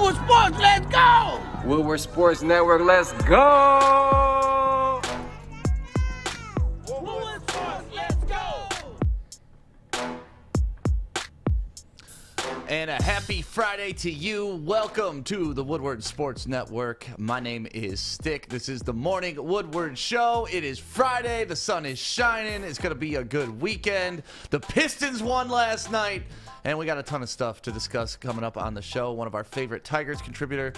Woodward Sports, let's go! Woodward Sports Network, let's go! Woodward Sports, let's go! And a happy Friday to you. Welcome to the Woodward Sports Network. My name is Stick. This is the Morning Woodward Show. It is Friday. The sun is shining. It's going to be a good weekend. The Pistons won last night. And we got a ton of stuff to discuss coming up on the show. One of our favorite Tigers contributor,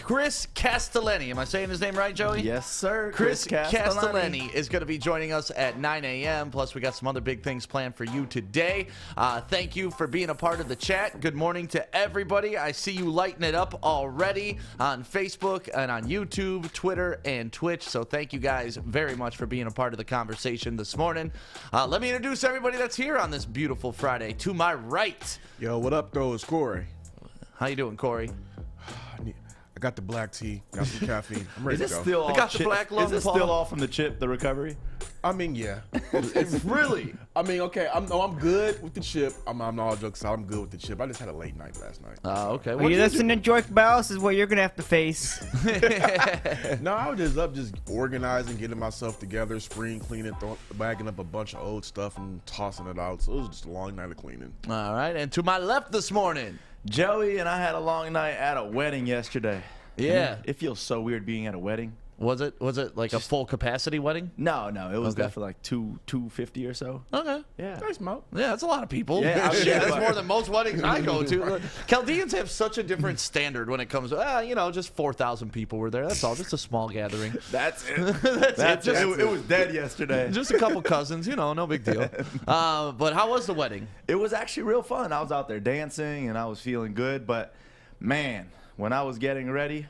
Chris Castellani. Am I saying his name right, Joey? Yes, sir. Chris Castellani is going to be joining us at 9 a.m. Plus, we got some other big things planned for you today. Thank you for being a part of the chat. Good morning to everybody. I see you lighting it up already on Facebook and on YouTube, Twitter, and Twitch. So thank you guys very much for being a part of the conversation this morning. Let me introduce everybody that's here on this beautiful Friday. To my right. Yo, what up, though? It's Corey. How you doing, Corey? I got the black tea, got some caffeine. I'm ready Is to it go. still I all got the chip? black lung, Is it Paul. still all from the chip, the recovery? I mean, yeah. Really? I mean, okay. I'm good with the chip. I'm all jokes aside. I'm good with the chip. I just had a late night last night. Okay. When you listen to Joy Cabal, this is what you're going to have to face. No, I was just up, just organizing, getting myself together, spring cleaning, bagging up a bunch of old stuff and tossing it out. So it was just a long night of cleaning. All right. And to my left this morning. Joey and I had a long night at a wedding yesterday. Yeah. It feels so weird being at a wedding. Was it like a full capacity wedding? No, it was Okay. definitely like 250 or so. Okay. Yeah. Nice, Mo. Yeah, that's a lot of people. Yeah, I mean, Shit, that's but- more than most weddings I go to. Chaldeans have such a different standard when it comes to, just 4,000 people were there. That's all. Just a small gathering. That's it. That's it. It was dead yesterday. Just a couple cousins, no big deal. But how was the wedding? It was actually real fun. I was out there dancing and I was feeling good, but man, when I was getting ready,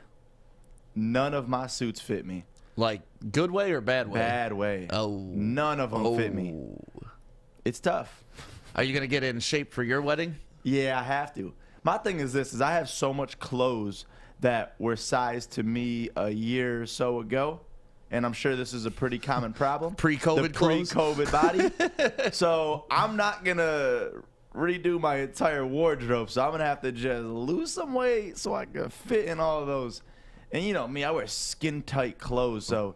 none of my suits fit me. Like, good way or bad way? Bad way. Oh. None of them fit me. It's tough. Are you going to get in shape for your wedding? Yeah, I have to. My thing is this, is I have so much clothes that were sized to me a year or so ago, and I'm sure this is a pretty common problem. Pre-COVID clothes? Pre-COVID body. So I'm not going to redo my entire wardrobe, so I'm going to have to just lose some weight so I can fit in all of those. And you know me, I wear skin-tight clothes, so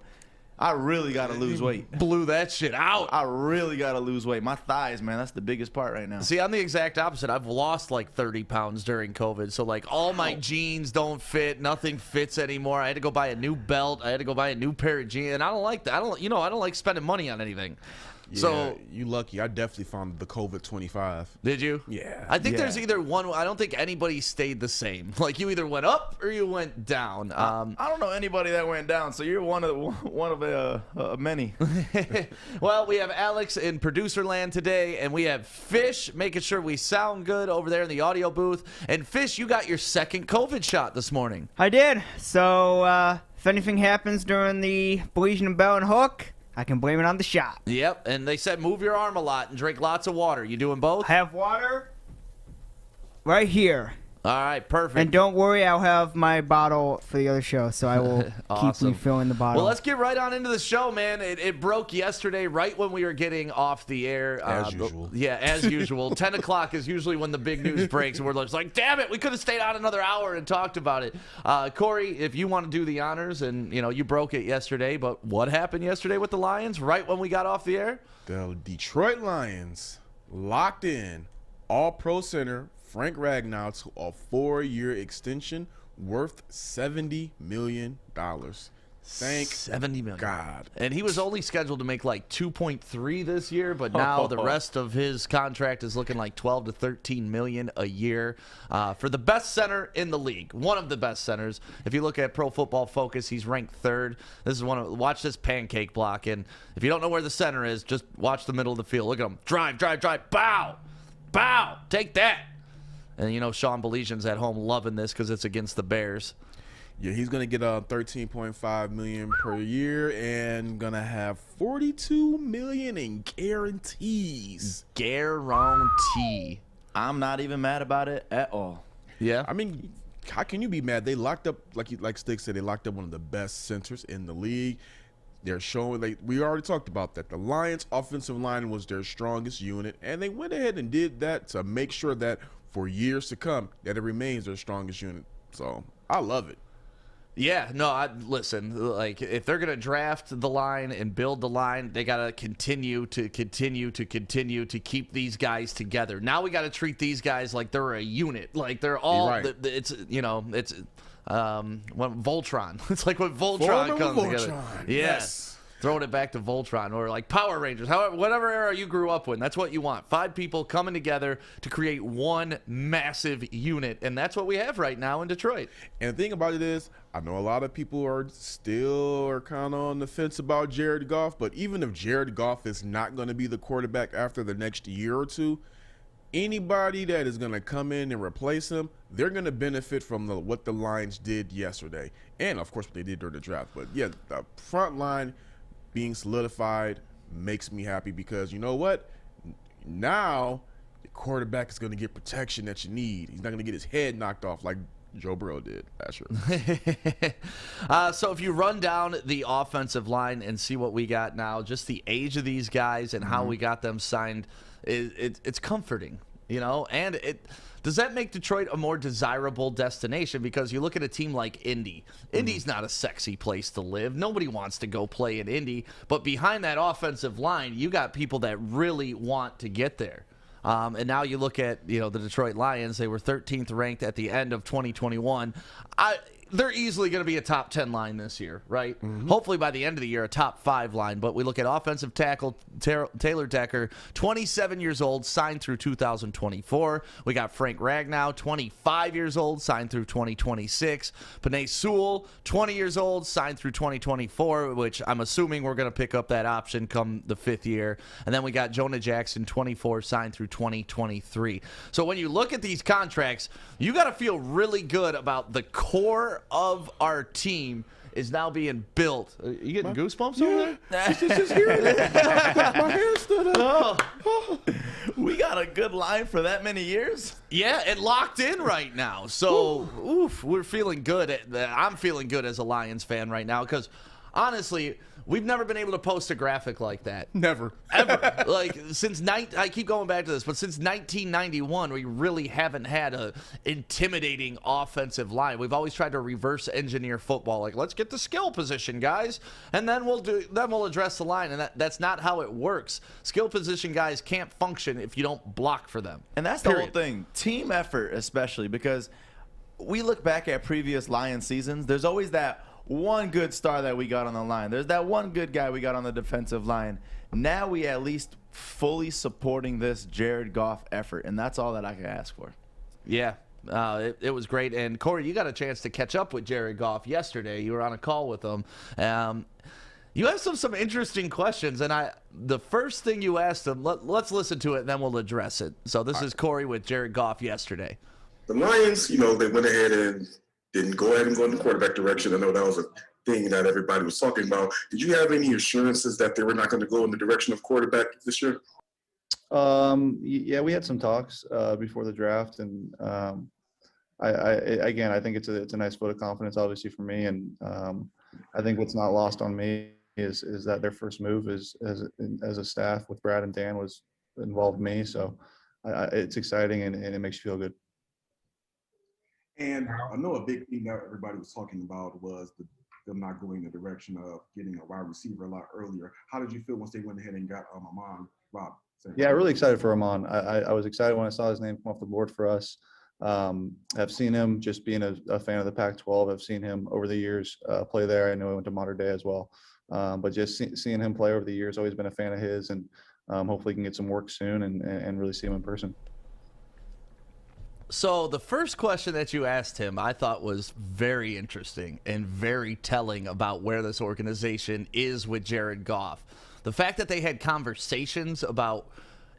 I really got to lose weight. Blew that shit out. I really got to lose weight. My thighs, man, that's the biggest part right now. See, I'm the exact opposite. I've lost like 30 pounds during COVID. So like all my jeans don't fit. Nothing fits anymore. I had to go buy a new belt. I had to go buy a new pair of jeans. And I don't like that. I don't like spending money on anything. Yeah, So you lucky. I definitely found the COVID 25. did you? Yeah. I think Yeah. there's either one. I don't think anybody stayed the same. Like you either went up or you went down. I don't know anybody that went down, so you're one of many. Well, we have Alex in producer land today, and we have Fish making sure we sound good over there in the audio booth. And Fish, you got your second COVID shot this morning. I did. So, if anything happens during the Baligian Bell and Hook, I can blame it on the shot. Yep, and they said move your arm a lot and drink lots of water. You doing both? I have water right here. All right, perfect. And don't worry, I'll have my bottle for the other show, so I will Awesome. keep refilling the bottle. Well, let's get right on into the show, man. It broke yesterday right when we were getting off the air. As usual. Yeah, as usual. 10 o'clock is usually when the big news breaks, and we're just like, damn it, we could have stayed on another hour and talked about it. Corey, if you want to do the honors, and you broke it yesterday, but what happened yesterday with the Lions right when we got off the air? The Detroit Lions locked in all-pro center Frank Ragnow to a 4-year extension worth $70 million. Thank $70 million. God. And he was only scheduled to make like 2.3 this year, but now the rest of his contract is looking like 12 to 13 million a year for the best center in the league. One of the best centers. If you look at Pro Football Focus, he's ranked third. This is watch this pancake block, and if you don't know where the center is, just watch the middle of the field. Look at him. Drive, bow, take that. And Sean Baligian's at home loving this because it's against the Bears. Yeah, he's gonna get $13.5 million per year and gonna have $42 million in guarantees. Guarantee. I'm not even mad about it at all. Yeah. I mean, how can you be mad? They locked up, like Stick said, they locked up one of the best centers in the league. They're showing, we already talked about that. The Lions' offensive line was their strongest unit, and they went ahead and did that to make sure that for years to come, that it remains their strongest unit. So I love it. Yeah, no, listen, like, if they're going to draft the line and build the line, they got to continue to keep these guys together. Now we got to treat these guys like they're a unit. Like, they're all, Right. it's, you know, it's when Voltron. It's like when Voltron comes together. Yeah. Yes. Throwing it back to Voltron or like Power Rangers, however, whatever era you grew up with, that's what you want. 5 people coming together to create one massive unit, and that's what we have right now in Detroit. And the thing about it is, I know a lot of people are kind of on the fence about Jared Goff, but even if Jared Goff is not going to be the quarterback after the next year or two, anybody that is going to come in and replace him, they're going to benefit from what the Lions did yesterday. And, of course, what they did during the draft. But, yeah, the front line being solidified makes me happy because you know what? Now the quarterback is going to get protection that you need. He's not going to get his head knocked off like Joe Burrow did last year. So if you run down the offensive line and see what we got now, just the age of these guys and how we got them signed, it's comforting, you know, and does that make Detroit a more desirable destination? Because you look at a team like Indy. Indy's not a sexy place to live. Nobody wants to go play in Indy. But behind that offensive line, you got people that really want to get there. And now you look at, you know, the Detroit Lions. They were 13th ranked at the end of 2021. They're easily going to be a top 10 line this year, right? Hopefully by the end of the year, a top 5 line. But we look at offensive tackle Taylor Decker, 27 years old, signed through 2024. We got Frank Ragnow, 25 years old, signed through 2026. Penei Sewell, 20 years old, signed through 2024, which I'm assuming we're going to pick up that option come the 5th year. And then we got Jonah Jackson, 24, signed through 2023. So when you look at these contracts, you got to feel really good about the core of our team is now being built. You getting goosebumps over there? Just hearing it. My hair stood up. We got a good line for that many years. Yeah, and locked in right now. So, we're feeling good. I'm feeling good as a Lions fan right now because, honestly, we've never been able to post a graphic like that. Never. Ever. Like, I keep going back to this, but since 1991, we really haven't had a intimidating offensive line. We've always tried to reverse engineer football. Like, let's get the skill position, guys, and then we'll address the line. And that's not how it works. Skill position guys can't function if you don't block for them. And that's the whole thing. Team effort, especially, because we look back at previous Lions seasons. There's always that one good star that we got on the line. There's that one good guy we got on the defensive line. Now we at least fully supporting this Jared Goff effort, and that's all that I can ask for. Yeah, it was great. And, Corey, you got a chance to catch up with Jared Goff yesterday. You were on a call with him. You asked him some interesting questions, and the first thing you asked him, let's listen to it, and then we'll address it. So this is Corey with Jared Goff yesterday. The Lions, you know, they went ahead and didn't go ahead and go in the quarterback direction. I know that was a thing that everybody was talking about. Did you have any assurances that they were not going to go in the direction of quarterback this year? Yeah, we had some talks before the draft, and I think it's a nice vote of confidence, obviously, for me. And I think what's not lost on me is that their first move as a staff with Brad and Dan was involved me. So it's exciting and it makes you feel good. And I know a big thing that everybody was talking about was them not going the direction of getting a wide receiver a lot earlier. How did you feel once they went ahead and got Amon Rob? Yeah, really excited for Amon. I was excited when I saw his name come off the board for us. I've seen him just being a fan of the Pac-12. I've seen him over the years play there. I know he went to Mater Dei as well. But just seeing him play over the years, always been a fan of his, and hopefully can get some work soon and really see him in person. So the first question that you asked him, I thought was very interesting and very telling about where this organization is with Jared Goff. The fact that they had conversations about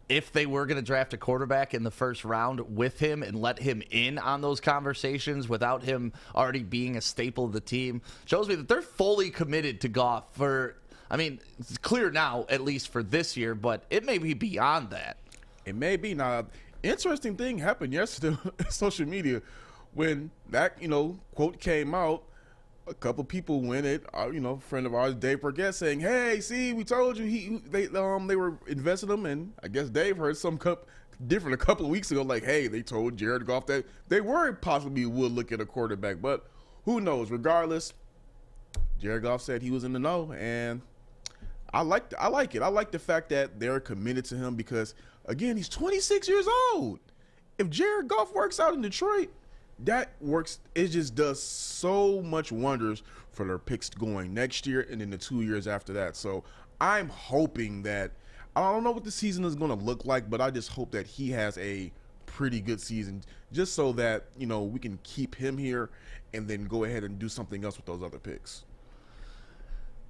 if they were going to draft a quarterback in the first round with him and let him in on those conversations without him already being a staple of the team shows me that they're fully committed to Goff it's clear now, at least for this year, but it may be beyond that. It may be. Now, interesting thing happened yesterday on social media when that, quote came out. A couple people went it, friend of ours, Dave Burgett, saying, "Hey, see, we told you they were investing him," and I guess Dave heard some different a couple of weeks ago. Like, hey, they told Jared Goff that they were possibly would look at a quarterback, but who knows? Regardless, Jared Goff said he was in the know, and I like it. I like the fact that they're committed to him because, again, he's 26 years old. If Jared Goff works out in Detroit, that works. It just does so much wonders for their picks going next year and then the 2 years after that. So I'm hoping that, I don't know what the season is going to look like, but I just hope that he has a pretty good season just so that, we can keep him here and then go ahead and do something else with those other picks.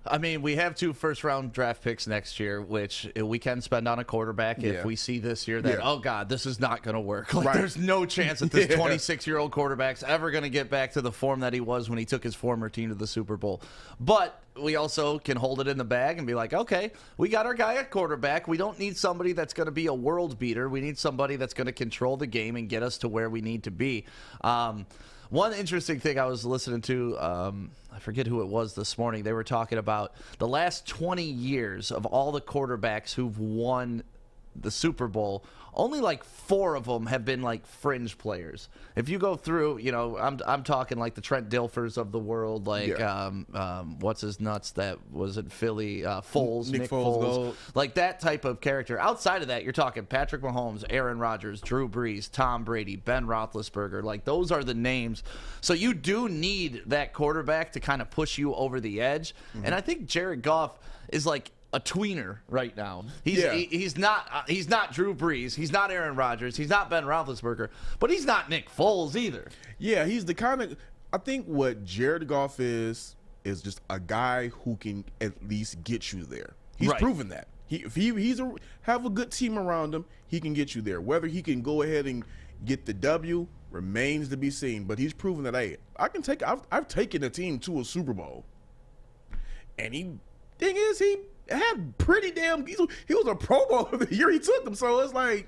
I mean, we have 2 first-round draft picks next year, which we can spend on a quarterback if we see this year that, oh, God, this is not going to work. Like, there's no chance that this 26-year-old quarterback's ever going to get back to the form that he was when he took his former team to the Super Bowl. But we also can hold it in the bag and be like, okay, we got our guy at quarterback. We don't need somebody that's going to be a world beater. We need somebody that's going to control the game and get us to where we need to be. One interesting thing I was listening to, I forget who it was this morning. They were talking about the last 20 years of all the quarterbacks who've won the Super Bowl. Only like 4 of them have been like fringe players. If you go through, I'm talking like the Trent Dilfers of the world, like what's his nuts that was in Philly, Foles, Nick Foles, like that type of character. Outside of that, you're talking Patrick Mahomes, Aaron Rodgers, Drew Brees, Tom Brady, Ben Roethlisberger. Like those are the names. So you do need that quarterback to kind of push you over the edge. And I think Jared Goff is like a tweener right now. He's not Drew Brees. He's not Aaron Rodgers. He's not Ben Roethlisberger. But he's not Nick Foles either. Yeah, he's the kind of. I think what Jared Goff is just a guy who can at least get you there. He's proven that. If he's have a good team around him, he can get you there. Whether he can go ahead and get the W remains to be seen. But he's proven that I've taken a team to a Super Bowl, and he had pretty damn. He was a Pro Bowler the year he took them. So it's like,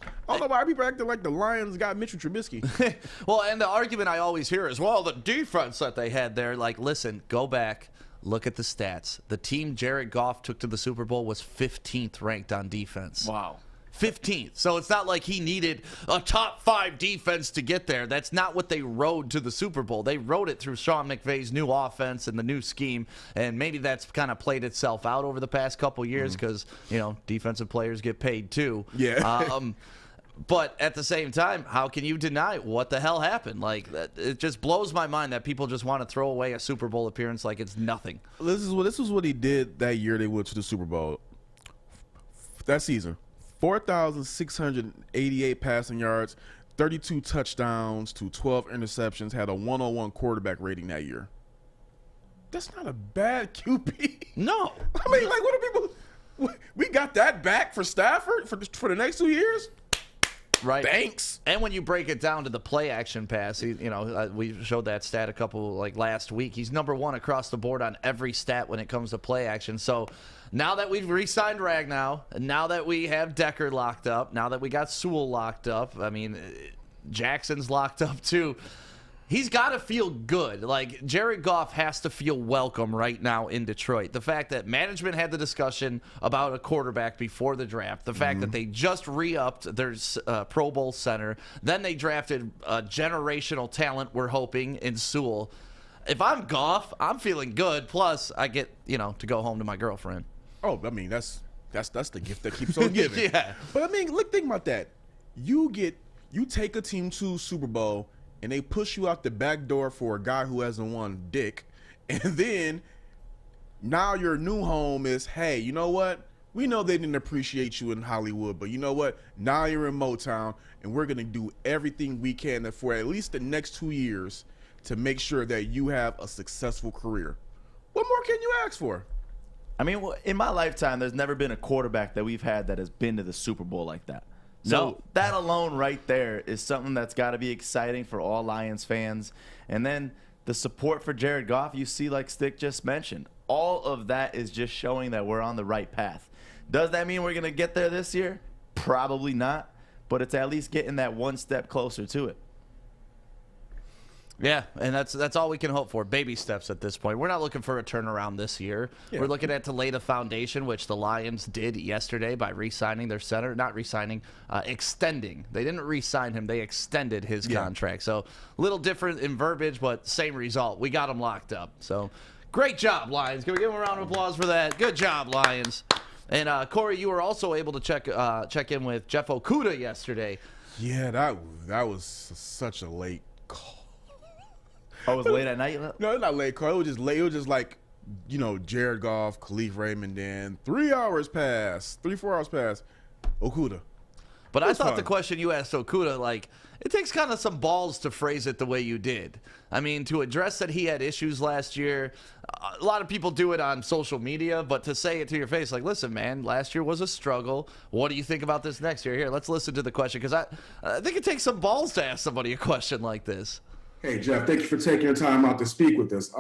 I don't know why people acting like the Lions got Mitchell Trubisky. Well, and the argument I always hear is, well, the defense that they had there. Like, listen, go back, look at the stats. The team Jared Goff took to the Super Bowl was 15th ranked on defense. Wow. 15th. So it's not like he needed a top 5 defense to get there. That's not what they rode to the Super Bowl. They rode it through Sean McVay's new offense and the new scheme, and maybe that's kind of played itself out over the past couple years because, defensive players get paid too. Yeah. But at the same time, how can you deny what the hell happened? Like, it just blows my mind that people just want to throw away a Super Bowl appearance like it's nothing. This is what he did that year they went to the Super Bowl. That season. 4,688 passing yards, 32 touchdowns to 12 interceptions, had a 101 quarterback rating that year. That's not a bad QB. No. I mean, like, what are people... We got that back for Stafford for the next 2 years? Right. Thanks. And when you break it down to the play action pass, we showed that stat a couple, last week. He's number 1 across the board on every stat when it comes to play action. So now that we've re-signed Ragnow, now that we have Decker locked up, now that we got Sewell locked up, I mean, Jackson's locked up too. He's got to feel good. Like, Jared Goff has to feel welcome right now in Detroit. The fact that management had the discussion about a quarterback before the draft, the fact that they just re-upped their Pro Bowl center, then they drafted a generational talent, we're hoping, in Sewell. If I'm Goff, I'm feeling good. Plus, I get, to go home to my girlfriend. Oh, I mean, that's the gift that keeps on giving. Yeah. But I mean, think about that. You take a team to Super Bowl, and they push you out the back door for a guy who hasn't won dick. And then now your new home is, hey, you know what? We know they didn't appreciate you in Hollywood, but you know what? Now you're in Motown, and we're going to do everything we can for at least the next 2 years to make sure that you have a successful career. What more can you ask for? I mean, in my lifetime, there's never been a quarterback that we've had that has been to the Super Bowl like that. So that alone right there is something that's got to be exciting for all Lions fans. And then the support for Jared Goff, you see, like Stick just mentioned, all of that is just showing that we're on the right path. Does that mean we're going to get there this year? Probably not, but it's at least getting that one step closer to it. Yeah, and that's all we can hope for. Baby steps at this point. We're not looking for a turnaround this year. Yeah. We're looking at to lay the foundation, which the Lions did yesterday by re-signing their center. Not re-signing, extending. They didn't re-sign him. They extended his contract. So a little different in verbiage, but same result. We got him locked up. So great job, Lions. Can we give them a round of applause for that? Good job, Lions. And, Corey, you were also able to check in with Jeff Okudah yesterday. Yeah, that was such a late call. Oh, it was late at night? No, it's not late call. It was just late. It was just like, Jared Goff, Khalif Raymond, then 3 hours passed. 4 hours passed. Okudah. But I thought the question you asked Okudah, like, it takes kind of some balls to phrase it the way you did. I mean, to address that he had issues last year, a lot of people do it on social media, but to say it to your face, like, listen, man, last year was a struggle. What do you think about this next year? Here, let's listen to the question, because I think it takes some balls to ask somebody a question like this. Hey, Jeff, thank you for taking your time out to speak with us.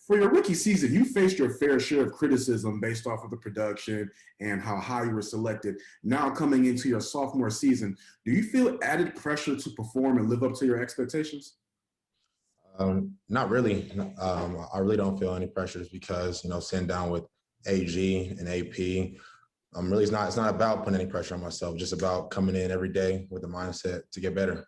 For your rookie season, you faced your fair share of criticism based off of the production and how high you were selected. Now coming into your sophomore season, do you feel added pressure to perform and live up to your expectations? Not really. I really don't feel any pressures because, sitting down with AG and AP, really it's not about putting any pressure on myself, just about coming in every day with the mindset to get better.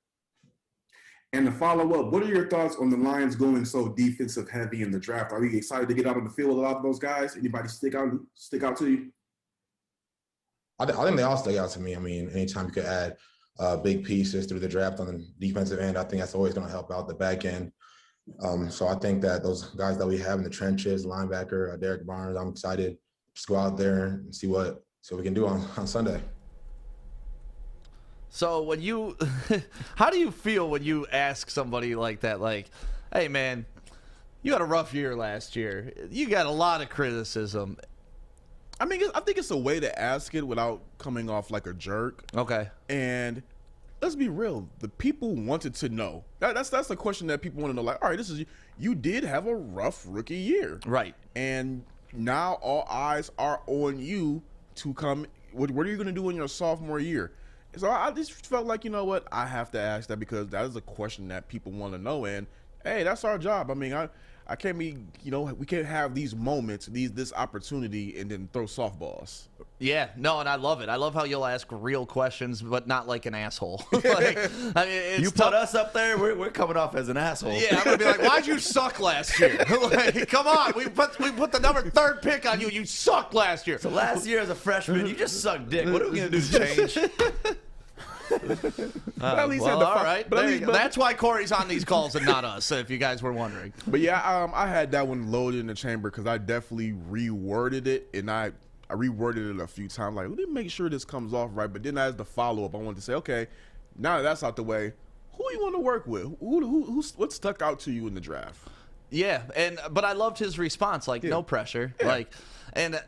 And to follow up, what are your thoughts on the Lions going so defensive heavy in the draft? Are you excited to get out on the field with a lot of those guys? Anybody stick out to you? I think they all stick out to me. I mean, anytime you could add big pieces through the draft on the defensive end, I think that's always going to help out the back end. So I think that those guys that we have in the trenches, linebacker, Derek Barnes, I'm excited. Just go out there and see what we can do on Sunday. So when you, how do you feel when you ask somebody like that, like, hey, man, you had a rough year last year. You got a lot of criticism. I mean, I think it's a way to ask it without coming off like a jerk. Okay. And let's be real. The people wanted to know. That's the question that people want to know. Like, all right, you did have a rough rookie year. Right. And now all eyes are on you to come. What are you going to do in your sophomore year? So I just felt like, you know what, I have to ask that because that is a question that people want to know. And, hey, that's our job. I mean, I can't be, we can't have these moments, this opportunity, and then throw softballs. Yeah, no, and I love it. I love how you'll ask real questions, but not like an asshole. Like, I mean, it's you put us up there, we're coming off as an asshole. Yeah, I'm gonna be like, why'd you suck last year? Like, come on, we put the number 3rd pick on you. You sucked last year. So last year as a freshman, you just sucked dick. What are we gonna do to change? At least all right. That's why Corey's on these calls and not us, if you guys were wondering. But yeah, I had that one loaded in the chamber because I definitely reworded it, and I reworded it a few times. Like, let me make sure this comes off right. But then as the follow-up, I wanted to say, okay, now that that's out the way, who you want to work with? What stuck out to you in the draft? Yeah, but I loved his response, like, no pressure. Yeah. Like, and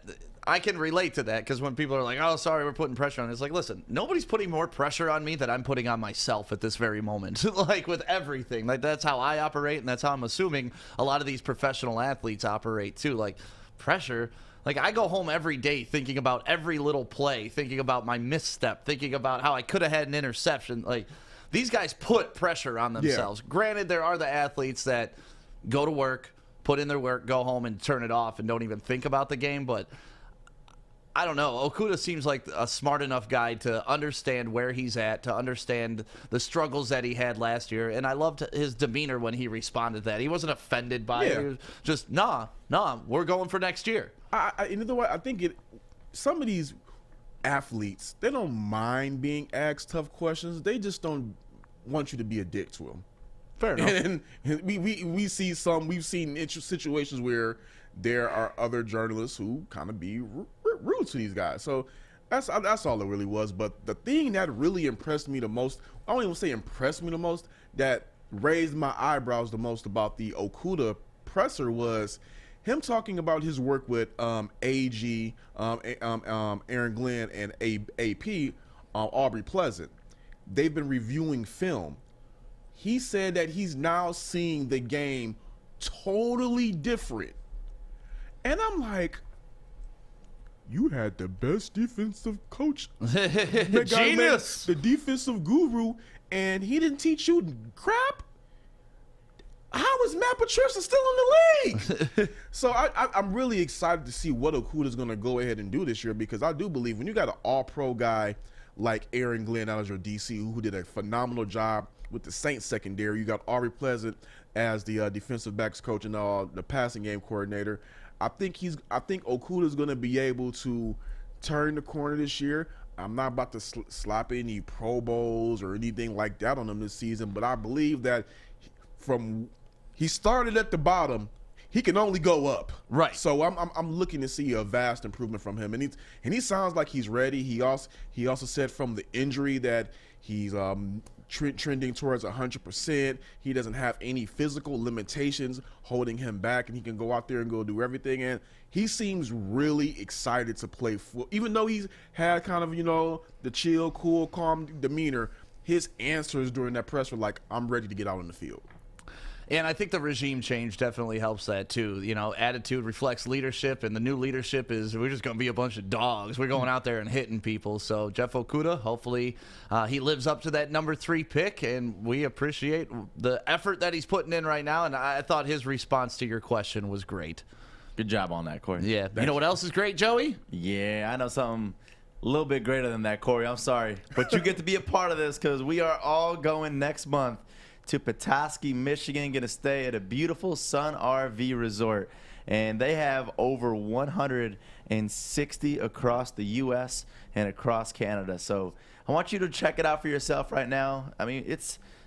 I can relate to that because when people are like, oh, sorry, we're putting pressure on it. It's like, listen, nobody's putting more pressure on me than I'm putting on myself at this very moment. Like, with everything. Like, that's how I operate, and that's how I'm assuming a lot of these professional athletes operate, too. Like, pressure. Like, I go home every day thinking about every little play, thinking about my misstep, thinking about how I could have had an interception. Like, these guys put pressure on themselves. Yeah. Granted, there are the athletes that go to work, put in their work, go home, and turn it off and don't even think about the game. But I don't know. Okudah seems like a smart enough guy to understand where he's at, to understand the struggles that he had last year. And I loved his demeanor when he responded to that. He wasn't offended by it. He was just, nah, we're going for next year. You know what? I think some of these athletes, they don't mind being asked tough questions. They just don't want you to be a dick to them. Fair enough. And we've seen situations where there are other journalists who kind of be rude to these guys. So that's all it really was. But the thing that really impressed me the most, I don't even say impressed me the most, that raised my eyebrows the most about the Okudah presser was him talking about his work with AG, Aaron Glenn, and AP, Aubrey Pleasant. They've been reviewing film. He said that he's now seeing the game totally different. And I'm like, you had the best defensive coach. Genius. The defensive guru, and he didn't teach you crap? how is Matt Patricia still in the league? So I'm really excited to see what Okuda's going to go ahead and do this year, because I do believe when you got an all-pro guy like Aaron Glenn out of your DC who did a phenomenal job with the Saints secondary, you got Aubrey Pleasant as the defensive backs coach and the passing game coordinator. I think Okuda's going to be able to turn the corner this year. I'm not about to slap any Pro Bowls or anything like that on him this season, but I believe that he started at the bottom, he can only go up. Right. So I'm looking to see a vast improvement from him, and he sounds like he's ready. He also said from the injury that he's trending towards 100%. He doesn't have any physical limitations holding him back, and he can go out there and go do everything. And he seems really excited to play football, even though he's had kind of, the chill, cool, calm demeanor. His answers during that press were like, "I'm ready to get out on the field." And I think the regime change definitely helps that too. Attitude reflects leadership, and the new leadership is we're just going to be a bunch of dogs. We're going out there and hitting people. So Jeff Okudah, hopefully he lives up to that number 3 pick, and we appreciate the effort that he's putting in right now. And I thought his response to your question was great. Good job on that, Corey. Yeah. You know what else is great, Joey? Yeah, I know something a little bit greater than that, Corey. I'm sorry. But you get to be a part of this because we are all going next month to Petoskey, Michigan, going to stay at a beautiful Sun RV Resort. And they have over 160 across the U.S. and across Canada. So I want you to check it out for yourself right now. I mean,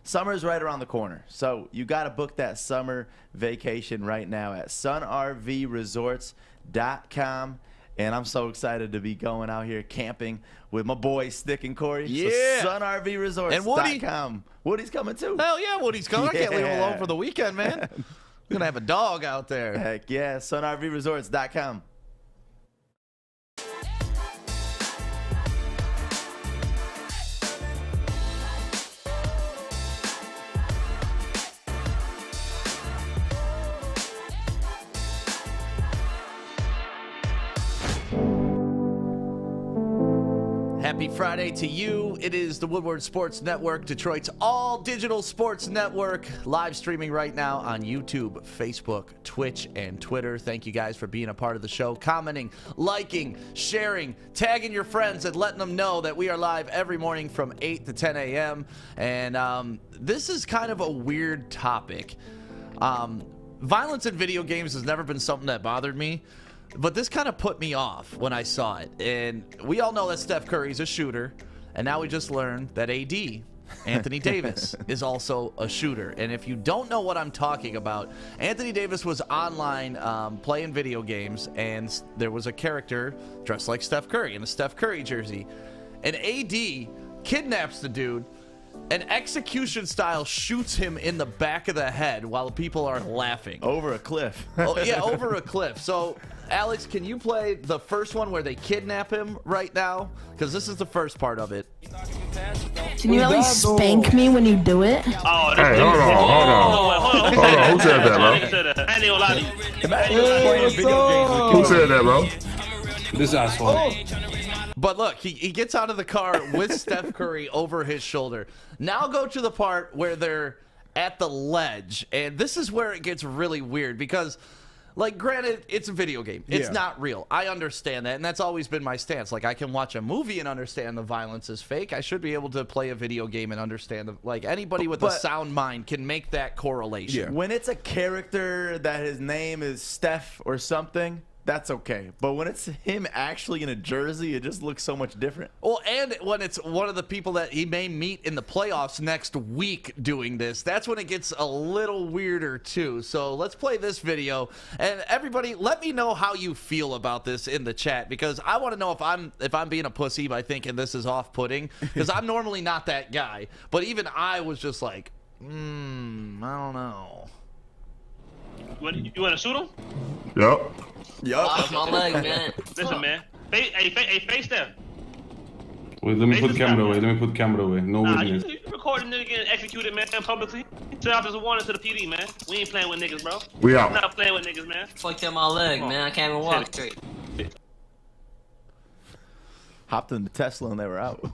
summer's right around the corner. So you got to book that summer vacation right now at sunrvresorts.com. And I'm so excited to be going out here camping with my boys, Stick and Corey. Yeah. So sunrvresorts.com. Woody's coming too. Hell yeah, Woody's coming. Yeah. I can't leave him alone for the weekend, man. We're going to have a dog out there. Heck yeah, sunrvresorts.com. Happy Friday to you. It is the Woodward Sports Network, Detroit's all-digital sports network, live streaming right now on YouTube, Facebook, Twitch, and Twitter. Thank you guys for being a part of the show, commenting, liking, sharing, tagging your friends, and letting them know that we are live every morning from 8 to 10 a.m. And this is kind of a weird topic. Violence in video games has never been something that bothered me. But this kind of put me off when I saw it. And we all know that Steph Curry's a shooter. And now we just learned that AD, Anthony Davis, is also a shooter. And if you don't know what I'm talking about, Anthony Davis was online playing video games. And there was a character dressed like Steph Curry in a Steph Curry jersey. And AD kidnaps the dude and execution style shoots him in the back of the head while people are laughing. Over a cliff. Oh, yeah, over a cliff. So, Alex, can you play the first one where they kidnap him right now? Because this is the first part of it. Can you at least spank me when you do it? Oh, hey, hold on. Who said that, bro? I ain't gonna lie to you. Who said that, bro? This asshole. But look, he gets out of the car with Steph Curry over his shoulder. Now go to the part where they're at the ledge. And this is where it gets really weird because, like, granted, it's a video game. It's not real. I understand that, and that's always been my stance. Like, I can watch a movie and understand the violence is fake. I should be able to play a video game and understand, like, anybody with a sound mind can make that correlation. Yeah. When it's a character that his name is Steph or something, that's okay. But when it's him actually in a jersey, it just looks so much different. Well, and when it's one of the people that he may meet in the playoffs next week doing this, that's when it gets a little weirder too. So let's play this video. And everybody, let me know how you feel about this in the chat, because I want to know if I'm being a pussy by thinking this is off-putting, because I'm normally not that guy. But even I was just like, I don't know. You want to shoot him? Yup. Off my leg, man. Listen, man. Face them. Wait, let me put the camera away. Let me put the camera away. No witness. You recording nigga getting executed, man, publicly. Send out this warning to the PD, man. We ain't playing with niggas, bro. We out. We're not playing with niggas, man. Fucked up my leg, man. I can't even walk straight. Hopped in the Tesla and they were out.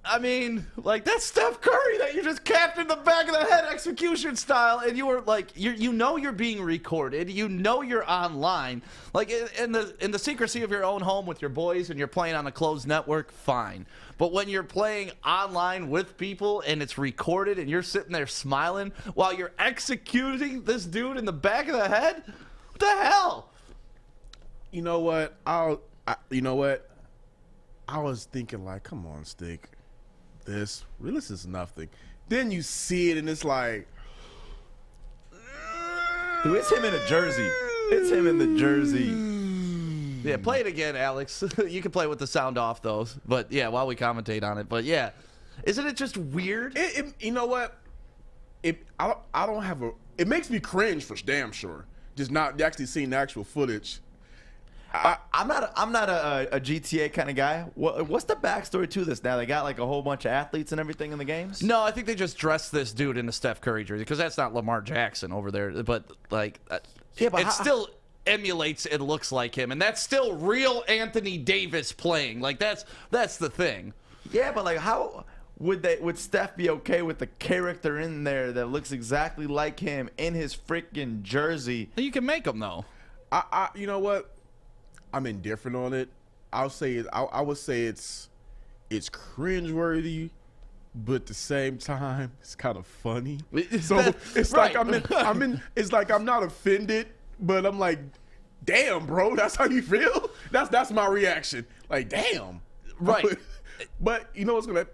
I mean, like, that's Steph Curry that you just capped in the back of the head execution style, and you were like, you know you're being recorded, you know you're online, like in the secrecy of your own home with your boys, and you're playing on a closed network, fine. But when you're playing online with people and it's recorded, and you're sitting there smiling while you're executing this dude in the back of the head, what the hell? You know what? You know what? I was thinking like, come on, Stick. This is nothing. Then you see it and it's like, dude, it's him in a jersey. It's him in the jersey. Yeah, play it again, Alex. You can play with the sound off, though. But yeah, while we commentate on it. But yeah, isn't it just weird? You know what? I don't have a. It makes me cringe for damn sure. Just not actually seeing the actual footage. I'm not a GTA kind of guy. What's the backstory to this now? They got like a whole bunch of athletes and everything in the games? No, I think they just dressed this dude in a Steph Curry jersey because that's not Lamar Jackson over there. But like, yeah, but it still emulates and looks like him, and that's still real Anthony Davis playing. Like that's the thing. Yeah, but like, how would Steph be okay with the character in there that looks exactly like him in his freaking jersey? You can make him though. You know what? I'm indifferent on it. I would say it's cringeworthy, but at the same time, it's kind of funny. So it's right. like it's like I'm not offended, but I'm like, damn, bro, that's how you feel? That's my reaction. Like, damn. Right. But you know what's gonna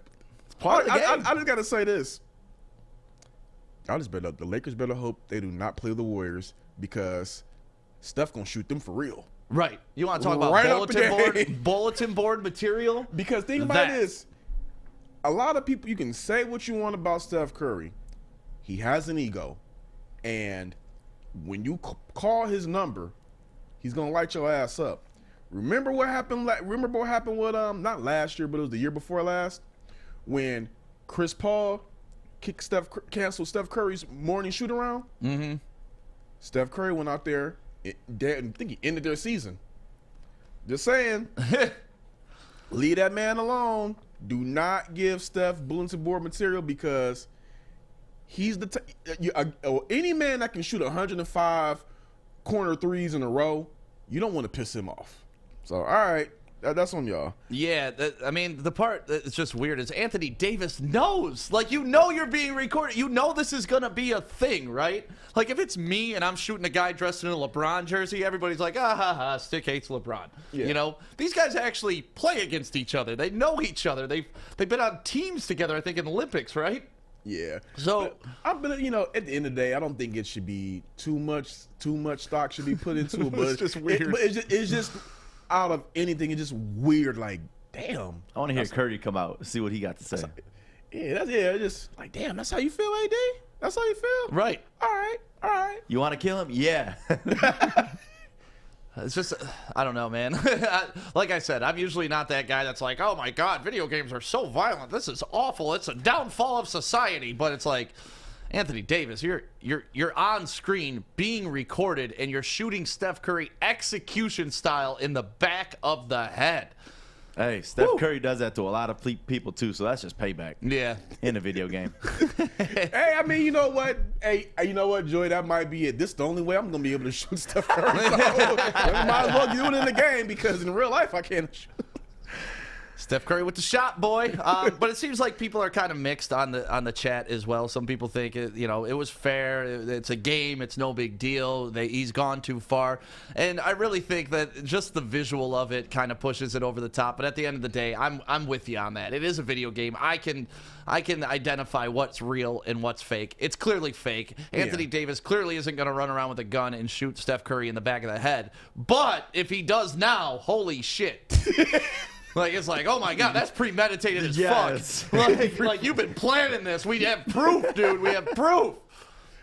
part of the game. I just gotta say this. The Lakers better hope they do not play the Warriors because Steph gonna shoot them for real. Right. You want to talk about bulletin board material? Because think about this. A lot of people, you can say what you want about Steph Curry. He has an ego. And when you call his number, he's going to light your ass up. Remember what happened with, not last year, but it was the year before last, when Chris Paul canceled Steph Curry's morning shoot around? Mm-hmm. Steph Curry went out there. I think he ended their season. Just saying. Leave that man alone. Do not give Steph bulletin board material because he's any man that can shoot 105 corner threes in a row, you don't want to piss him off. So, all right. That's on y'all. Yeah, I mean, the part that's just weird is Anthony Davis knows. Like, you know you're being recorded. You know this is going to be a thing, right? Like, if it's me and I'm shooting a guy dressed in a LeBron jersey, everybody's like, ah, ha, ha, Stick hates LeBron. Yeah. You know? These guys actually play against each other. They know each other. They've been on teams together, I think, in the Olympics, right? Yeah. So, but you know, at the end of the day, I don't think it should be too much stock should be put into it. But it's just weird. It's just out of anything, it's just weird. Like, damn. I want to hear Curry come out, see what he got to say. It's just like, damn. That's how you feel, AD? That's how you feel, right? All right. You want to kill him? Yeah. It's just, I don't know, man. Like I said, I'm usually not that guy that's like, oh my God, video games are so violent. This is awful. It's a downfall of society. But it's like, Anthony Davis, you're on screen being recorded and you're shooting Steph Curry execution style in the back of the head. Hey, Steph Curry does that to a lot of people too, so that's just payback. Yeah, in a video game. Hey, I mean, you know what? Hey, you know what, Joy? That might be it. This is the only way I'm gonna be able to shoot Steph Curry. So, might as well do it in the game because in real life I can't shoot. Steph Curry with the shot, boy. But it seems like people are kind of mixed on the chat as well. Some people think it was fair. It's a game. It's no big deal. He's gone too far, and I really think that just the visual of it kind of pushes it over the top. But at the end of the day, I'm with you on that. It is a video game. I can identify what's real and what's fake. It's clearly fake. Anthony Davis clearly isn't going to run around with a gun and shoot Steph Curry in the back of the head. But if he does now, holy shit. Like, it's like, oh my God, that's premeditated as fuck. Like, you've been planning this. We have proof, dude. We have proof.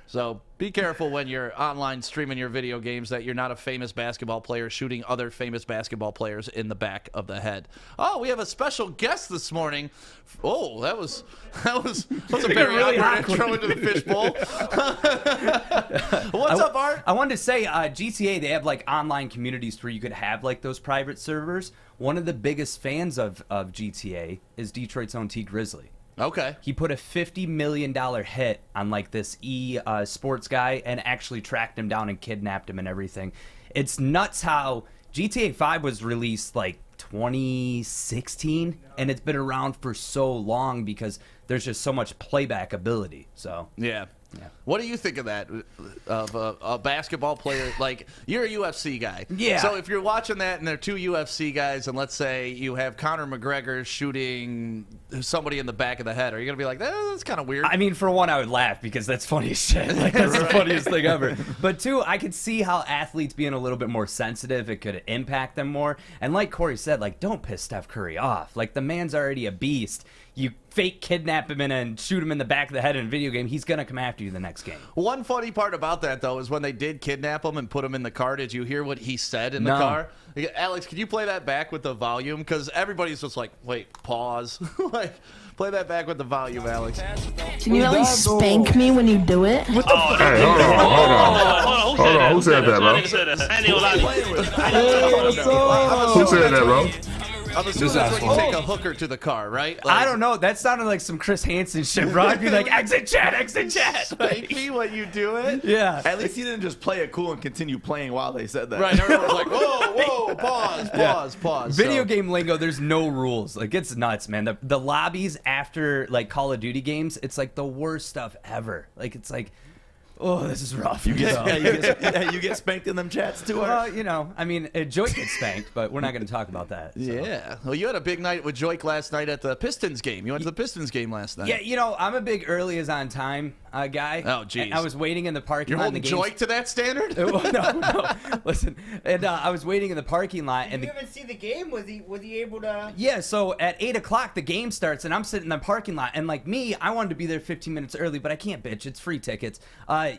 So, Be careful when you're online streaming your video games that you're not a famous basketball player shooting other famous basketball players in the back of the head. Oh, we have a special guest this morning. Oh, that was a very really awkward intro into the fishbowl. What's up, Art? I wanted to say, GTA, they have like online communities where you could have like those private servers. One of the biggest fans of GTA is Detroit's own T Grizzly. Okay. He put a $50 million hit on like this sports guy and actually tracked him down and kidnapped him and everything. It's nuts how GTA 5 was released like 2016 and it's been around for so long because there's just so much playback ability. So yeah. What do you think of that? Of a basketball player, like you're a UFC guy. Yeah. So if you're watching that and they're two UFC guys, and let's say you have Conor McGregor shooting somebody in the back of the head, are you gonna be like, that's kind of weird? I mean, for one, I would laugh because that's funny as shit. Like that's the funniest thing ever. But two, I could see how athletes being a little bit more sensitive, it could impact them more. And like Corey said, like don't piss Steph Curry off. Like the man's already a beast. You fake kidnap him and shoot him in the back of the head in a video game, he's going to come after you the next game. One funny part about that, though, is when they did kidnap him and put him in the car, did you hear what he said in the car? Alex, can you play that back with the volume? Because everybody's just like, wait, pause. Like, play that back with the volume, Alex. Can you at least spank me when you do it? Hey, hold on. Who said that, bro? Who said that, bro? I'm assuming that's when you take a hooker to the car, right? Like, I don't know. That sounded like some Chris Hansen shit, bro. I'd be like, exit chat. Spank me when you do it? Yeah. At least he didn't just play it cool and continue playing while they said that. Right, everyone was like, whoa, pause. Video game lingo, there's no rules. Like, it's nuts, man. The lobbies after, like, Call of Duty games, it's, like, the worst stuff ever. Like, it's like... Oh, this is rough. You get spanked in them chats too. Well, you know, I mean, Joy gets spanked, but we're not going to talk about that. So. Yeah. Well, you had a big night with Joik last night at the Pistons game. You went to the Pistons game last night. Yeah, you know, I'm a big early is on time guy. Oh, geez. I was waiting in the parking lot. You're holding Joik to that standard? No. Listen, and I was waiting in the parking lot. And you even see the game? Was he able to? Yeah. So at 8 o'clock the game starts, and I'm sitting in the parking lot, and like me, I wanted to be there 15 minutes early, but I can't, bitch. It's free tickets.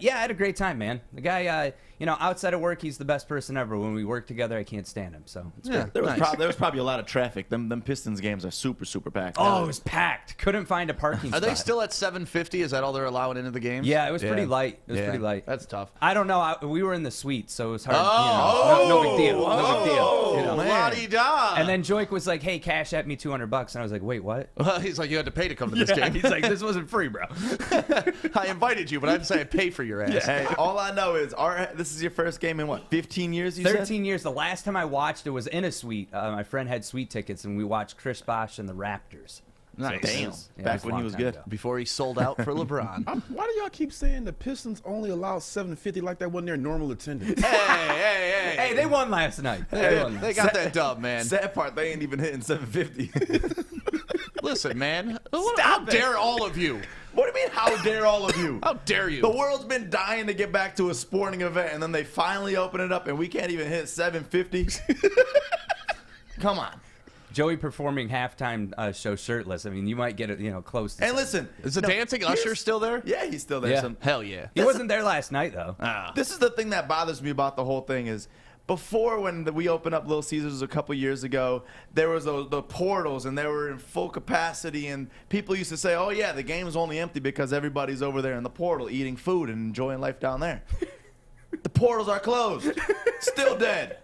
Yeah, I had a great time, man. The guy, you know, outside of work, he's the best person ever. When we work together, I can't stand him. So it's yeah, great. there was probably a lot of traffic. Them Pistons games are super packed. Oh, it was packed. Couldn't find a parking spot. Are they still at 750? Is that all they're allowing into the games? Yeah, it was pretty light. It was pretty light. That's tough. I don't know. We were in the suite, so it was hard. No big deal. No big deal. You know? La-di-da. And then Joik was like, "Hey, cash at me $200," and I was like, "Wait, what?" He's like, "You had to pay to come to this game." He's like, "This wasn't free, bro." I invited you, but I have to say I pay for your ass. Yeah, hey, all I know is this is your first game in what, 15 years? You 13 years. The last time I watched it was in a suite. My friend had suite tickets, and we watched Chris Bosh and the Raptors. Nice. Damn. Yeah, back when he was good. Ago. Before he sold out for LeBron. Why do y'all keep saying the Pistons only allow 750 like that wasn't their normal attendance? Hey, they won last night. They got that dub, man. Sad part, they ain't even hitting 750. Listen, man. How dare all of you? What do you mean, how dare all of you? How dare you? The world's been dying to get back to a sporting event, and then they finally open it up, and we can't even hit 750? Come on. Joey performing halftime show shirtless. I mean, you might get it, close to. And listen, is the dancing Usher still there? Yeah, he's still there. Yeah. Hell yeah. He wasn't there last night though. This is the thing that bothers me about the whole thing is before when we opened up Little Caesars a couple years ago, there was the portals and they were in full capacity and people used to say, "Oh yeah, the game's only empty because everybody's over there in the portal eating food and enjoying life down there." The portals are closed. Still dead.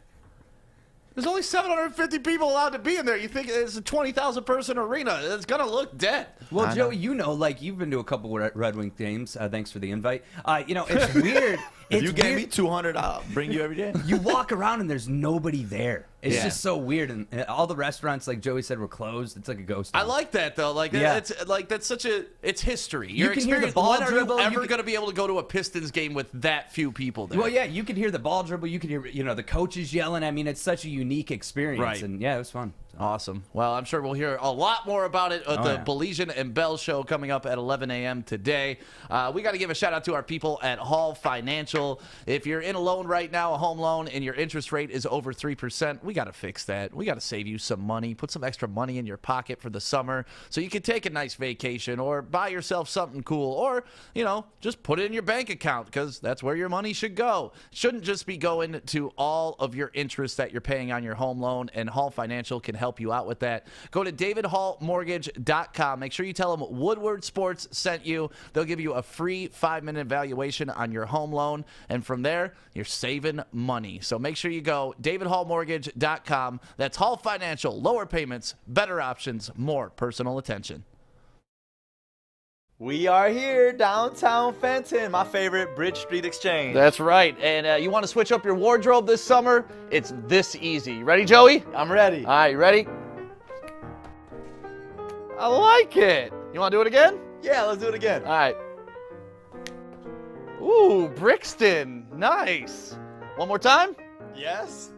There's only 750 people allowed to be in there. You think it's a 20,000 person arena? It's gonna look dead. Well, Joey, like you've been to a couple Red Wing games. Thanks for the invite. It's weird. If you gave me 200, I'll bring you every day. You walk around and there's nobody there. It's just so weird, and all the restaurants, like Joey said, were closed. It's like a ghost town. I like that though. Like it's like that's such it's history. You can hear the ball dribble. When are you ever gonna be able to go to a Pistons game with that few people there? Well, yeah, you could hear the ball dribble. You could hear the coaches yelling. I mean, it's such a unique experience, right? And yeah, it was fun. Awesome. Well, I'm sure we'll hear a lot more about it at the Baligian and Bell show coming up at 11 a.m. today. We got to give a shout out to our people at Hall Financial. If you're in a loan right now, a home loan, and your interest rate is over 3%, we got to fix that. We got to save you some money, put some extra money in your pocket for the summer so you can take a nice vacation or buy yourself something cool or, just put it in your bank account because that's where your money should go. It shouldn't just be going to all of your interest that you're paying on your home loan, and Hall Financial can help you out with that. Go to davidhallmortgage.com. Make sure you tell them Woodward Sports sent you. They'll give you a free 5-minute evaluation on your home loan, and from there, you're saving money. So make sure you go davidhallmortgage.com. That's Hall Financial. Lower payments, better options, more personal attention. We are here, downtown Fenton, my favorite Bridge Street Exchange. That's right. And you want to switch up your wardrobe this summer? It's this easy. Ready, Joey? I'm ready. All right, you ready? I like it. You want to do it again? Yeah, let's do it again. All right. Ooh, Brixton. Nice. One more time? Yes.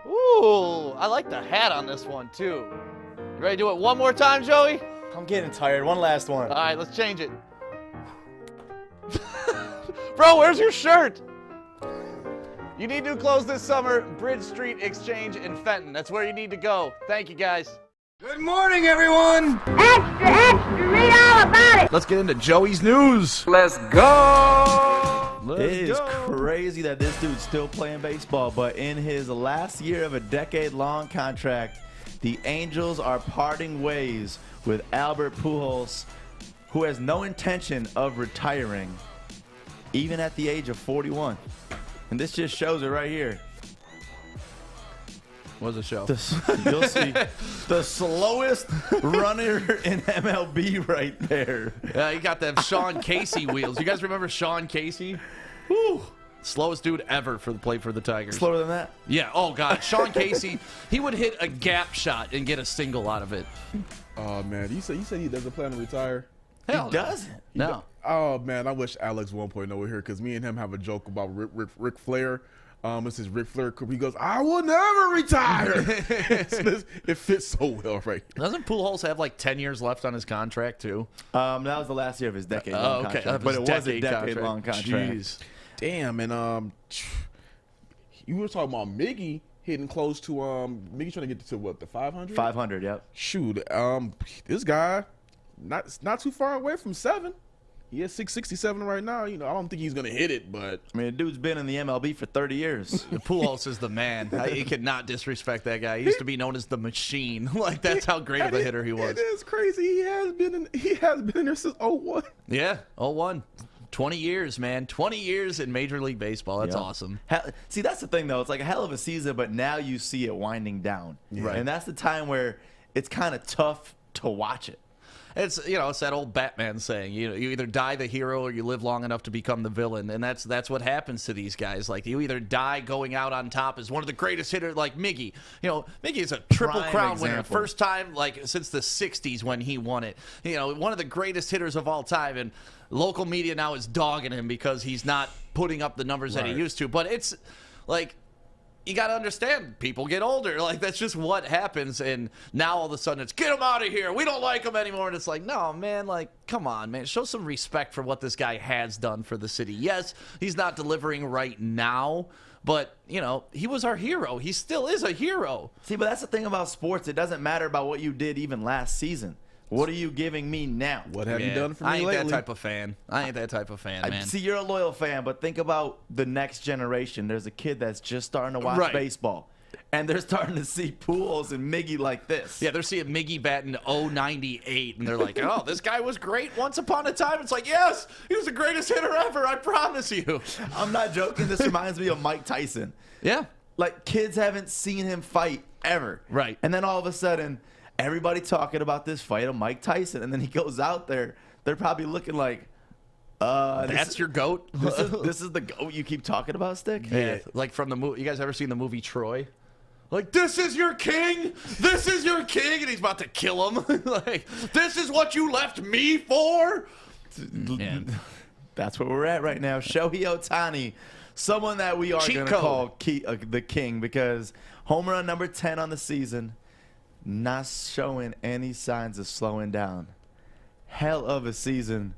Ooh, I like the hat on this one, too. You ready to do it one more time, Joey? I'm getting tired. One last one. All right, let's change it. Bro, where's your shirt? You need new clothes this summer. Bridge Street Exchange in Fenton. That's where you need to go. Thank you, guys. Good morning, everyone. Extra, extra, read all about it. Let's get into Joey's news. Let's go. It is crazy that this dude's still playing baseball, but in his last year of a decade-long contract, the Angels are parting ways with Albert Pujols, who has no intention of retiring, even at the age of 41. And this just shows it right here. What's the show? You'll see the slowest runner in MLB right there. Yeah, you got them Sean Casey wheels. You guys remember Sean Casey? Whew. Slowest dude ever for the plate for the Tigers. Slower than that? Yeah. Oh, God. Sean Casey, he would hit a gap shot and get a single out of it. Oh, man. You said he doesn't plan to retire? Hell he doesn't. No. Oh, man. I wish Alex 1.0 were here because me and him have a joke about Ric Flair. This is Ric Flair. He goes, I will never retire. It fits so well right here. Doesn't Pujols have like 10 years left on his contract, too? That was the last year of his decade-long contract. But it was a decade-long contract. Jeez. Damn, and you were talking about Miggy hitting close to Miggy trying to get to what, the 500? 500, yep. Shoot, this guy not too far away from 7. He has 667 right now. I don't think he's gonna hit it, but I mean, the dude's been in the MLB for 30 years. Pujols is the man. You cannot disrespect that guy. He used to be known as the machine. Like that's how great of a hitter he was. It is crazy. He has been in there since 01. Yeah, 01. 20 years, man. 20 years in Major League Baseball. That's awesome. See, that's the thing, though. It's like a hell of a season, but now you see it winding down. Right. And that's the time where it's kind of tough to watch it. It's it's that old Batman saying, you either die the hero or you live long enough to become the villain, and that's what happens to these guys. Like you either die going out on top as one of the greatest hitters, like Miggy. Miggy is a triple crown winner, first time like since the '60s when he won it. One of the greatest hitters of all time, and local media now is dogging him because he's not putting up the numbers that he used to. But it's like, you got to understand, people get older. Like, that's just what happens. And now all of a sudden it's, get him out of here. We don't like him anymore. And it's like, no, man, like, come on, man. Show some respect for what this guy has done for the city. Yes, he's not delivering right now, but, he was our hero. He still is a hero. See, but that's the thing about sports. It doesn't matter about what you did even last season. What are you giving me now? What have you done for me lately? I ain't that type of fan, man. See, you're a loyal fan, but think about the next generation. There's a kid that's just starting to watch baseball, and they're starting to see Pujols and Miggy like this. Yeah, they're seeing Miggy batting 098, and they're like, oh, this guy was great once upon a time. It's like, yes, he was the greatest hitter ever, I promise you. I'm not joking. This reminds me of Mike Tyson. Yeah. Like, kids haven't seen him fight ever. Right. And then all of a sudden, everybody talking about this fight of Mike Tyson, and then he goes out there. They're probably looking like, that's your GOAT? This is the GOAT you keep talking about, Stick? Yeah, like from the movie. You guys ever seen the movie Troy? Like, this is your king? This is your king? And he's about to kill him. Like, this is what you left me for? That's where we're at right now. Shohei Ohtani someone that we are Cheat going to code. call the king, because home run number 10 on the season, not showing any signs of slowing down. Hell of a season.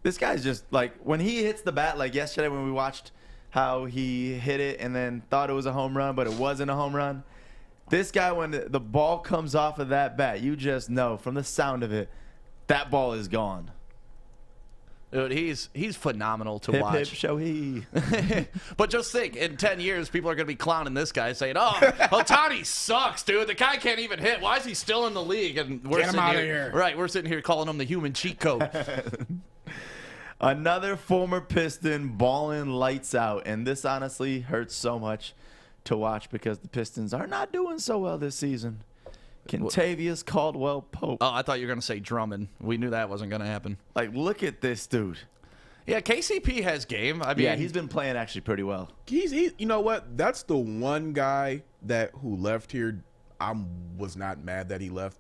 This guy's just like, when he hits the bat, like yesterday when we watched how he hit it and then thought it was a home run, but it wasn't a home run. This guy, when the ball comes off of that bat, you just know from the sound of it, that ball is gone. Dude, he's phenomenal to Hip, watch. hip, show he. But just think, in 10 years, people are going to be clowning this guy, saying, "Oh, Ohtani sucks, dude. The guy can't even hit. Why is he still in the league?" And we're Get him sitting out of here, here. right? We're sitting here calling him the human cheat code. Another former Piston balling lights out, and this honestly hurts so much to watch because the Pistons are not doing so well this season. Kentavious Caldwell Pope. Oh, I thought you were going to say Drummond. We knew that wasn't going to happen. Like, look at this dude. Yeah, KCP has game. I mean, Yeah, he's been playing actually pretty well. You know what? That's the one guy who left here. I was not mad that he left.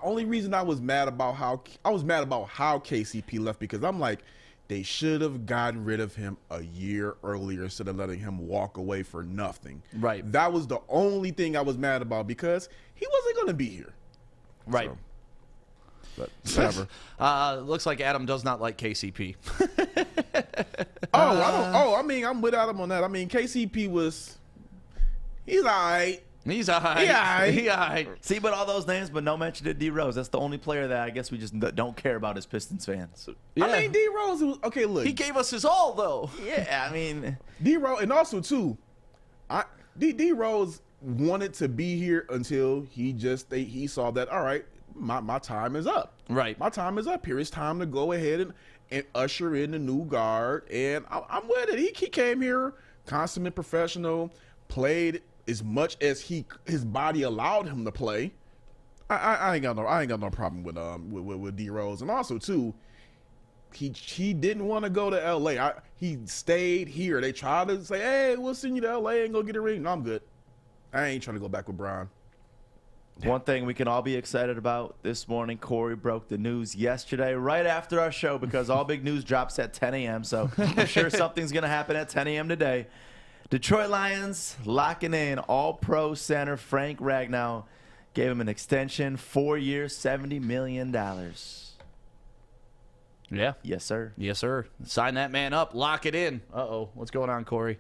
Only reason I was mad about how KCP left, because I'm like, they should have gotten rid of him a year earlier instead of letting him walk away for nothing. Right. That was the only thing I was mad about, because he wasn't going to be here. Right. So, but whatever. Looks like Adam does not like KCP. I mean, I'm with Adam on that. I mean, KCP he's all right. He's all right. He all right. See, but all those names, but no mention to D Rose. That's the only player that I guess we just don't care about as Pistons fans. Yeah. I mean, D Rose was okay. Look, He gave us his all, though. Yeah, I mean, D Rose, and also too, D Rose wanted to be here until he saw that, all right, my time is up. Right. My time is up here. It's time to go ahead and usher in the new guard, and I'm with it. He came here, consummate professional, played as much as his body allowed him to play. I ain't got no problem with D Rose, and also too, he didn't want to go to LA. He stayed here. They tried to say, "Hey, we'll send you to LA and go get a ring." No, I'm good. I ain't trying to go back with Brian. one thing we can all be excited about this morning, Corey broke the news yesterday right after our show, because all big news drops at 10 a.m. So I'm sure something's going to happen at 10 a.m. today. Detroit Lions locking in all-pro center Frank Ragnow. Gave him an extension, 4 years, $70 million. Yeah. Yes, sir. Yes, sir. Sign that man up. Lock it in. Uh-oh. What's going on, Corey?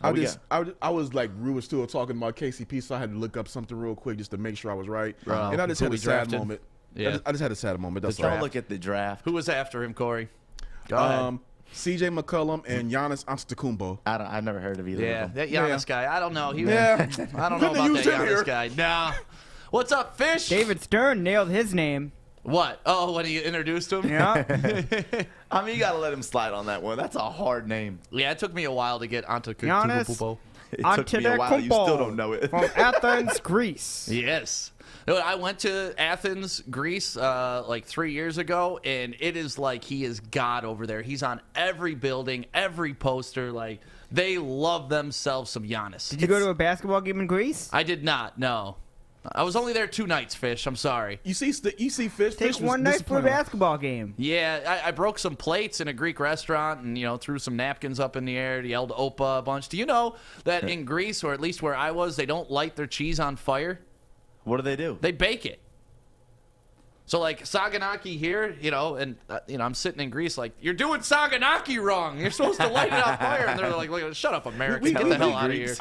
I was like, we were still talking about KCP, so I had to look up something real quick just to make sure I was right. And I just had a sad moment. Yeah. I just had a sad moment. That's Don't all. look at the draft. Who was after him, Corey? Go ahead. CJ McCollum and Giannis Antetokounmpo. I've never heard of either of them. That Giannis guy. I don't know. I don't know Couldn't about use that him Giannis here. guy. Nah. What's up, Fish? David Stern nailed his name. What? Oh, when he introduced him? Yeah. I mean, you got to let him slide on that one. That's a hard name. Yeah, it took me a while to get Giannis Antetokounmpo. It took me a while. You still don't know it. From Athens, Greece. Yes. No, I went to Athens, Greece, like 3 years ago, and it is like he is God over there. He's on every building, every poster. Like, they love themselves some Giannis. Did you go to a basketball game in Greece? I did not, no. I was only there 2 nights, Fish. I'm sorry. You see Fish. Take one night for a basketball game. Yeah, I broke some plates in a Greek restaurant and, threw some napkins up in the air, yelled Opa a bunch. Do you know that in Greece, or at least where I was, they don't light their cheese on fire? What do? They bake it. So, like, Saganaki here, and, I'm sitting in Greece like, you're doing Saganaki wrong. You're supposed to light it on fire. And they're like, shut up, America. Get the hell out of here.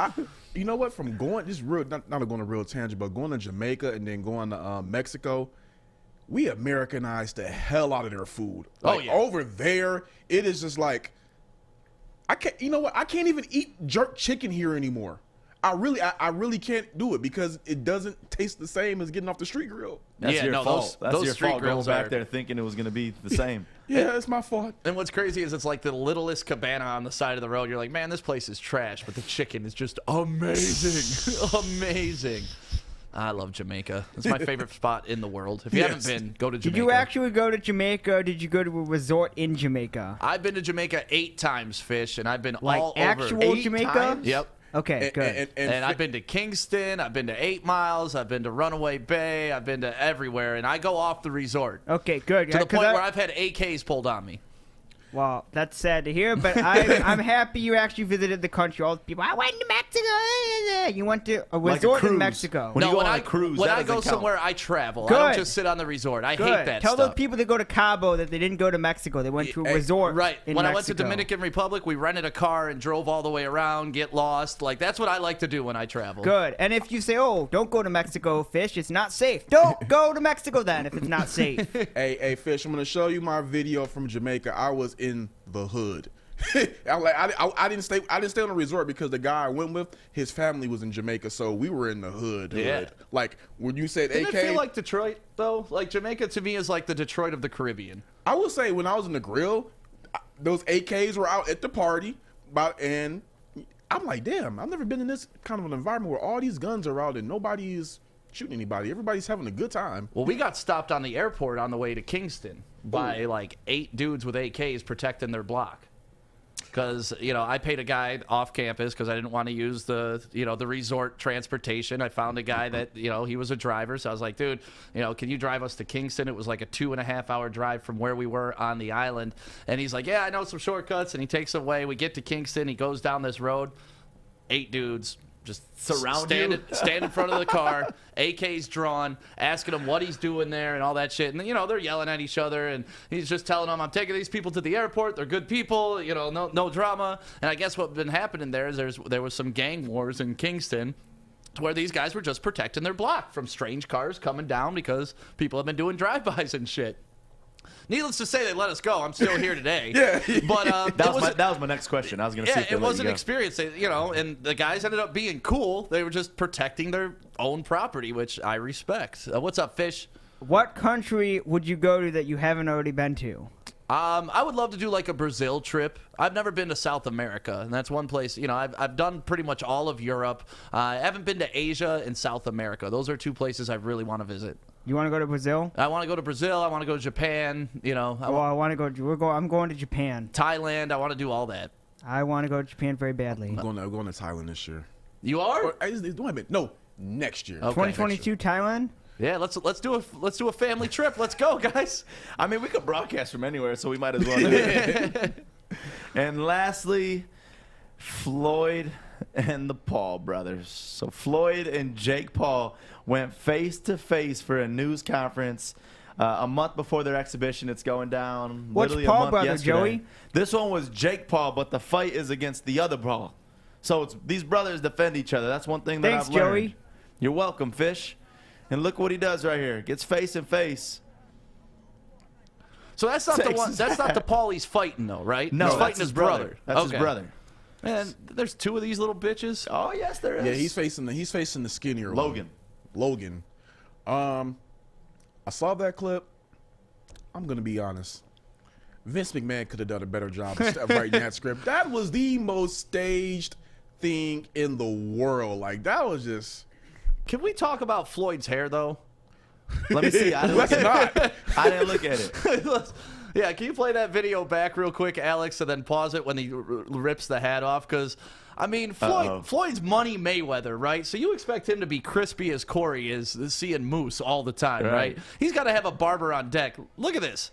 You know what? From going, not going to real tangent, but going to Jamaica and then going to Mexico, we Americanized the hell out of their food. Like, over there, it is just like, I can't. You know what? I can't even eat jerk chicken here anymore. I really can't do it because it doesn't taste the same as getting off the street grill. That's your fault. That's those your street fault. Going grills back there thinking it was going to be the same. Yeah, it's my fault. And what's crazy is it's like the littlest cabana on the side of the road. You're like, man, this place is trash, but the chicken is just amazing. Amazing. I love Jamaica. It's my favorite spot in the world. If you haven't been, go to Jamaica. Did you actually go to Jamaica, or did you go to a resort in Jamaica? I've been to Jamaica 8 times, Fish, and I've been Like all actual over. 8 Jamaica? times? Yep. Okay, good. And I've been to Kingston. I've been to 8 Miles. I've been to Runaway Bay. I've been to everywhere, and I go off the resort. Okay, good. To the point where I've had AKs pulled on me. Well, that's sad to hear, but I'm happy you actually visited the country. All the people, I went to Mexico. You went to a resort in Mexico. When I go somewhere, I travel. Good. I don't just sit on the resort. I Good. hate that Tell stuff. those people that go to Cabo that they didn't go to Mexico. They went to a resort. Right. In When Mexico. I went to Dominican Republic, we rented a car and drove all the way around, get lost. Like, that's what I like to do when I travel. Good. And if you say, oh, don't go to Mexico, Fish, it's not safe. Don't go to Mexico then if it's not safe. Hey, Fish, I'm going to show you my video from Jamaica. I was in the hood. I didn't stay on a resort because the guy I went with, his family was in Jamaica, so we were in the hood. Yeah. Like when you said Didn't AK, it feel like Detroit though? Like Jamaica to me is like the Detroit of the Caribbean. I would say when I was in the grill, those AKs were out at the party, and I'm like, damn, I've never been in this kind of an environment where all these guns are out and nobody is shooting anybody. Everybody's having a good time. Well, we got stopped on the airport on the way to Kingston by like 8 dudes with AKs protecting their block. Because, I paid a guy off campus because I didn't want to use the resort transportation. I found a guy that, he was a driver. So I was like, dude, can you drive us to Kingston? It was like a 2.5-hour drive from where we were on the island. And he's like, yeah, I know some shortcuts. And he takes away. We get to Kingston. He goes down this road. 8 dudes. Just stand in front of the car, AK's drawn, asking him what he's doing there and all that shit. And, they're yelling at each other, and he's just telling them, I'm taking these people to the airport. They're good people, no drama. And I guess what's been happening there is there was some gang wars in Kingston where these guys were just protecting their block from strange cars coming down because people have been doing drive-bys and shit. Needless to say, they let us go. I'm still here today. Yeah. But that was my next question. I was going to see if they it let was you an go. experience. And the guys ended up being cool. They were just protecting their own property, which I respect. What's up, Fish? What country would you go to that you haven't already been to? I would love to do like a Brazil trip. I've never been to South America, and that's one place. I've done pretty much all of Europe. I haven't been to Asia and South America. Those are 2 places I really want to visit. You want to go to Brazil? I want to go to Brazil. I want to go to Japan. I want to go. I'm going to Japan. Thailand. I want to do all that. I want to go to Japan very badly. I'm going to Thailand this year. You are? No, next year. Okay. 2022 Thailand. Yeah, let's do a family trip. Let's go, guys. I mean, we could broadcast from anywhere, so we might as well do it. And lastly, Floyd and the Paul brothers. So Floyd and Jake Paul went face-to-face for a news conference a month before their exhibition. It's going down. What's literally Paul a month brother, yesterday. Joey? This one was Jake Paul, but the fight is against the other Paul. So these brothers defend each other. That's one thing that Thanks, I've learned. Joey. You're welcome, Fish. And look what he does right here. Gets face and face. So that's not the one. That's not the Paul he's fighting, though, right? No, he's that's fighting his brother. That's his brother. Man, there's 2 of these little bitches. Oh yes, there is. Yeah, he's facing the skinnier Logan. Logan. I saw that clip. I'm gonna be honest. Vince McMahon could have done a better job of writing that script. That was the most staged thing in the world. Like that was just. Can we talk about Floyd's hair though? Let me see. I didn't look at it. Yeah, can you play that video back real quick, Alex, and then pause it when he rips the hat off? Because, I mean, Floyd's Money Mayweather, right? So you expect him to be crispy as Corey is seeing Moose all the time, right? He's got to have a barber on deck. Look at this.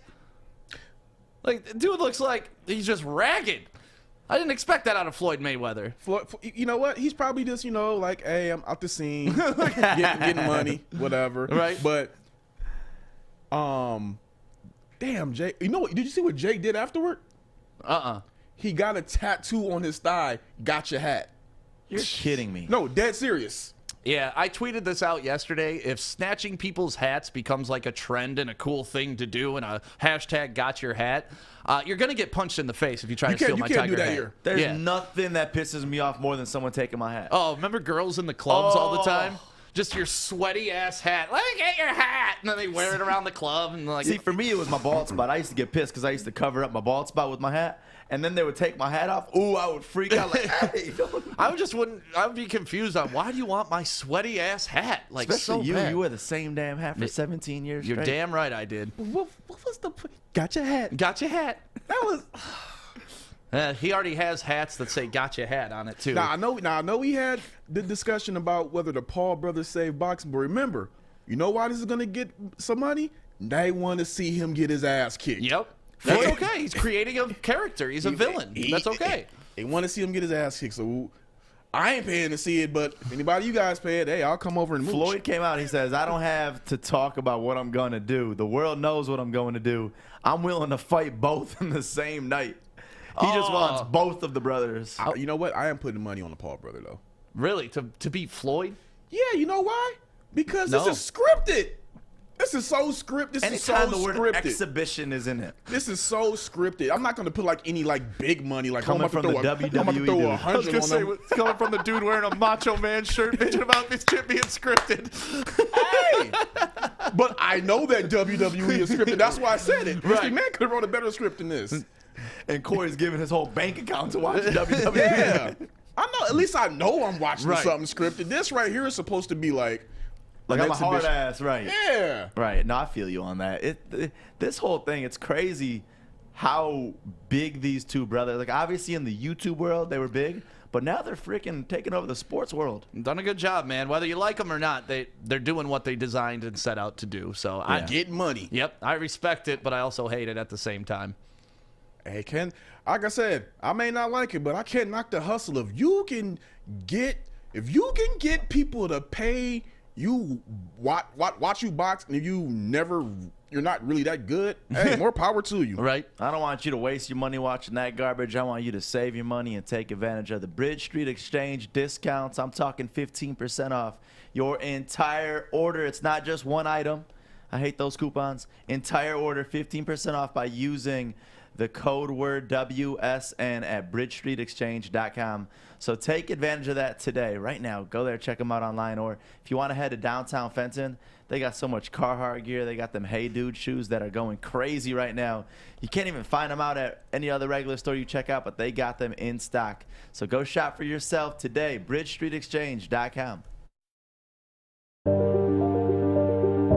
Like, dude looks like he's just ragged. I didn't expect that out of Floyd Mayweather. Floyd, you know what? He's probably just, like, hey, I'm out the scene, getting money, whatever. Right. But, damn, Jake. You know what? Did you see what Jake did afterward? He got a tattoo on his thigh. Got your hat. You're kidding me. No, dead serious. Yeah, I tweeted this out yesterday. If snatching people's hats becomes like a trend and a cool thing to do and a hashtag got your hat, you're going to get punched in the face if you try to steal my Tiger hat. Here. There's nothing that pisses me off more than someone taking my hat. Oh, remember girls in the clubs all the time? Just your sweaty ass hat. Let me get your hat. And then they wear it around the club. And like, see, for me, it was my bald spot. I used to get pissed because I used to cover up my bald spot with my hat. And then they would take my hat off. Ooh, I would freak out like, hey. I would be confused on why do you want my sweaty ass hat? Like, especially so bad. You wear the same damn hat for 17 years You're straight. damn right I did. What was the got your hat? Got your hat. That was... he already has hats that say "Got your hat" on it too. Now I know we had the discussion about whether the Paul brothers saved boxing, but remember, you know why this is gonna get some money? They want to see him get his ass kicked. Yep. That's okay. He's creating a character. He's a villain. That's okay. They want to see him get his ass kicked, so I ain't paying to see it, but if anybody you guys pay it, hey, I'll come over and mooch. Floyd came out. He says, I don't have to talk about what I'm going to do. The world knows what I'm going to do. I'm willing to fight both in the same night. He just wants both of the brothers. You know what? I am putting money on the Paul brother, though. Really? To beat Floyd? Yeah, you know why? Because this is scripted. This is so scripted. This is so Anytime the word scripted. exhibition is in it. This is so scripted. I'm not going to put like any like big money. Like Coming I'm from going the to throw WWE. 100 on them. It's coming from the dude wearing a Macho Man shirt, bitching about this shit being scripted. Hey, but I know that WWE is scripted. That's why I said it. Right. Man could have wrote a better script than this. And Corey's giving his whole bank account to watch WWE. Yeah, I know. At least I know I'm watching something scripted. This right here is supposed to be like I'm a hard ass, right? Yeah, right. No, I feel you on that. This whole thing, it's crazy how big these two brothers. Like obviously in the YouTube world they were big, but now they're freaking taking over the sports world. Done a good job, man. Whether you like them or not, they're doing what they designed and set out to do. So I get money. Yep, I respect it, but I also hate it at the same time. Hey, Ken, like I said, I may not like it, but I can't knock the hustle. If you can get people to pay you watch you box and you're not really that good, hey, more power to you. Right. I don't want you to waste your money watching that garbage. I want you to save your money and take advantage of the Bridge Street Exchange discounts. I'm talking 15% off your entire order. It's not just one item. I hate those coupons. Entire order 15% off by using the code word WSN at bridgestreetexchange.com. So take advantage of that today, right now. Go there, check them out online. Or if you want to head to downtown Fenton, they got so much Carhartt gear. They got them Hey Dude shoes that are going crazy right now. You can't even find them out at any other regular store you check out, but they got them in stock. So go shop for yourself today, bridgestreetexchange.com.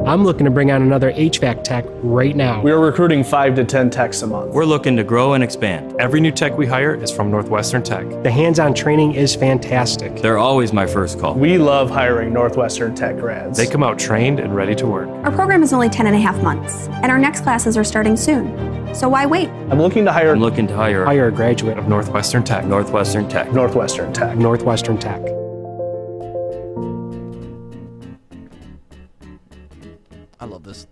I'm looking to bring on another HVAC tech right now. We are recruiting 5 to 10 techs a month. We're looking to grow and expand. Every new tech we hire is from Northwestern Tech. The hands-on training is fantastic. They're always my first call. We love hiring Northwestern Tech grads. They come out trained and ready to work. Our program is only 10.5 months, and our next classes are starting soon. So why wait? I'm looking to hire a graduate of Northwestern Tech. Northwestern Tech. Northwestern Tech. Northwestern Tech. I love this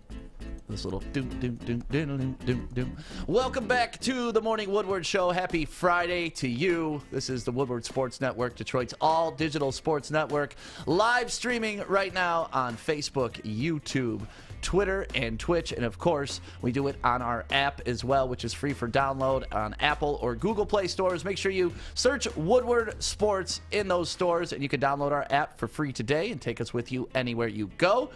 little doom doom doom doom doom doom. Welcome back to the Morning Woodward Show. Happy Friday to you. This is the Woodward Sports Network, Detroit's all digital sports network, live streaming right now on Facebook, YouTube, Twitter, and Twitch. And of course, we do it on our app as well, which is free for download on Apple or Google Play stores. Make sure you search Woodward Sports in those stores, and you can download our app for free today and take us with you anywhere you go.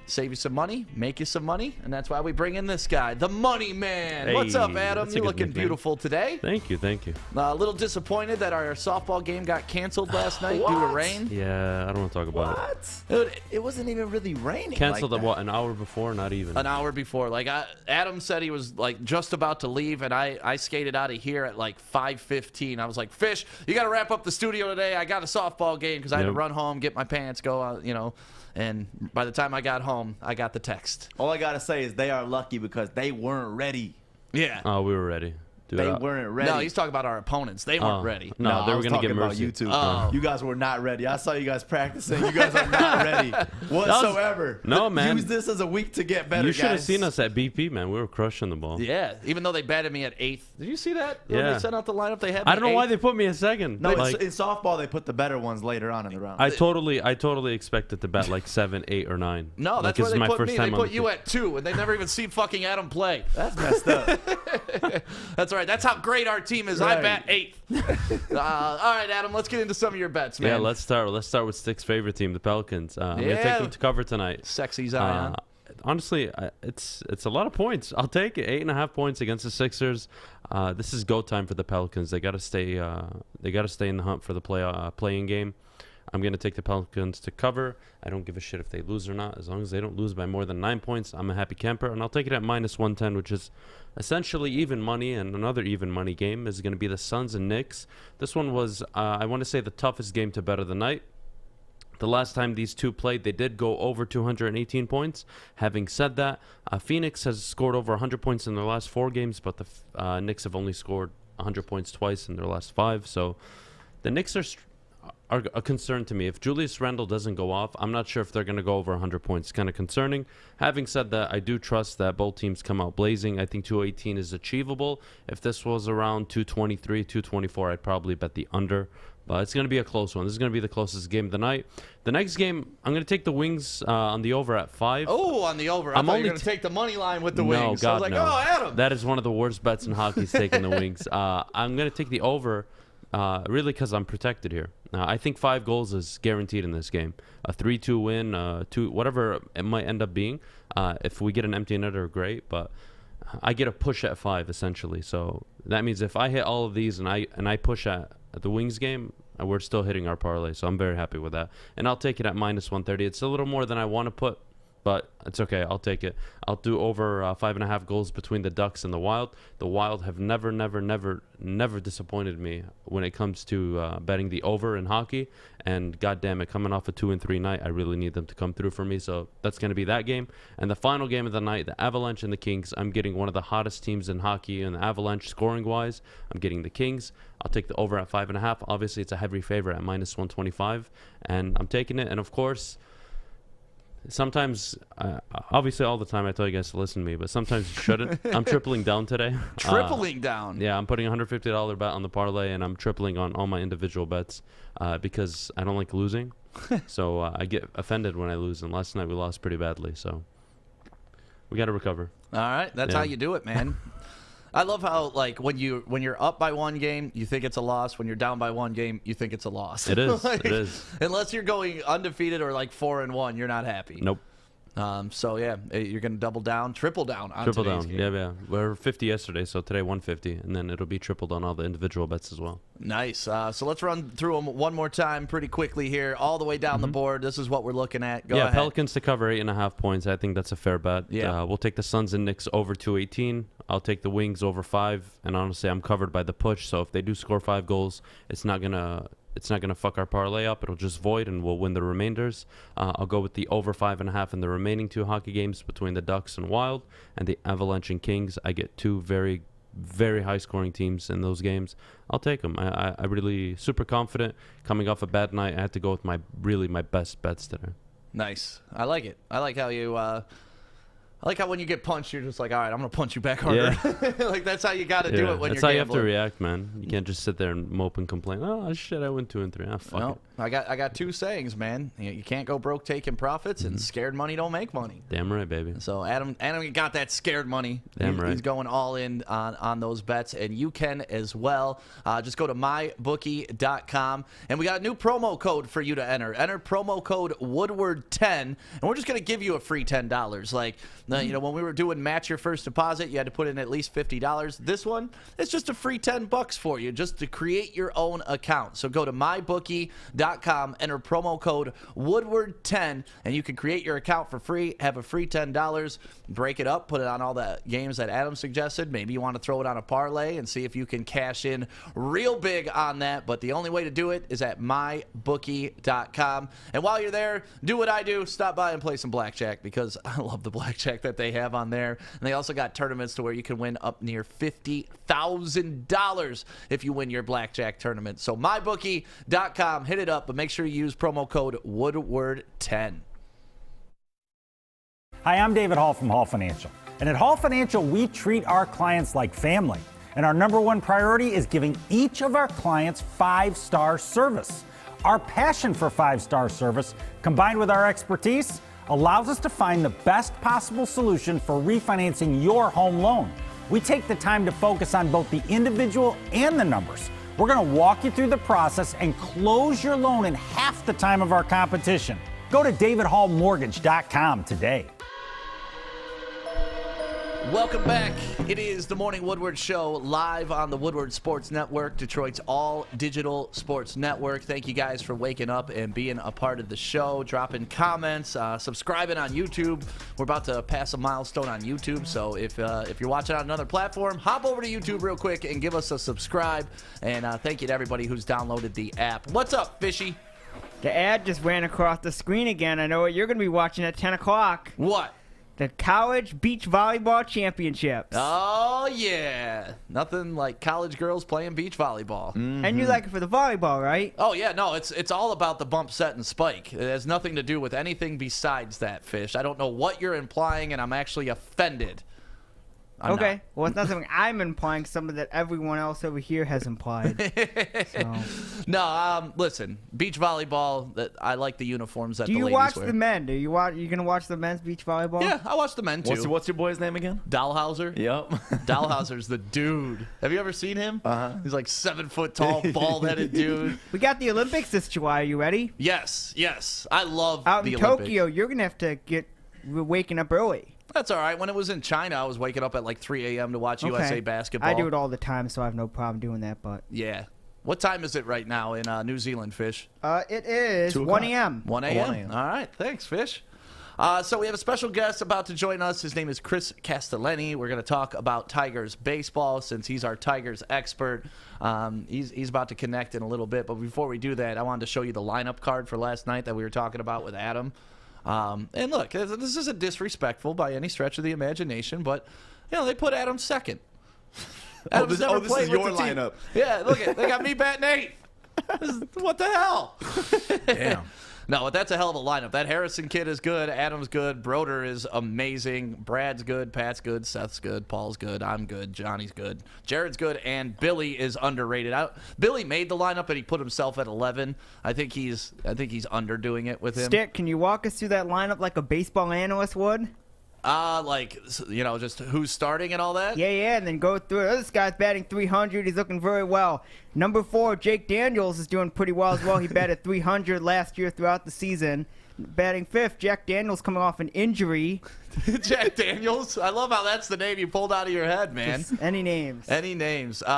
Save you some money, make you some money, and that's why we bring in this guy, the Money Man. Hey, what's up, Adam? You're looking nickname. Beautiful today. Thank you, thank you. A little disappointed that our softball game got canceled last night due to rain. Yeah, I don't want to talk about it. Dude, it wasn't even really raining. Canceled like what, an hour before? Not even. An hour before. Like Adam said he was like just about to leave, and I skated out of here at like 5:15. I was like, Fish, you got to wrap up the studio today. I got a softball game because I had to run home, get my pants, go out, you know. And by the time I got home, I got the text. All I got to say is they are lucky because they weren't ready. Yeah. Oh, we were ready. They weren't ready. No, he's talking about our opponents. They weren't ready. No, they were going to get about mercy. you two. Oh. You guys were not ready. I saw you guys practicing. You guys are not ready whatsoever. No, man. Use this as a week to get better, You should have guys. seen us at BP, man. We were crushing the ball. Yeah, even though they batted me at 8th. Did you see that? When Yeah. they sent out the lineup, they had me I don't know why 8th. they put me in second. No, Like, in softball, they put the better ones later on in the round. I totally expected to bat like 7, 8, or 9. No, like, that's this where is they my put first me. time They on put the you field. at 2, and they never even seen fucking Adam play. That's messed up. That's right. That's how great our team is. Right. I bat 8th. All right, Adam, let's get into some of your bets, man. Yeah, let's start with Stick's favorite team, the Pelicans. I'm gonna take them to cover tonight. Sexy Zion. Honestly, it's a lot of points. I'll take it. 8.5 points against the Sixers. This is go time for the Pelicans. They got to stay. They got to stay in the hunt for the playing game. I'm gonna take the Pelicans to cover. I don't give a shit if they lose or not. As long as they don't lose by more than 9 points, I'm a happy camper. And I'll take it at -110, which is essentially even money. And another even money game is going to be the Suns and Knicks. This one was, I want to say, the toughest game to bet of the night. The last time these two played, they did go over 218 points. Having said that, Phoenix has scored over 100 points in their last 4 games, but the Knicks have only scored 100 points twice in their last 5. So the Knicks are a concern to me. If Julius Randle doesn't go off, I'm not sure if they're going to go over 100 points. It's kind of concerning. Having said that, I do trust that both teams come out blazing. I think 218 is achievable. If this was around 223, 224, I'd probably bet the under. But it's going to be a close one. This is going to be the closest game of the night. The next game, I'm going to take the Wings on the over at 5. Oh, on the over. I thought you were going to take the money line with the Wings. God, I was like, no. oh, Adam. That is one of the worst bets in hockey, is taking the Wings. I'm going to take the over, really because I'm protected here. I think 5 goals is guaranteed in this game. A 3-2 win, 2, whatever it might end up being. If we get an empty netter, great. But I get a push at 5, essentially. So that means if I hit all of these and I push at the Wings game, we're still hitting our parlay, so I'm very happy with that. And I'll take it at -130. It's a little more than I want to put, but it's okay. I'll take it. I'll do over 5.5 goals between the Ducks and the Wild. The Wild have never disappointed me when it comes to betting the over in hockey. And goddamn it, coming off a 2-3 night, I really need them to come through for me. So that's going to be that game. And the final game of the night, the Avalanche and the Kings. I'm getting one of the hottest teams in hockey in the Avalanche scoring-wise. I'm getting the Kings. I'll take the over at 5.5. Obviously, it's a heavy favorite at -125, and I'm taking it. And of course, sometimes, obviously all the time I tell you guys to listen to me, but sometimes you shouldn't. I'm tripling down today. Tripling down? Yeah, I'm putting a $150 bet on the parlay, and I'm tripling on all my individual bets because I don't like losing. So I get offended when I lose, and last night we lost pretty badly, so we got to recover. All right, that's how you do it, man. I love how, like, when you're up by 1 game, you think it's a loss. When you're down by 1 game, you think it's a loss. It is. Like, it is. Unless you're going undefeated or like 4-1, you're not happy. Nope. So yeah, you're gonna double down, triple down on Triple today's down. game. Yeah. We're 50 yesterday, so today 150, and then it'll be tripled on all the individual bets as well. Nice. So let's run through them one more time pretty quickly here, all the way down the board. This is what we're looking at. Go ahead. Pelicans to cover 8.5 points. I think that's a fair bet. Yeah. We'll take the Suns and Knicks over 218. I'll take the Wings over 5, and honestly, I'm covered by the push. So if they do score 5 goals, it's not gonna fuck our parlay up. It'll just void, and we'll win the remainders. I'll go with the over 5.5 in the remaining 2 hockey games between the Ducks and Wild, and the Avalanche and Kings. I get 2 very, very high-scoring teams in those games. I'll take them. I really super confident. Coming off a bad night, I had to go with my best bets today. Nice. I like it. I like how you. I like how when you get punched, you're just like, all right, I'm going to punch you back harder. Yeah. Like, that's how you got to do it when that's you're gambling. That's how you have to react, man. You can't just sit there and mope and complain. Oh, shit, I went 2-3. Ah, fuck it. I got 2 sayings, man. You can't go broke taking profits, and scared money don't make money. Damn right, baby. So Adam got that scared money. Damn right. He's going all in on those bets, and you can as well. Just go to mybookie.com, and we got a new promo code for you to enter. Enter promo code Woodward10, and we're just going to give you a free $10. Like, when we were doing match your first deposit, you had to put in at least $50. This one, it's just a free $10 for you, just to create your own account. So go to mybookie.com, enter promo code Woodward10, and you can create your account for free, have a free $10, break it up, put it on all the games that Adam suggested. Maybe you want to throw it on a parlay and see if you can cash in real big on that, but the only way to do it is at mybookie.com. And while you're there, do what I do, stop by and play some blackjack, because I love the blackjack that they have on there. And they also got tournaments to where you can win up near $50,000 if you win your blackjack tournament. So mybookie.com, hit it up, but make sure you use promo code Woodward10. Hi, I'm David Hall from Hall Financial. And at Hall Financial, we treat our clients like family. And our #1 priority is giving each of our clients 5-star service. Our passion for 5-star service, combined with our expertise, allows us to find the best possible solution for refinancing your home loan. We take the time to focus on both the individual and the numbers. We're going to walk you through the process and close your loan in half the time of our competition. Go to davidhallmortgage.com today. Welcome back. It is the Morning Woodward Show, live on the Woodward Sports Network, Detroit's all-digital sports network. Thank you guys for waking up and being a part of the show, dropping comments, subscribing on YouTube. We're about to pass a milestone on YouTube, so if you're watching on another platform, hop over to YouTube real quick and give us a subscribe. And thank you to everybody who's downloaded the app. What's up, Fishy? The ad just ran across the screen again. I know what you're going to be watching at 10 o'clock. What? The College Beach Volleyball Championships. Oh, yeah. Nothing like college girls playing beach volleyball. And you like it for the volleyball, right? Oh, yeah. No, it's all about the bump, set, and spike. It has nothing to do with anything besides that, Fish. I don't know what you're implying, and I'm actually offended. I'm okay. not. Well, it's not something I'm implying, something that everyone else over here has implied. So. No, listen, beach volleyball, I like the uniforms that Do the you ladies watch wear. the men? Are you going to watch the men's beach volleyball? Yeah, I watch the men, too. What's your boy's name again? Dahlhauser. Yep. Dahlhauser's the dude. Have you ever seen him? Uh-huh. He's like 7 foot tall, bald-headed dude. We got the Olympics this July. Are you ready? Yes. I love Out the in Olympics. Tokyo, you're going to have to get waking up early. That's all right. When it was in China, I was waking up at like 3 a.m. to watch USA basketball. I do it all the time, so I have no problem doing that. But yeah. What time is it right now in New Zealand, Fish? It is 1 a.m. 1 a.m. All right. Thanks, Fish. So we have a special guest about to join us. His name is Chris Castellani. We're going to talk about Tigers baseball since he's our Tigers expert. He's about to connect in a little bit. But before we do that, I wanted to show you the lineup card for last night that we were talking about with Adam. And look, this isn't disrespectful by any stretch of the imagination, but they put Adam second. This is your lineup. Yeah, look, they got me batting 8. What the hell? Damn. No, but that's a hell of a lineup. That Harrison kid is good. Adam's good. Broder is amazing. Brad's good. Pat's good. Seth's good. Paul's good. I'm good. Johnny's good. Jared's good. And Billy is underrated. Billy made the lineup, and he put himself at 11. I think he's underdoing it with him. Stick, can you walk us through that lineup like a baseball analyst would? Just who's starting and all that? Yeah, and then go through it. Oh, this guy's batting 300. He's looking very well. Number 4, Jake Daniels is doing pretty well as well. He batted 300 last year throughout the season. Batting 5th, Jack Daniels coming off an injury. Jack Daniels? I love how that's the name you pulled out of your head, man. Just any names. Any names. We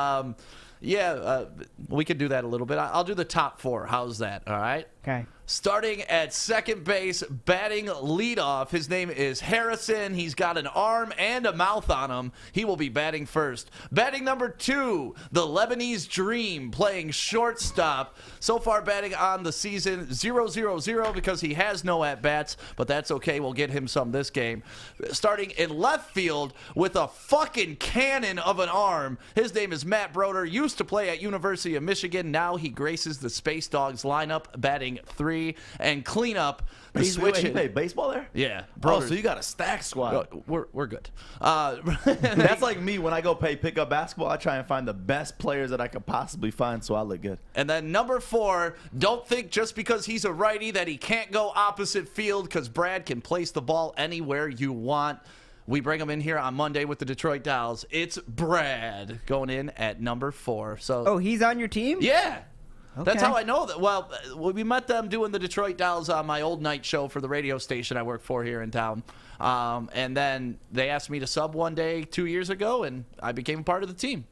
could do that a little bit. I'll do the top 4. How's that? All right? Okay. Starting at second base, batting leadoff. His name is Harrison. He's got an arm and a mouth on him. He will be batting first. Batting number 2, the Lebanese Dream, playing shortstop. So far batting on the season 0-0-0 because he has no at-bats, but that's okay. We'll get him some this game. Starting in left field with a fucking cannon of an arm. His name is Matt Broder. Used to play at University of Michigan. Now he graces the Space Dogs lineup, batting 3. And clean up the switch. He played baseball there? Yeah. Bro, so you got a stack squad. We're good. That's like me when I go pick up basketball. I try and find the best players that I could possibly find so I look good. And then number 4, don't think just because he's a righty that he can't go opposite field because Brad can place the ball anywhere you want. We bring him in here on Monday with the Detroit Dolls. It's Brad going in at number 4. So he's on your team? Yeah. Okay. That's how I know that. Well, we met them doing the Detroit Dolls on my old night show for the radio station I work for here in town. And then they asked me to sub one day 2 years ago, and I became a part of the team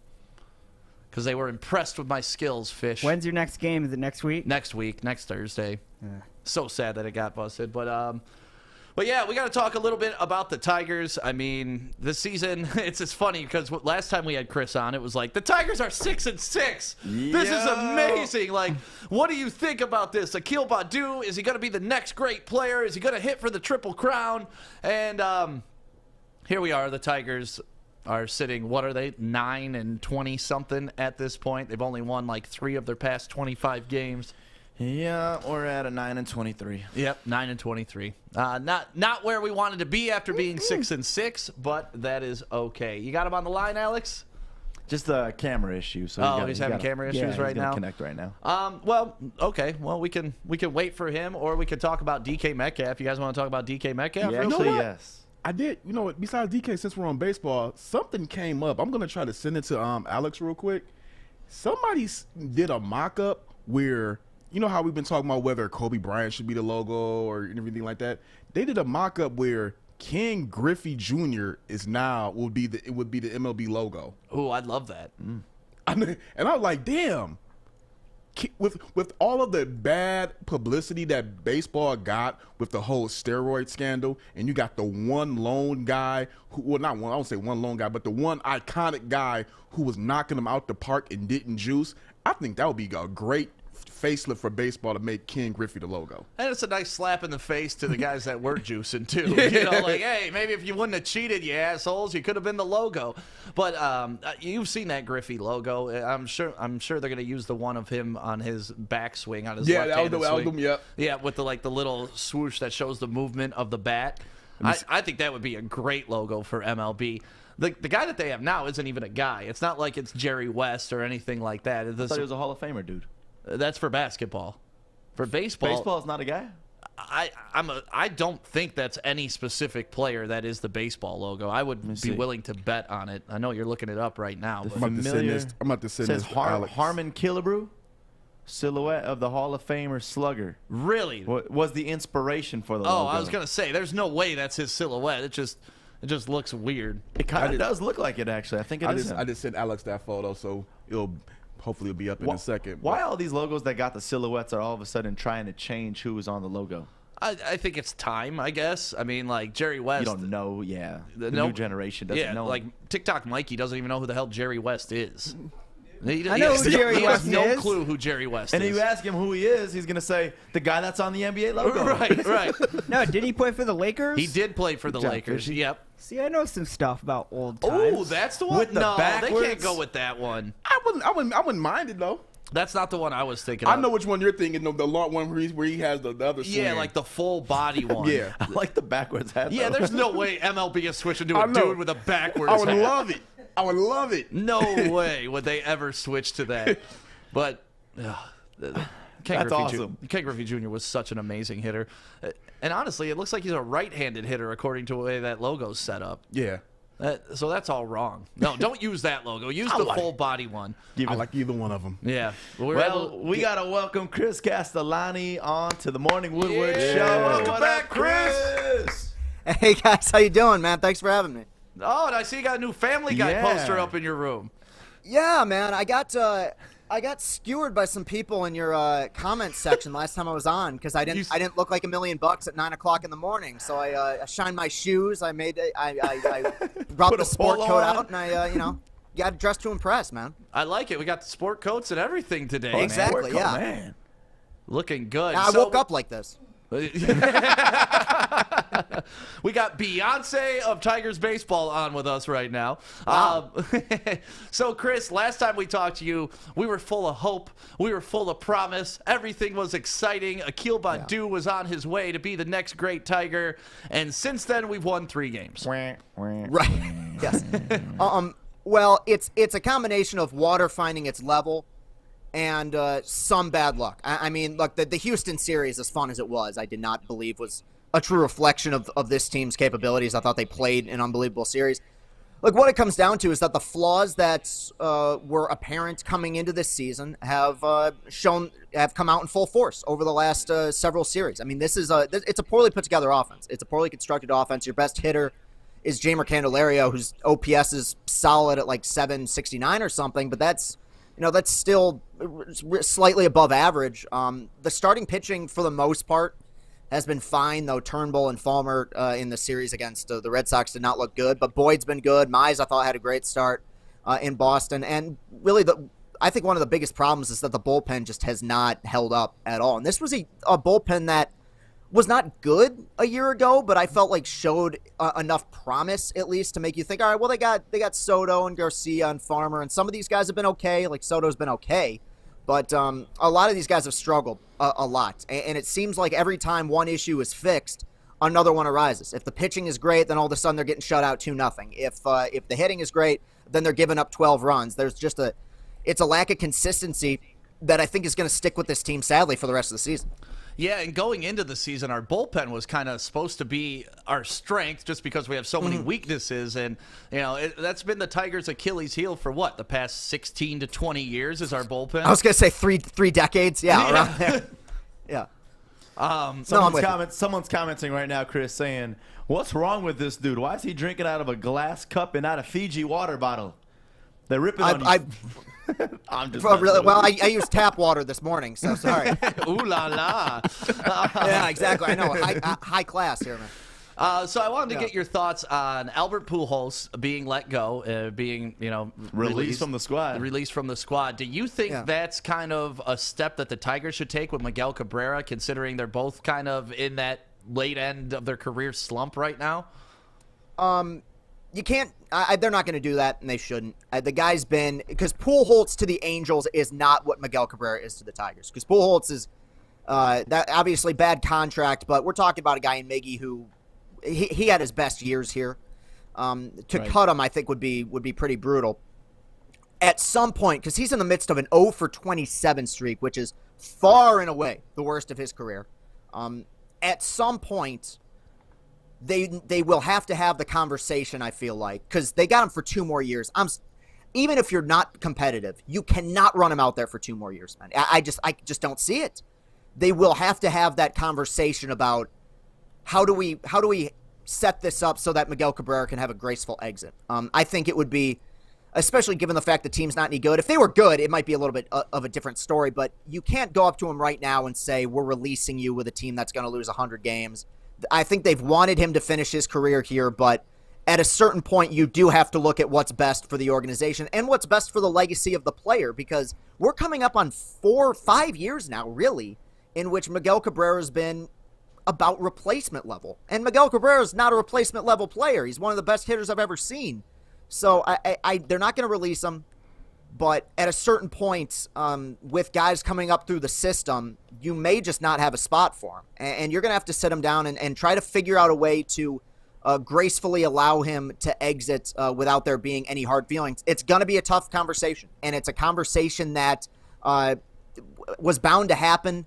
because they were impressed with my skills, Fish. When's your next game? Is it next week? Next week, next Thursday. So sad that it got busted. But yeah, we got to talk a little bit about the Tigers. I mean, this season, it's just funny because last time we had Chris on, it was like, the Tigers are 6-6. This is amazing. Like, what do you think about this? Akil Baddoo, is he going to be the next great player? Is he going to hit for the Triple Crown? And here we are. The Tigers are sitting, what are they, 9-20-something at this point. They've only won like 3 of their past 25 games. Yeah, we're at a 9-23. Yep, 9-23. Not where we wanted to be after being 6-6, but that is okay. You got him on the line, Alex? Just a camera issue. So he's having camera issues right now. Connect right now. Well, okay. Well, we can wait for him, or we could talk about DK Metcalf. You guys want to talk about DK Metcalf? Yeah, actually, yes. I did. You know what? Besides DK, since we're on baseball, something came up. I'm gonna try to send it to Alex real quick. Somebody did a mock-up where. You know how we've been talking about whether Kobe Bryant should be the logo or everything like that? They did a mock-up where Ken Griffey Jr. would be the MLB logo. Oh, I'd love that. And I was like, damn. With all of the bad publicity that baseball got with the whole steroid scandal, and you got the one lone guy I won't say one lone guy, but the one iconic guy who was knocking them out the park and didn't juice, I think that would be a great facelift for baseball to make Ken Griffey the logo. And it's a nice slap in the face to the guys that were juicing too. You know, like, hey, maybe if you wouldn't have cheated, you assholes, you could have been the logo. But you've seen that Griffey logo. I'm sure they're gonna use the one of him on his backswing on his left-handed swing. album, yep. Yeah, with the little swoosh that shows the movement of the bat. I think that would be a great logo for MLB. The guy that they have now isn't even a guy. It's not like it's Jerry West or anything like that. I thought he was a Hall of Famer, dude. That's for basketball. For baseball, baseball's not a guy. I don't think that's any specific player that is the baseball logo. I would be willing to bet on it. I know you're looking it up right now. I'm about to send this to Alex. Harmon Killebrew, silhouette of the Hall of Famer slugger. Really? What was the inspiration for the logo? Oh, I was gonna say, there's no way that's his silhouette. It just looks weird. It kind of does look like it, actually. I think it is. I just sent Alex that photo, so hopefully it'll be up in a second. Why all these logos that got the silhouettes are all of a sudden trying to change who was on the logo? I think it's time, I guess. I mean, like, Jerry West. You don't know, the new generation doesn't know. Like, TikTok Mikey doesn't even know who the hell Jerry West is. I know who Jerry West is. He has no clue who Jerry West is. And if you ask him who he is, he's going to say, the guy that's on the NBA logo. Right. No, did he play for the Lakers? He did play for the Lakers, yep. See, I know some stuff about old times. Oh, that's the one? With the backwards? They can't go with that one. I wouldn't mind it, though. That's not the one I was thinking of. I know which one you're thinking of, the long one where he has the other swing. Yeah, like the full body one. Yeah. I like the backwards hat, Yeah, though. there's no way MLB is switching to a dude with a backwards I would hat. love it. I would love it. No way would they ever switch to that. But Ken Griffey Jr. was such an amazing hitter. And honestly, it looks like he's a right-handed hitter according to the way that logo's set up. Yeah. So that's all wrong. No, don't use that logo. Use the full body one. I like either one of them. Yeah. Well, we got to welcome Chris Castellani on to the Morning Woodward Show. Welcome back, Chris. Hey, guys. How you doing, man? Thanks for having me. Oh, and I see you got a new Family Guy poster up in your room. Yeah, man. I got skewered by some people in your comment section last time I was on because I didn't look like $1 million at 9 o'clock in the morning. So I shined my shoes. I brought the sport coat out, and I got dressed to impress, man. I like it. We got the sport coats and everything today. Exactly. Yeah. Man. Looking good. I woke up like this. We got Beyonce of Tigers baseball on with us right now. Wow. So, Chris, last time we talked to you, we were full of hope. We were full of promise. Everything was exciting. Akil Baddoo was on his way to be the next great Tiger. And since then, we've won 3 games. Right. Yes. Well, it's a combination of water finding its level and some bad luck. I mean, look, the Houston series, as fun as it was, I did not believe was a true reflection of this team's capabilities. I thought they played an unbelievable series. Look, what it comes down to is that the flaws that were apparent coming into this season have come out in full force over the last several series. I mean, it's a poorly put together offense. It's a poorly constructed offense. Your best hitter is Jeimer Candelario, whose OPS is solid at like 769 or something, but that's still slightly above average. The starting pitching, for the most part, has been fine, though Turnbull and Falmer in the series against the Red Sox did not look good. But Boyd's been good. Mize, I thought, had a great start in Boston. And really, I think one of the biggest problems is that the bullpen just has not held up at all. And this was a bullpen that was not good a year ago, but I felt like showed enough promise, at least, to make you think, all right, well, they got Soto and Garcia and Farmer, and some of these guys have been okay. Like, Soto's been okay. But a lot of these guys have struggled a lot. And it seems like every time one issue is fixed, another one arises. If the pitching is great, then all of a sudden they're getting shut out 2-0. If the hitting is great, then they're giving up 12 runs. There's just it's a lack of consistency that I think is going to stick with this team, sadly, for the rest of the season. Yeah, and going into the season, our bullpen was kind of supposed to be our strength just because we have so many weaknesses. And, that's been the Tigers' Achilles heel for what? The past 16 to 20 years is our bullpen? I was going to say three decades. Yeah, around there. Yeah. Someone's commenting right now, Chris, saying, what's wrong with this dude? Why is he drinking out of a glass cup and not a Fiji water bottle? They're ripping on you. I'm just I used tap water this morning, so sorry. Ooh la la. Yeah, exactly. I know. High class here, man. So I wanted to get your thoughts on Albert Pujols being let go, being released from the squad. Released from the squad. Do you think that's kind of a step that the Tigers should take with Miguel Cabrera, considering they're both kind of in that late end of their career slump right now? You can't. They're not going to do that, and they shouldn't. The guy's been, because Pujols to the Angels is not what Miguel Cabrera is to the Tigers. Because Pujols is that obviously bad contract, but we're talking about a guy in Miggy who he had his best years here. Cut him, I think, would be pretty brutal. At some point, because he's in the midst of an 0 for 27 streak, which is far and away the worst of his career. At some point, they will have to have the conversation, I feel like, because they got him for 2 more years. Even if you're not competitive, you cannot run him out there for 2 more years, man. I just don't see it. They will have to have that conversation about how do we set this up so that Miguel Cabrera can have a graceful exit. I think it would be, especially given the fact the team's not any good. If they were good, it might be a little bit of a different story, but you can't go up to him right now and say, we're releasing you with a team that's going to lose 100 games. I think they've wanted him to finish his career here, but at a certain point, you do have to look at what's best for the organization and what's best for the legacy of the player, because we're coming up on 4 or 5 years now, really, in which Miguel Cabrera has been about replacement level. And Miguel Cabrera is not a replacement level player. He's one of the best hitters I've ever seen. So they're not going to release him. But at a certain point, with guys coming up through the system, you may just not have a spot for him. And you're going to have to sit him down and try to figure out a way to gracefully allow him to exit without there being any hard feelings. It's going to be a tough conversation. And it's a conversation that was bound to happen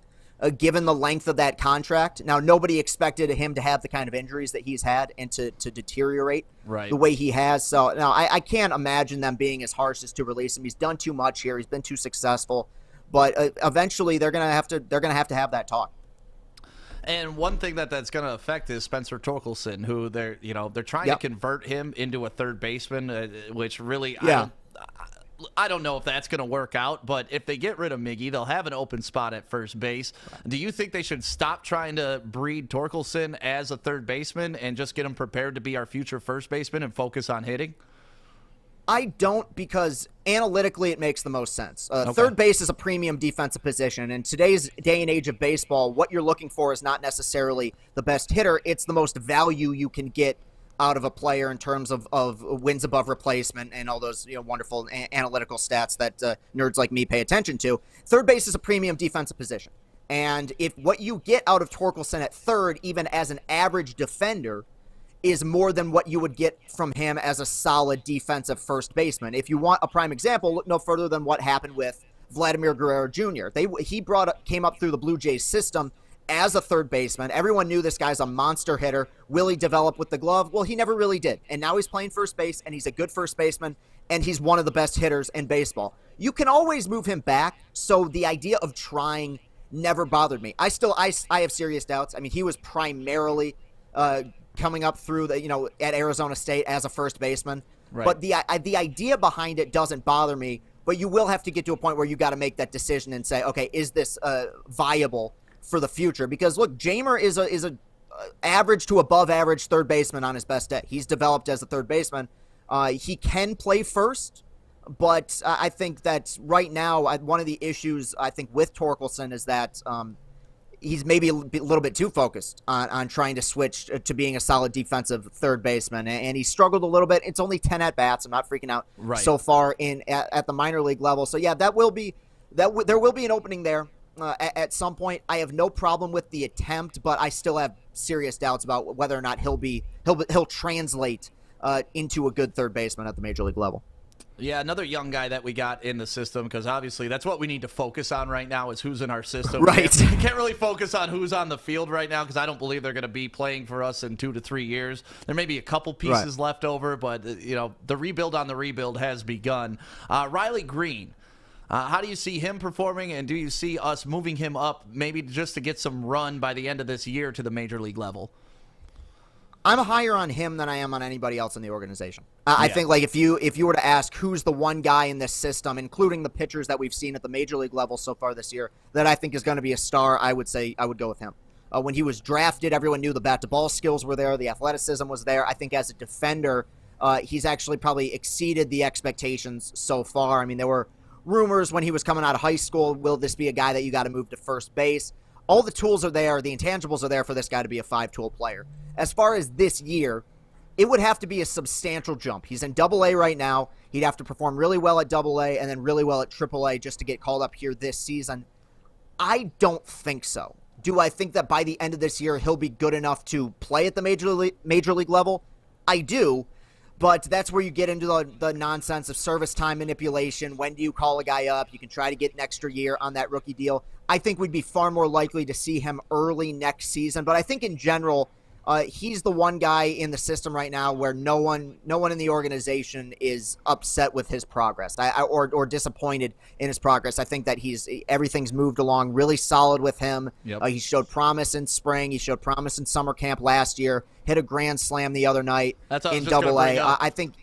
given the length of that contract. Now, nobody expected him to have the kind of injuries that he's had and to deteriorate the way he has. So, now, I can't imagine them being as harsh as to release him. He's done too much here. He's been too successful. But eventually, they're gonna have to have that talk. And one thing that's going to affect is Spencer Torkelson, who they're trying to convert him into a third baseman, which really I don't know if that's going to work out, but if they get rid of Miggy, they'll have an open spot at first base. Do you think they should stop trying to breed Torkelson as a third baseman and just get him prepared to be our future first baseman and focus on hitting? I don't, because analytically it makes the most sense. Third base is a premium defensive position. In today's day and age of baseball, what you're looking for is not necessarily the best hitter. It's the most value you can get out of a player in terms of wins above replacement and all those wonderful analytical stats that nerds like me pay attention to. Third base is a premium defensive position. And if what you get out of Torkelson at third, even as an average defender, is more than what you would get from him as a solid defensive first baseman. If you want a prime example, look no further than what happened with Vladimir Guerrero Jr. He came up through the Blue Jays system as a third baseman. Everyone knew this guy's a monster hitter. Will he develop with the glove? Well, he never really did. And now he's playing first base, and he's a good first baseman, and he's one of the best hitters in baseball. You can always move him back, so the idea of trying never bothered me. I have serious doubts. I mean, he was primarily coming up through at Arizona State as a first baseman. Right. But the idea behind it doesn't bother me, but you will have to get to a point where you got to make that decision and say, okay, is this viable for the future? Because look, Jamer is a average to above average third baseman on his best day. He's developed as a third baseman. He can play first, but I think that right now one of the issues I think with Torkelson is that he's maybe a little bit too focused on trying to switch to being a solid defensive third baseman, and he struggled a little bit. It's only 10 at bats. I'm not freaking out so far at the minor league level. So yeah, there will be an opening there. At some point. I have no problem with the attempt, but I still have serious doubts about whether or not he'll translate into a good third baseman at the major league level. Yeah, another young guy that we got in the system, because obviously that's what we need to focus on right now is who's in our system. Right. Can't really focus on who's on the field right now because I don't believe they're going to be playing for us in 2 to 3 years. There may be a couple pieces left over, but the rebuild on the rebuild has begun. Riley Green. How do you see him performing, and do you see us moving him up maybe just to get some run by the end of this year to the major league level? I'm higher on him than I am on anybody else in the organization. I think like if you were to ask who's the one guy in this system, including the pitchers that we've seen at the major league level so far this year, that I think is going to be a star, I would say I would go with him. When he was drafted, everyone knew the bat-to-ball skills were there, the athleticism was there. I think as a defender, he's actually probably exceeded the expectations so far. I mean, there were rumors when he was coming out of high school, will this be a guy that you got to move to first base? All the tools are there, the intangibles are there for this guy to be a 5-tool player. As far as this year, it would have to be a substantial jump. He's in Double-A right now. He'd have to perform really well at Double-A and then really well at Triple-A just to get called up here this season. I don't think so. Do I think that by the end of this year he'll be good enough to play at the major league level? I do, but that's where you get into the nonsense of service time manipulation. When do you call a guy up? You can try to get an extra year on that rookie deal. I think we'd be far more likely to see him early next season, but I think in general, he's the one guy in the system right now where no one in the organization is upset with his progress or disappointed in his progress. I think that everything's moved along really solid with him. Yep. He showed promise in spring. He showed promise in summer camp last year. Hit a grand slam the other night in Double-A. I think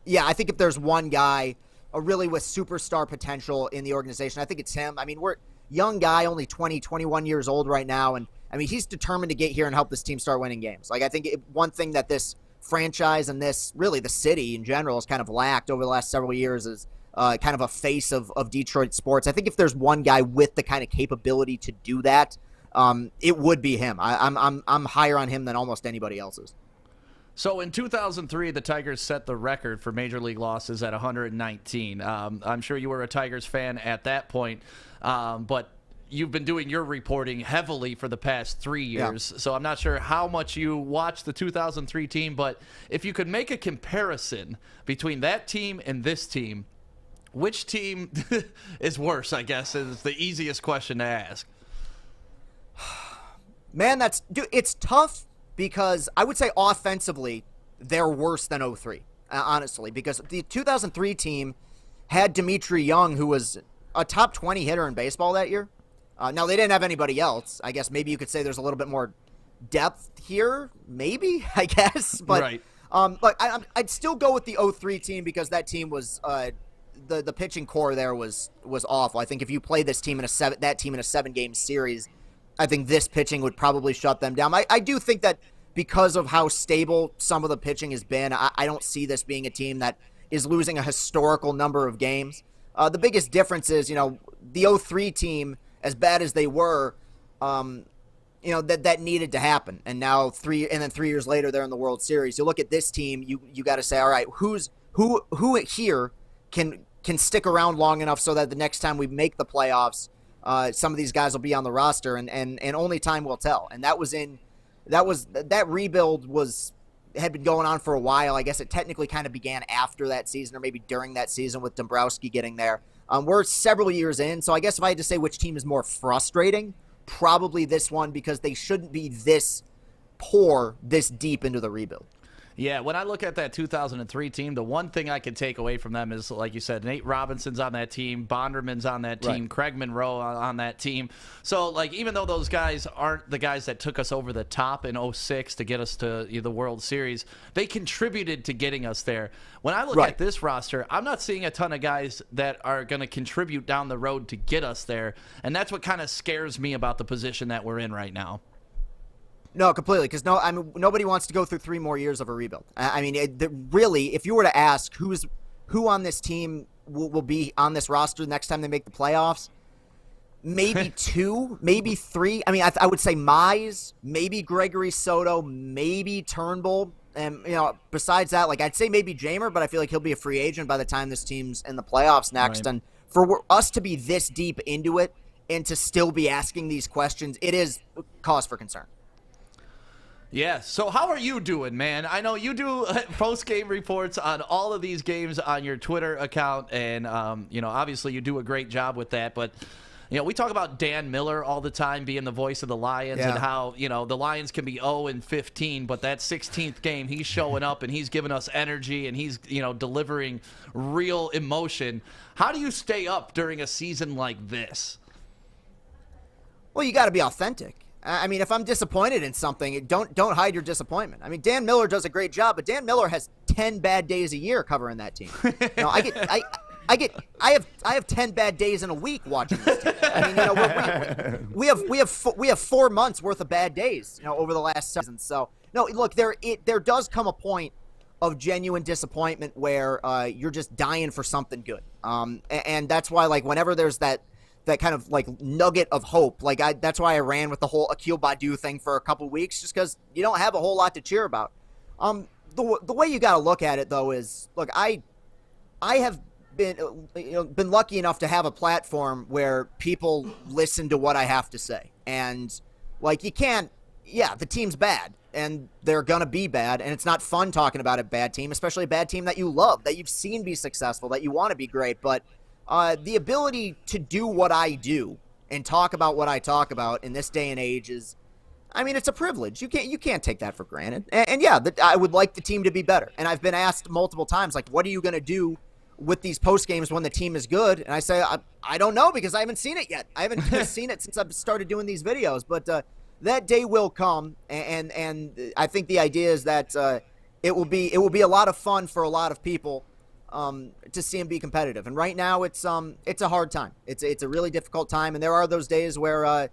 if there's one guy really with superstar potential in the organization, I think it's him. I mean, we're young guy, only 20, 21 years old right now, and I mean, he's determined to get here and help this team start winning games. Like, I think one thing that this franchise and the city in general has kind of lacked over the last several years is kind of a face of Detroit sports. I think if there's one guy with the kind of capability to do that, it would be him. I'm higher on him than almost anybody else's. So in 2003, the Tigers set the record for major league losses at 119. I'm sure you were a Tigers fan at that point, but you've been doing your reporting heavily for the past 3 years, so I'm not sure how much you watched the 2003 team, but if you could make a comparison between that team and this team, which team is worse, I guess, is the easiest question to ask. Man, it's tough because I would say offensively, they're worse than 03, honestly, because the 2003 team had Dimitri Young, who was a top 20 hitter in baseball that year. Now, they didn't have anybody else. I guess maybe you could say there's a little bit more depth here, maybe, I guess. But right. I'd still go with the 03 team because that team was the pitching core there was awful. I think if you play this team in a 7-game series, I think this pitching would probably shut them down. I do think that because of how stable some of the pitching has been, I don't see this being a team that is losing a historical number of games. The biggest difference is, the 03 team, as bad as they were, that needed to happen. And now 3 years later, they're in the World Series. You look at this team, you got to say, all right, who here can stick around long enough so that the next time we make the playoffs, some of these guys will be on the roster, and only time will tell. And that rebuild had been going on for a while. I guess it technically kind of began after that season, or maybe during that season with Dombrowski getting there. We're several years in, so I guess if I had to say which team is more frustrating, probably this one, because they shouldn't be this poor, this deep into the rebuild. Yeah, when I look at that 2003 team, the one thing I can take away from them is, like you said, Nate Robinson's on that team, Bonderman's on that team, right. Craig Monroe on that team. So, even though those guys aren't the guys that took us over the top in 06 to get us to the World Series, they contributed to getting us there. When I look at this roster, I'm not seeing a ton of guys that are going to contribute down the road to get us there, and that's what kind of scares me about the position that we're in right now. No, completely, because nobody wants to go through 3 more years of a rebuild. Really, if you were to ask who on this team will be on this roster next time they make the playoffs, maybe 2, maybe 3. I would say Mize, maybe Gregory Soto, maybe Turnbull, and besides that, I'd say maybe Jamer, but I feel like he'll be a free agent by the time this team's in the playoffs next. Right. And for us to be this deep into it and to still be asking these questions, it is cause for concern. Yeah, so how are you doing, man? I know you do post-game reports on all of these games on your Twitter account, and, obviously you do a great job with that, but, we talk about Dan Miller all the time being the voice of the Lions and how, the Lions can be 0-15, but that 16th game, he's showing up and he's giving us energy and he's, delivering real emotion. How do you stay up during a season like this? Well, you got to be authentic. If I'm disappointed in something, don't hide your disappointment. Dan Miller does a great job, but Dan Miller has 10 bad days a year covering that team. I have 10 bad days in a week watching this team. I mean, we have 4 months worth of bad days, over the last season. So no, look, there does come a point of genuine disappointment where you're just dying for something good. And that's why, like, whenever there's that kind of like nugget of hope, like that's why I ran with the whole Akil Badu thing for a couple weeks, just because you don't have a whole lot to cheer about. The way you got to look at it though is, look, I have been lucky enough to have a platform where people listen to what I have to say, and like you can't. Yeah, the team's bad, and they're going to be bad, and it's not fun talking about a bad team, especially a bad team that you love, that you've seen be successful, that you want to be great. But the ability to do what I do and talk about what I talk about in this day and age is, I mean, it's a privilege. You can't take that for granted. And yeah, I would like the team to be better. And I've been asked multiple times, like, what are you going to do with these post games when the team is good? And I say, I don't know, because I haven't seen it yet. I haven't seen it since I've started doing these videos. But that day will come, and I think the idea is that it will be a lot of fun for a lot of people to see him be competitive. And right now, it's a hard time. It's a really difficult time, and there are those days where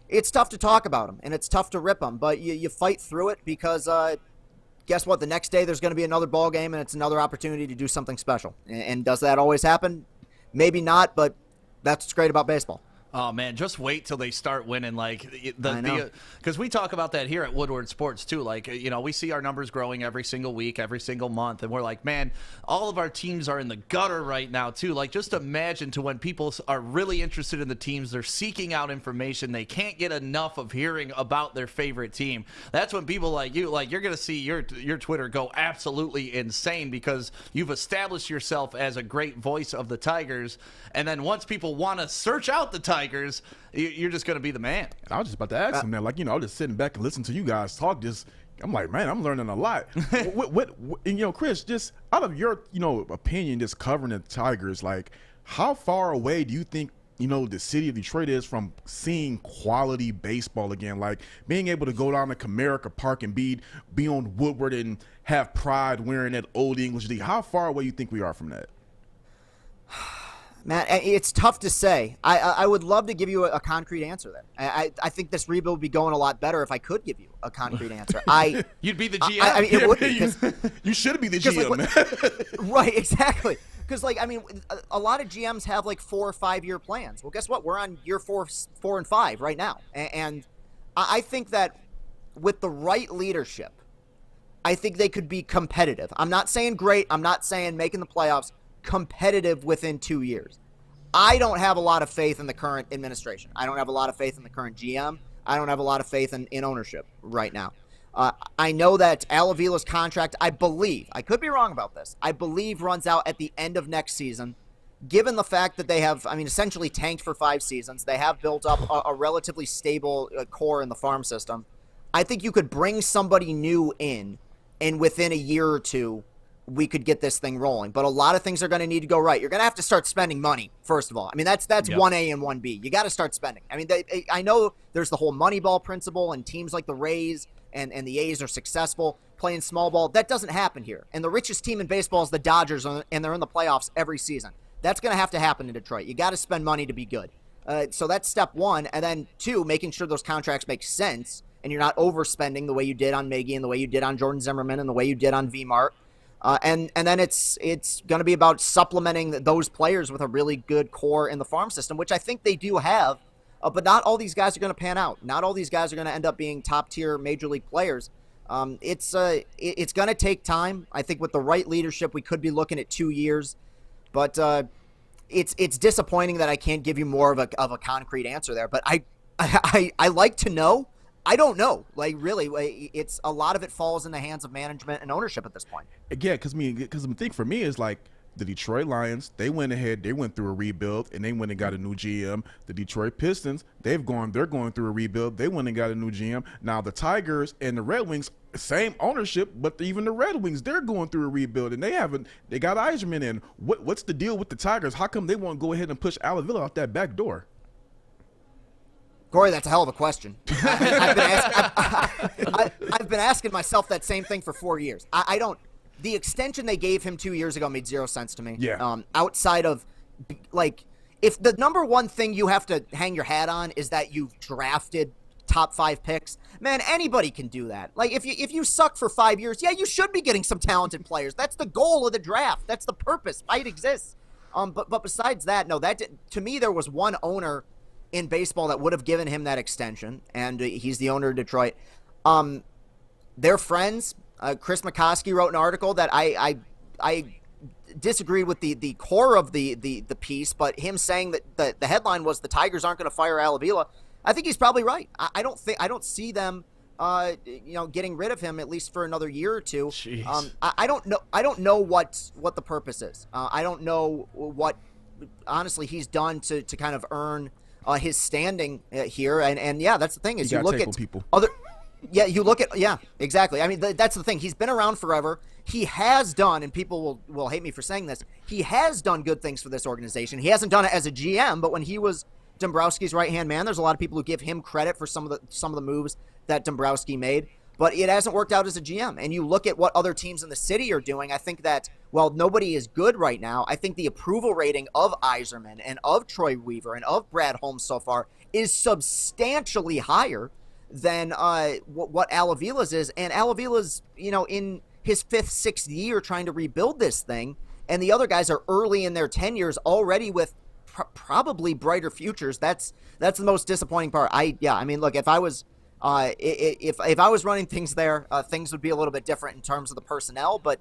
it's tough to talk about him and it's tough to rip him, but you fight through it, because guess what? The next day there's going to be another ball game, and it's another opportunity to do something special. And does that always happen? Maybe not, but that's what's great about baseball. Oh, man, just wait till they start winning. Like, because we talk about that here at Woodward Sports, too. Like, we see our numbers growing every single week, every single month, and we're like, man, all of our teams are in the gutter right now, too. Like, just imagine to when people are really interested in the teams, they're seeking out information, they can't get enough of hearing about their favorite team. That's when people like you, like, you're going to see your Twitter go absolutely insane, because you've established yourself as a great voice of the Tigers, and then once people want to search out the Tigers, you're just going to be the man. And I was just about to ask him that. Like, I was just sitting back and listening to you guys talk. I'm like, man, I'm learning a lot. And, Chris, just out of your, opinion, just covering the Tigers, like, how far away do you think, the city of Detroit is from seeing quality baseball again? Like, being able to go down to Comerica Park and be on Woodward and have pride wearing that old English D. How far away you think we are from that? Man, it's tough to say. I would love to give you a concrete answer there. I think this rebuild would be going a lot better if I could give you a concrete answer. You'd be the GM. I mean, it would be. You should be the GM, man. Right, exactly. Because, a lot of GMs have, 4 or 5 year plans. Well, guess what? We're on year 4 and 5 right now. And I think that with the right leadership, I think they could be competitive. I'm not saying great. I'm not saying making the playoffs. Competitive within 2 years. I don't have a lot of faith in the current administration. I don't have a lot of faith in the current GM. I don't have a lot of faith in ownership right now. I know that Al Avila's contract, I believe, I could be wrong about this, I believe runs out at the end of next season. Given the fact that they have, essentially tanked for 5 seasons, they have built up a relatively stable core in the farm system. I think you could bring somebody new in, and within a year or two, we could get this thing rolling. But a lot of things are going to need to go right. You're going to have to start spending money, first of all. That's 1A and 1B. You got to start spending. I know there's the whole Moneyball principle, and teams like the Rays and the A's are successful playing small ball. That doesn't happen here. And the richest team in baseball is the Dodgers, and they're in the playoffs every season. That's going to have to happen in Detroit. You got to spend money to be good. So that's step 1. And then 2, making sure those contracts make sense, and you're not overspending the way you did on Miggy and the way you did on Jordan Zimmerman and the way you did on V-Mart. And then it's going to be about supplementing those players with a really good core in the farm system, which I think they do have. But not all these guys are going to pan out. Not all these guys are going to end up being top-tier major league players. It's going to take time. I think with the right leadership, we could be looking at 2 years. But it's disappointing that I can't give you more of a concrete answer there. But I like to know. I don't know. Really, it's a lot of it falls in the hands of management and ownership at this point. Yeah, because the thing for me is the Detroit Lions, they went ahead, they went through a rebuild, and they went and got a new GM. The Detroit Pistons, they're going through a rebuild. They went and got a new GM. Now the Tigers and the Red Wings, same ownership, but even the Red Wings, they're going through a rebuild, and they got Eiserman in. What's the deal with the Tigers? How come they won't go ahead and push Al Avila out that back door? Corey, that's a hell of a question. I've been asking myself that same thing for 4 years. I don't the extension they gave him 2 years ago made zero sense to me. Yeah. Outside of, like, if the number one thing you have to hang your hat on is that you've drafted top 5 picks, man, anybody can do that. Like, if you suck for 5 years, yeah, you should be getting some talented players. That's the goal of the draft. That's the purpose. Why it exists. But besides that, no, to me, there was one owner in baseball that would have given him that extension, and he's the owner of Detroit. They're friends. Chris McCoskey wrote an article that I disagreed with the core of the piece, but him saying that the headline was the Tigers aren't going to fire Al Avila. I think he's probably right. I don't see them, getting rid of him at least for another year or two. I don't know what the purpose is. I don't know what honestly he's done to kind of earn his standing here. And yeah, that's the thing is you look at people. other. Yeah, you look at exactly. I mean, that's the thing. He's been around forever. He has done, and people will hate me for saying this. He has done good things for this organization. He hasn't done it as a GM, but when he was Dombrowski's right-hand man, there's a lot of people who give him credit for some of the moves that Dombrowski made, but it hasn't worked out as a GM. And you look at what other teams in the city are doing, I think that, while nobody is good right now, I think the approval rating of Yzerman and of Troy Weaver and of Brad Holmes so far is substantially higher than what Al Avila's is. And Al Avila's, in his 5th, 6th year trying to rebuild this thing, and the other guys are early in their tenures already with probably brighter futures. That's the most disappointing part. I mean, look, if I was if I was running things there, things would be a little bit different in terms of the personnel, but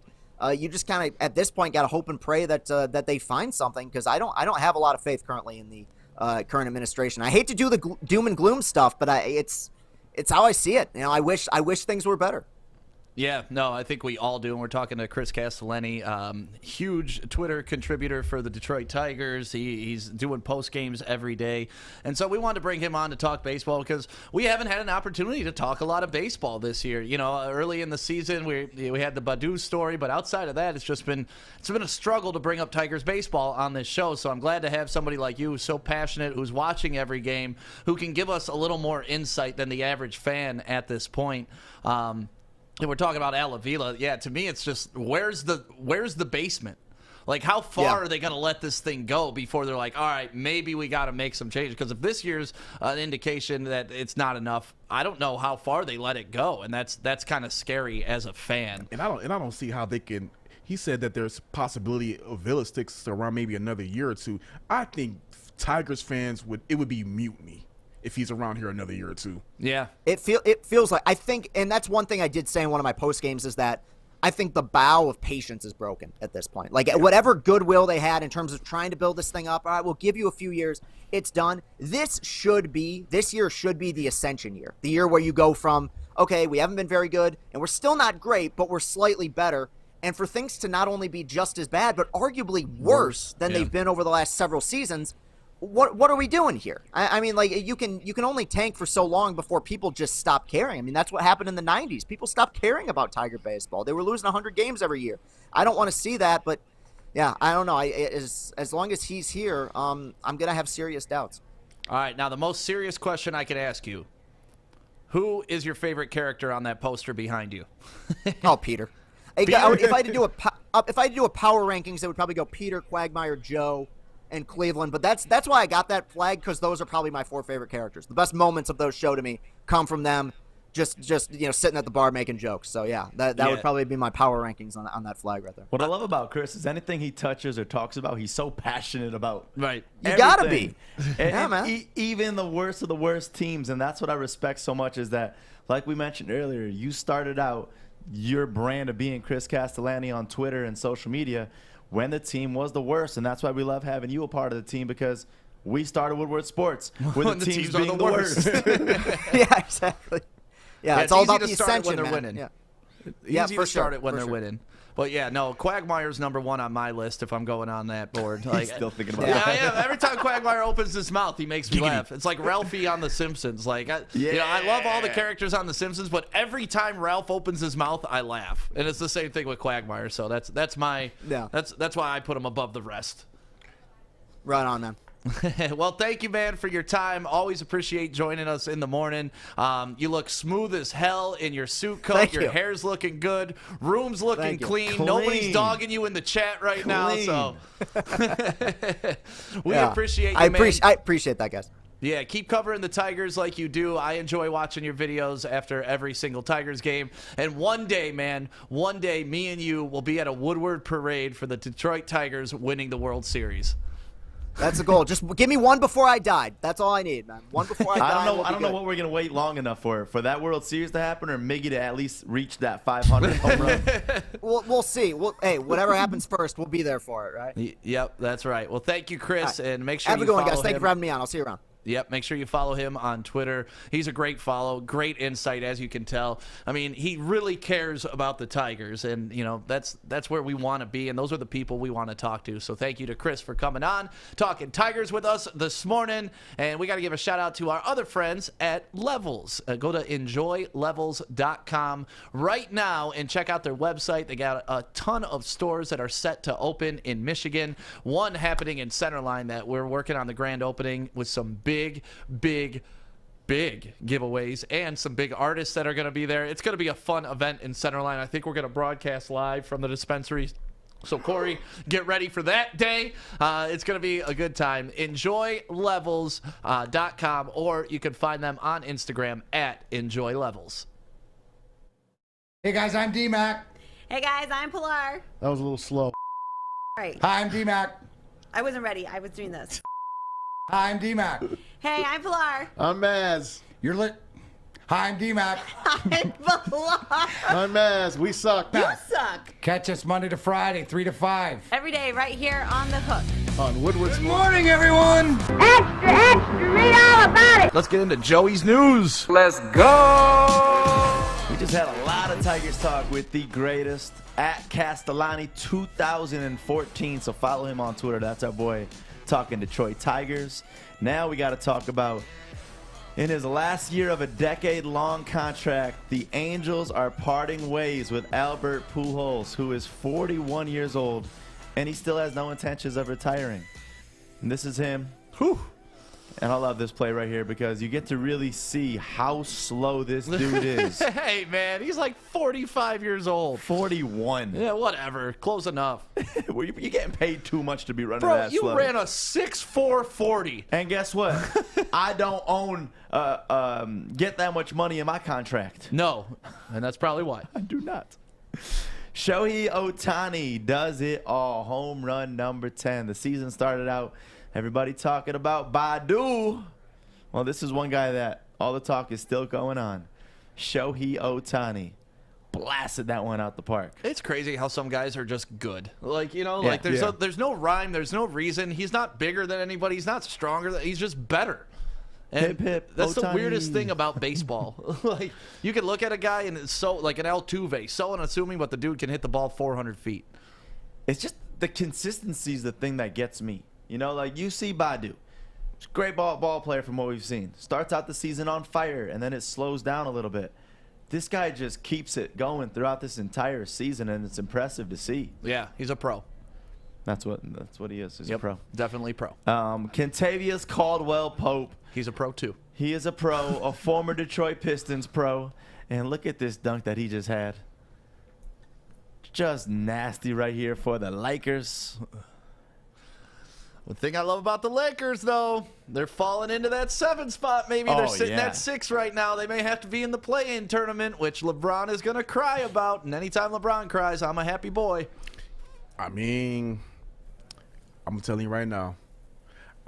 you just kind of at this point got to hope and pray that they find something, because I don't have a lot of faith currently in the current administration. I hate to do the doom and gloom stuff, but it's how I see it. I wish things were better. Yeah, no, I think we all do. And we're talking to Chris Castellani, huge Twitter contributor for the Detroit Tigers. He's doing post games every day. And so we wanted to bring him on to talk baseball because we haven't had an opportunity to talk a lot of baseball this year. Early in the season, we had the Badu story, but outside of that, it's been a struggle to bring up Tigers baseball on this show. So I'm glad to have somebody like you who's so passionate, who's watching every game, who can give us a little more insight than the average fan at this point. And we're talking about Al Avila. Yeah, to me, it's just where's the basement? Like, how far are they going to let this thing go before they're like, all right, maybe we got to make some changes? Because if this year's an indication that it's not enough, I don't know how far they let it go, and that's kind of scary as a fan. And I don't see how they can. He said that there's possibility of Avila sticks around maybe another year or two. I think Tigers fans it would be mutiny if he's around here another year or two. Yeah. It feels like, I think, and that's one thing I did say in one of my post games, is that I think the bow of patience is broken at this point. Like, whatever goodwill they had in terms of trying to build this thing up, all right, we'll give you a few years, it's done. This year should be the ascension year. The year where you go from, okay, we haven't been very good, and we're still not great, but we're slightly better. And for things to not only be just as bad, but arguably worse than they've been over the last several seasons, what are we doing here? I mean, like, you can only tank for so long before people just stop caring. I mean, that's what happened in the 90s. People stopped caring about Tiger baseball. They were losing 100 games every year. I don't want to see that, but yeah, I don't know. As long as he's here, I'm going to have serious doubts. All right, now the most serious question I could ask you. Who is your favorite character on that poster behind you? Oh, Peter. If I had to do a power rankings, it would probably go Peter, Quagmire, Joe, and Cleveland. But that's why I got that flag, because those are probably my 4 favorite characters. The best moments of those show to me come from them just sitting at the bar making jokes. So yeah, that would probably be my power rankings on that flag right there. What I love about Chris is anything he touches or talks about, he's so passionate about. Right. You gotta be. Yeah, man. Even the worst of the worst teams, and that's what I respect so much, is that, like we mentioned earlier, you started out your brand of being Chris Castellani on Twitter and social media when the team was the worst, and that's why we love having you a part of the team, because we started Woodward Sports with the teams being the worst. Yeah, exactly. Yeah, it's all about the ascension when they're winning. Yeah, easy to start it when they're winning. But yeah, no, Quagmire's #1 on my list if I'm going on that board. Like, he's still thinking about it. Yeah, I am. Every time Quagmire opens his mouth, he makes me laugh. It's like Ralphie on The Simpsons. Like, I love all the characters on The Simpsons, but every time Ralph opens his mouth, I laugh. And it's the same thing with Quagmire. So that's why I put him above the rest. Right on, man. Well, thank you, man, for your time. Always appreciate joining us in the morning. You look smooth as hell in your suit coat. Thank your you. hair's looking good. Room's looking Thank you. clean. Clean. Nobody's dogging you in the chat right now. So we Yeah. appreciate you, I man. appreciate that, guys. Yeah, keep covering the Tigers like you do. I enjoy watching your videos after every single Tigers game. And one day, man, one day, me and you will be at a Woodward parade for the Detroit Tigers winning the World Series. That's the goal. Just give me one before I die. That's all I need, man. One before I die. I don't know what we're gonna wait long enough for that World Series to happen, or Miggy to at least reach that 500 home run. We'll see. Hey, whatever happens first, we'll be there for it, right? Yep, that's right. Well, thank you, Chris, and make sure Have you a good one, follow guys. Thank you him. for having me on. I'll see you around. Yep, make sure you follow him on Twitter. He's a great follow, great insight, as you can tell. I mean, he really cares about the Tigers, and you know that's where we want to be, and those are the people we want to talk to. So thank you to Chris for coming on, talking Tigers with us this morning, and we got to give a shout out to our other friends at Levels. Go to enjoylevels.com right now and check out their website. They got a ton of stores that are set to open in Michigan. One happening in Centerline that we're working on the grand opening with some big giveaways and some big artists that are going to be there. It's going to be a fun event in Centerline. I think we're going to broadcast live from the dispensary. So, Corey, get ready for that day. It's going to be a good time. EnjoyLevels.com, or you can find them on Instagram at EnjoyLevels. Hey, guys, I'm D-Mac. Hey guys, I'm Pilar. That was a little slow. Right. Hi, I'm D-Mac. I wasn't ready. I was doing this. Hi, I'm D-Mac. Hey, I'm Pilar. I'm Maz. You're lit. Hi, I'm D-Mac. I'm Pilar. I'm Maz. We suck. You suck. Catch us Monday to Friday, 3 to 5. Every day, right here on the hook. On Woodward's. Good morning, everyone. Extra, extra, read all about it. Let's get into Joey's news. Let's go. We just had a lot of Tigers talk with the greatest at Castellani 2014. So follow him on Twitter. That's our boy talking Detroit Tigers. Now we got to talk about, in his last year of a decade-long contract, the Angels are parting ways with Albert Pujols, who is 41 years old, and he still has no intentions of retiring. And this is him. Whew. And I love this play right here because you get to really see how slow this dude is. Hey, man, he's like 45 years old. 41. Yeah, whatever. Close enough. Well, you're getting paid too much to be running Bro, that you slow. ran a 6.4 40. And guess what? I don't own get that much money in my contract. No, and that's probably why. I do not. Shohei Ohtani does it all. Home run number 10. The season started out, everybody talking about Badu. Well, this is one guy that all the talk is still going on. Shohei Ohtani blasted that one out the park. It's crazy how some guys are just good. Like, you know, Yeah. like there's no rhyme, there's no reason. He's not bigger than anybody. He's not stronger. He's just better. And Hip, hip, that's the Ohtani. weirdest thing about baseball. Like, you can look at a guy and it's so like an Altuve, so unassuming, but the dude can hit the ball 400 feet. It's just the consistency is the thing that gets me. You know, like you see Badu. Great ball player from what we've seen. Starts out the season on fire, and then it slows down a little bit. This guy just keeps it going throughout this entire season, and it's impressive to see. Yeah, he's a pro. That's what he is. He's a pro. Definitely pro. Kentavious Caldwell-Pope. He's a pro too. He is a pro, a former Detroit Pistons pro. And look at this dunk that he just had. Just nasty right here for the Lakers. One thing I love about the Lakers, though, they're falling into that 7 spot. Maybe they're sitting at 6 right now. They may have to be in the play-in tournament, which LeBron is going to cry about. And anytime LeBron cries, I'm a happy boy. I mean, I'm going to tell you right now.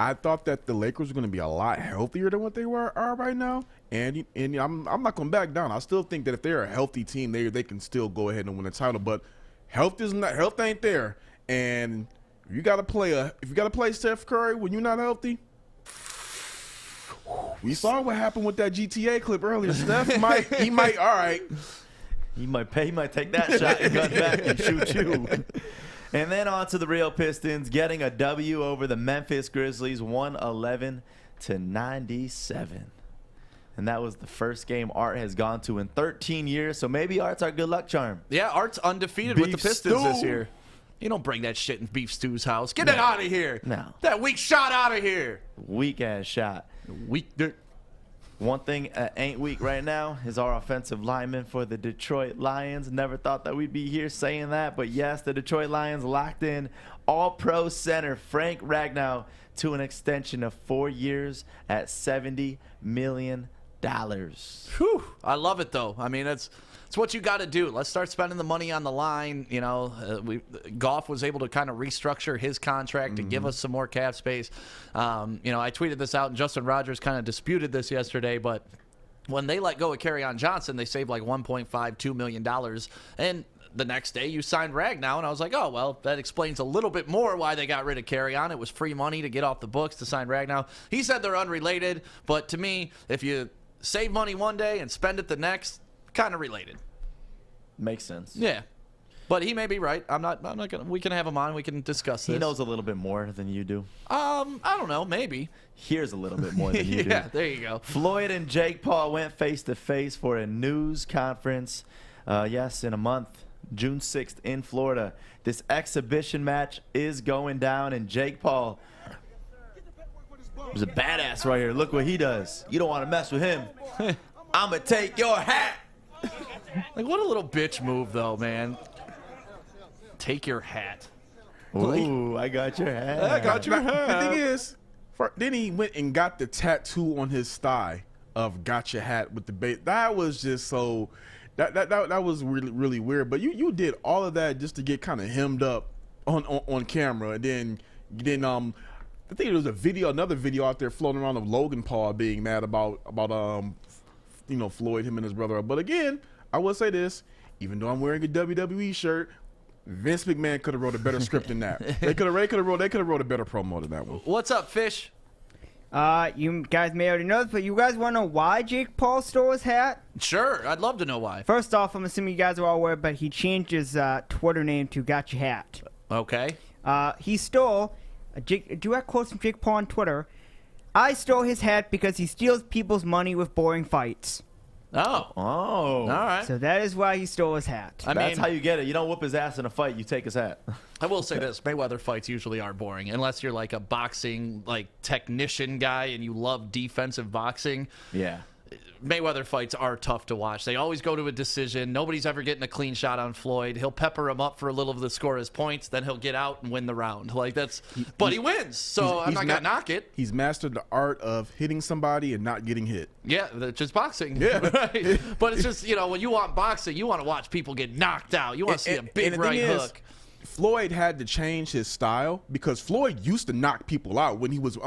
I thought that the Lakers were going to be a lot healthier than what they are right now. And I'm not going to back down. I still think that if they're a healthy team, they can still go ahead and win the title. But health ain't there. And if you got to play Steph Curry when you're not healthy, we saw what happened with that GTA clip earlier. Steph he might all right. He might take that shot and gun back and shoot you. And then on to the real Pistons, getting a W over the Memphis Grizzlies, 111-97. And that was the first game Art has gone to in 13 years. So maybe Art's our good luck charm. Yeah, Art's undefeated with the Pistons this year. You don't bring that shit in Beef Stew's house. Get it out of here. No. That weak shot out of here. Weak ass shot. Weak. One thing ain't weak right now is our offensive lineman for the Detroit Lions. Never thought that we'd be here saying that, but yes, the Detroit Lions locked in all-pro center Frank Ragnow to an extension of 4 years at $70 million. Whew. I love it, though. I mean, it's what you got to do. Let's start spending the money on the line. You know, Goff was able to kind of restructure his contract to give us some more cap space. You know, I tweeted this out, and Justin Rogers kind of disputed this yesterday, but when they let go of Kerryon Johnson, they saved like $1.52 million. And the next day you signed Ragnow, and I was like, oh, well, that explains a little bit more why they got rid of Kerryon. It was free money to get off the books to sign Ragnow. He said they're unrelated, but to me, if you save money one day and spend it the next, kind of related. Makes sense. Yeah. But he may be right. I'm not gonna. We can have him on. We can discuss this. He knows a little bit more than you do. I don't know. Maybe. Here's a little bit more than you do. Yeah, there you go. Floyd and Jake Paul went face-to-face for a news conference. Yes, in a month, June 6th in Florida. This exhibition match is going down, and Jake Paul is a badass right here. Look what he does. You don't want to mess with him. I'm going to take your hat. Like, what a little bitch move, though, man. Take your hat. Ooh, I got your hat. I got your hat. The thing is, then he went and got the tattoo on his thigh of "Got Your Hat" with the bait. That was just so. That was really, really weird. But you did all of that just to get kind of hemmed up on camera, and then I think there was another video out there floating around of Logan Paul being mad about you know, Floyd, him and his brother. But again, I will say this: even though I'm wearing a WWE shirt, Vince McMahon could have wrote a better script than that. They could have wrote a better promo than that one. What's up, Fish? You guys may already know this, but you guys want to know why Jake Paul stole his hat? Sure, I'd love to know why. First off, I'm assuming you guys are all aware, but he changed his Twitter name to Got Your Hat. Okay. He stole direct quotes from Jake Paul on Twitter. I stole his hat because he steals people's money with boring fights. Oh. All right. So that is why he stole his hat. That's how you get it. You don't whoop his ass in a fight. You take his hat. I will say this: Mayweather fights usually are boring, unless you're like a boxing technician guy and you love defensive boxing. Yeah. Mayweather fights are tough to watch. They always go to a decision. Nobody's ever getting a clean shot on Floyd. He'll pepper him up for a little of the score as points, then he'll get out and win the round. But he wins, so I'm not gonna knock it. He's mastered the art of hitting somebody and not getting hit. Yeah, that's just boxing. Yeah. Right? But it's just, when you want boxing, you want to watch people get knocked out. You want to see a big right hook. Floyd had to change his style because Floyd used to knock people out when he was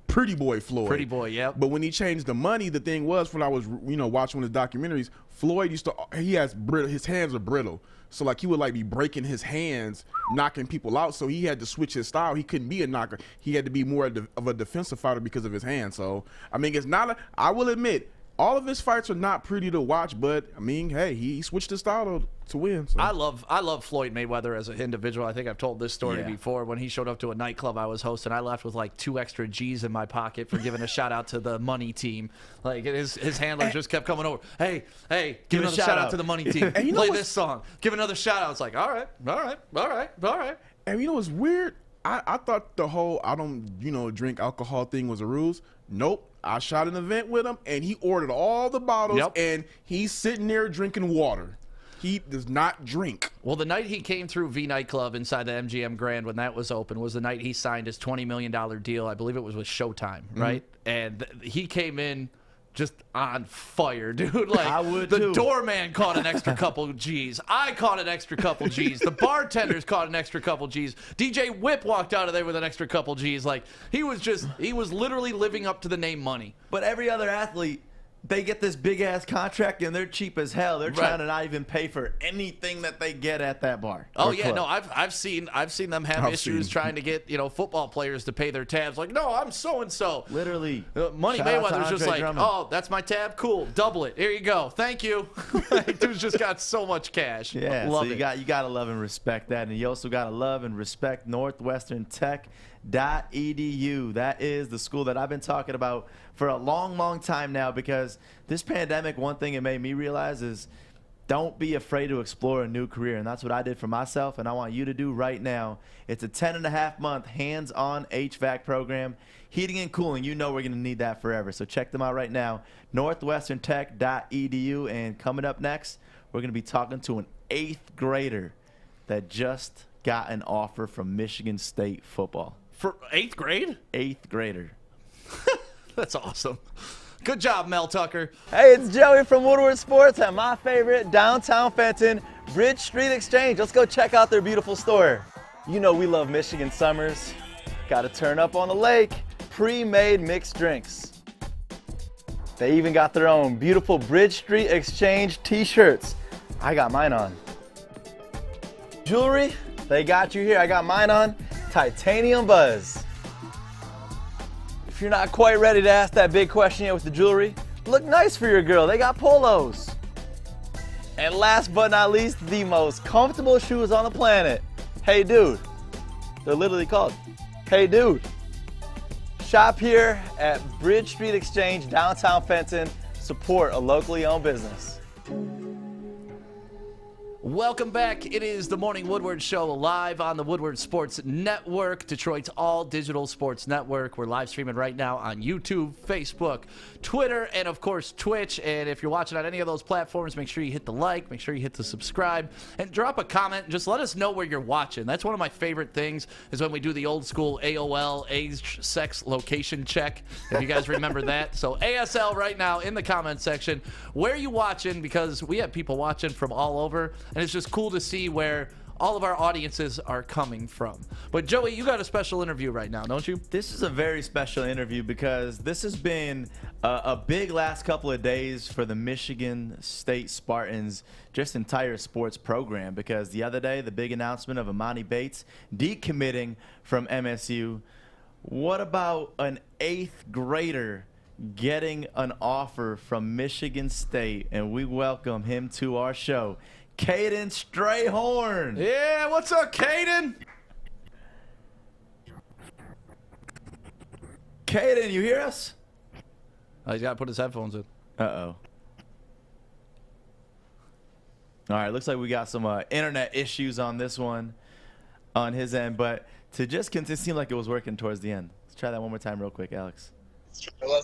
Pretty Boy Floyd. Pretty Boy, yep. But when he changed the money, the thing was, when I was, watching one of his documentaries, Floyd his hands are brittle. So, he would, be breaking his hands, knocking people out. So, he had to switch his style. He couldn't be a knocker. He had to be more of a defensive fighter because of his hands. So, it's not I will admit, all of his fights are not pretty to watch, but, hey, he switched his style to win. So. I love Floyd Mayweather as an individual. I think I've told this story before. When he showed up to a nightclub I was hosting, I left with 2 extra G's in my pocket for giving a shout out to the money team. His handler just kept coming over. Hey, give another shout out to the money team. And play this song. Give another shout out. It's like, all right. And you know what's weird? I thought the whole I don't drink alcohol thing was a ruse. Nope. I shot an event with him, and he ordered all the bottles, and he's sitting there drinking water. He does not drink. Well, the night he came through V Nightclub inside the MGM Grand when that was open was the night he signed his $20 million deal. I believe it was with Showtime, right? And he came in just on fire, dude. I would the too. Doorman caught an extra couple G's. I caught an extra couple G's. The bartenders caught an extra couple G's. DJ Whip walked out of there with an extra couple G's. He was literally living up to the name money. But every other athlete, they get this big ass contract and they're cheap as hell. They're trying to not even pay for anything that they get at that bar. Oh yeah, no, I've seen them have issues trying to get football players to pay their tabs. No, I'm so and so. Literally, Money Mayweather's just oh, that's my tab, cool, double it. Here you go, thank you. Dude's just got so much cash. Yeah, love so you gotta love and respect that, and you also gotta love and respect Northwestern Tech.edu. That is the school that I've been talking about for a long time now, because this pandemic, one thing it made me realize is Don't be afraid to explore a new career, and that's what I did for myself, and I want you to do right now. It's a 10.5-month hands-on HVAC program. Heating and cooling, you know we're going to need that forever, so check them out right now, northwesterntech.edu, and coming up next, we're going to be talking to an 8th grader that just got an offer from Michigan State football. For 8th grade? 8th grader. That's awesome. Good job, Mel Tucker. Hey, it's Joey from Woodward Sports at my favorite downtown Fenton, Bridge Street Exchange. Let's go check out their beautiful store. You know we love Michigan summers. Got to turn up on the lake. Pre-made mixed drinks. They even got their own beautiful Bridge Street Exchange t-shirts. I got mine on. Jewelry, they got you here. I got mine on. Titanium Buzz. If you're not quite ready to ask that big question yet with the jewelry, look nice for your girl. They got polos. And last but not least, the most comfortable shoes on the planet. Hey Dude. They're literally called Hey Dude. Shop here at Bridge Street Exchange, downtown Fenton. Support a locally owned business. Welcome back. It is the Morning Woodward Show live on the Woodward Sports Network, Detroit's all digital sports network. We're live streaming right now on YouTube, Facebook, Twitter, and of course Twitch. And if you're watching on any of those platforms, make sure you hit the like, make sure you hit the subscribe, and drop a comment. Just let us know where you're watching. That's one of my favorite things is when we do the old school AOL age, sex, location check. If you guys remember that. So ASL right now in the comment section. Where are you watching? Because we have people watching from all over. And it's just cool to see where all of our audiences are coming from. But Joey, you got a special interview right now, don't you? This is a very special interview because this has been a big last couple of days for the Michigan State Spartans, just entire sports program, because the other day, the big announcement of Emoni Bates decommitting from MSU. What about an 8th grader getting an offer from Michigan State? And we welcome him to our show. Caden Strayhorn. Yeah, what's up, Caden? Caden, you hear us? Oh, he's got to put his headphones in. Uh-oh. All right, looks like we got some internet issues on this one on his end, but it seemed like it was working towards the end. Let's try that one more time real quick, Alex. Hello?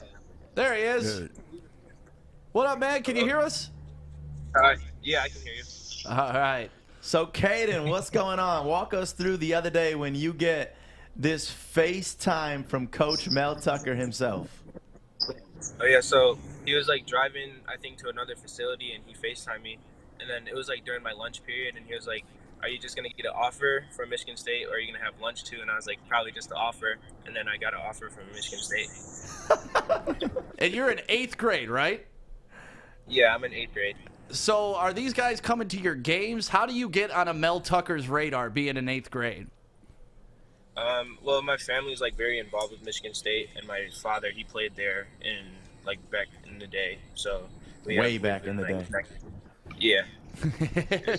There he is. Good. What up, man? Can you hear us? Yeah, I can hear you. All right. So, Caden, what's going on? Walk us through the other day when you get this FaceTime from Coach Mel Tucker himself. Oh, yeah, so he was, like, driving, I think, to another facility, and he FaceTimed me. And then it was, like, during my lunch period, and he was like, are you just going to get an offer from Michigan State, or are you going to have lunch, too? And I was like, probably just the offer. And then I got an offer from Michigan State. And you're in 8th grade, right? Yeah, I'm in 8th grade. So are these guys coming to your games? How do you get on a Mel Tucker's radar being in 8th grade? Well, my family's like very involved with Michigan State, and my father, he played there in like back in the day. So way back in the day. Yeah.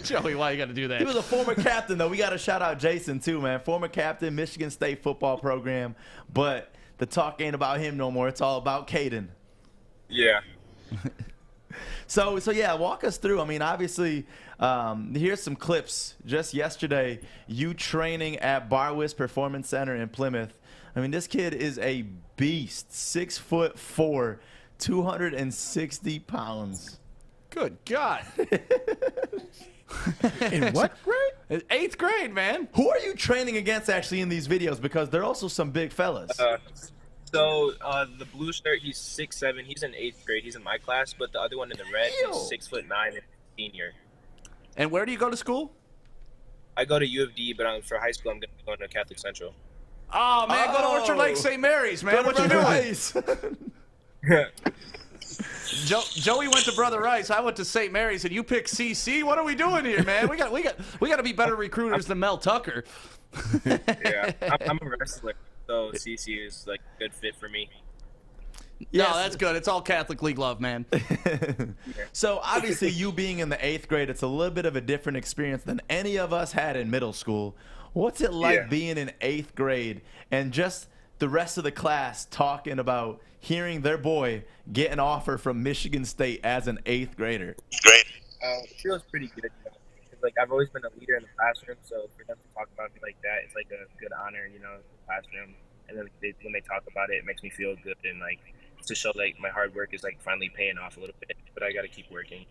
Joey, why you got to do that? He was a former captain, though. We got to shout out Jason, too, man. Former captain, Michigan State football program. But the talk ain't about him no more. It's all about Caden. Yeah. So yeah, walk us through. I mean, obviously, here's some clips. Just yesterday, you training at Barwis Performance Center in Plymouth. I mean, this kid is a beast. 6'4", 260 pounds. Good God. In what grade? 8th grade, man. Who are you training against actually in these videos? Because they're also some big fellas. So the blue shirt, he's 6'7". He's in 8th grade. He's in my class. But the other one in the red, he's 6'9" and senior. And where do you go to school? I go to U of D, but for high school, I'm going to go to Catholic Central. Oh, man, go to Orchard Lake St. Mary's, man. What you doing? Joey went to Brother Rice. I went to St. Mary's, and you picked CC. What are we doing here, man? We got to be better recruiters than Mel Tucker. Yeah, I'm a wrestler, so CC is like a good fit for me. Yes. No, that's good. It's all Catholic League love, man. So obviously, you being in the 8th grade, it's a little bit of a different experience than any of us had in middle school. What's it like being in 8th grade and just the rest of the class talking about hearing their boy get an offer from Michigan State as an 8th grader? It feels pretty good, 'cause, like, I've always been a leader in the classroom, so for them to talk about me like that, it's like a good honor, in the classroom. And then when they talk about it, it makes me feel good, and like to show like my hard work is like finally paying off a little bit. But I got to keep working.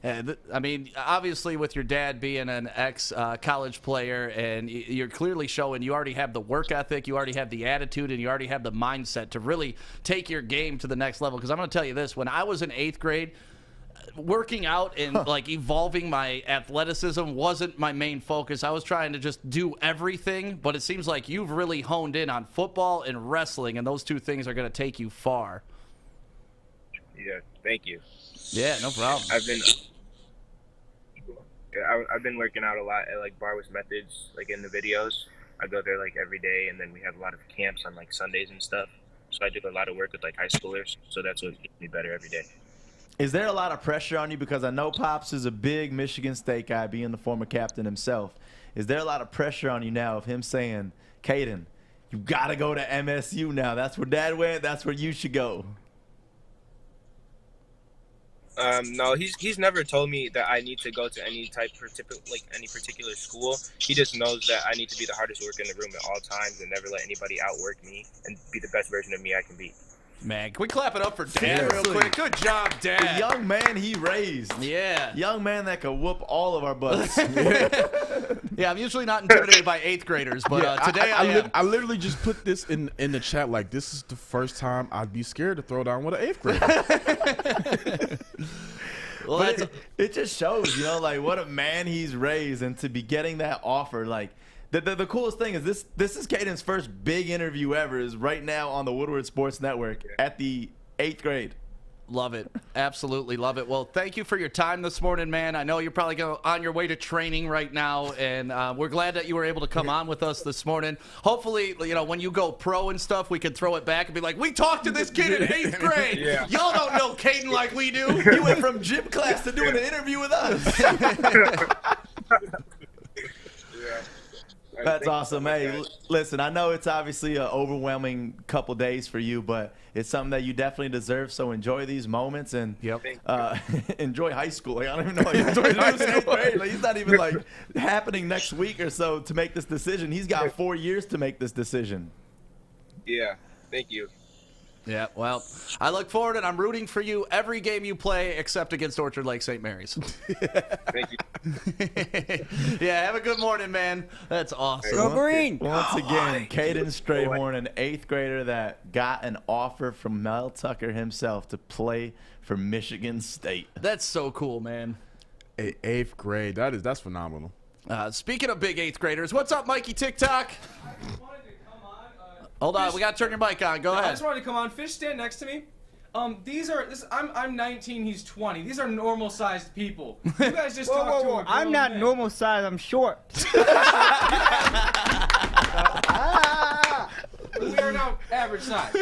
I mean, obviously, with your dad being an ex-college player, and you're clearly showing you already have the work ethic, you already have the attitude, and you already have the mindset to really take your game to the next level. Because I'm going to tell you this, when I was in 8th grade, working out and like evolving my athleticism wasn't my main focus. I was trying to just do everything, but it seems like you've really honed in on football and wrestling, and those two things are going to take you far. Yeah, thank you. Yeah, no problem. I've been working out a lot at like Bar with Methods, like in the videos. I go there like every day, and then we have a lot of camps on like Sundays and stuff. So I do a lot of work with like high schoolers. So that's what gets me better every day. Is there a lot of pressure on you? Because I know Pops is a big Michigan State guy, being the former captain himself. Is there a lot of pressure on you now of him saying, Caden, you got to go to MSU now. That's where Dad went. That's where you should go. No, he's never told me that I need to go to any particular school. He just knows that I need to be the hardest worker in the room at all times and never let anybody outwork me and be the best version of me I can be. Man, can we clap it up for Dad real quick? Good job, Dad. The young man he raised. Yeah. Young man that could whoop all of our butts. Yeah, I'm usually not intimidated by 8th graders, but today I am. I literally just put this in the chat like, this is the first time I'd be scared to throw down with an 8th grader. Well, but it just shows, like what a man he's raised, and to be getting that offer, like the coolest thing is this is Caden's first big interview ever, is right now on the Woodward Sports Network at the 8th grade. Love it. Absolutely love it. Well, thank you for your time this morning, man. I know you're probably on your way to training right now, and we're glad that you were able to come on with us this morning. Hopefully, when you go pro and stuff, we can throw it back and be like, we talked to this kid in 8th grade. Yeah. Y'all don't know Caden like we do. You went from gym class to doing an interview with us. That's awesome. Hey, listen, I know it's obviously an overwhelming couple days for you, but it's something that you definitely deserve. So enjoy these moments and enjoy high school. Like, I don't even know. Like, enjoy high school. Like, he's not even like happening next week or so to make this decision. He's got 4 years to make this decision. Yeah, thank you. Yeah, well, I look forward, and I'm rooting for you every game you play except against Orchard Lake St. Mary's. Thank you. Yeah, have a good morning, man. That's awesome. Go Green! Once again, Caden Strayhorn, an 8th grader that got an offer from Mel Tucker himself to play for Michigan State. That's so cool, man. 8th grade, that's phenomenal. Speaking of big 8th graders, what's up, Mikey TikTok? Hold on, we gotta turn your mic on. Go ahead. I just wanted to come on. Fish, stand next to me. I'm 19. He's 20. These are normal-sized people. You guys just talked to a grown I'm not man. normal size. I'm short. We are now average size.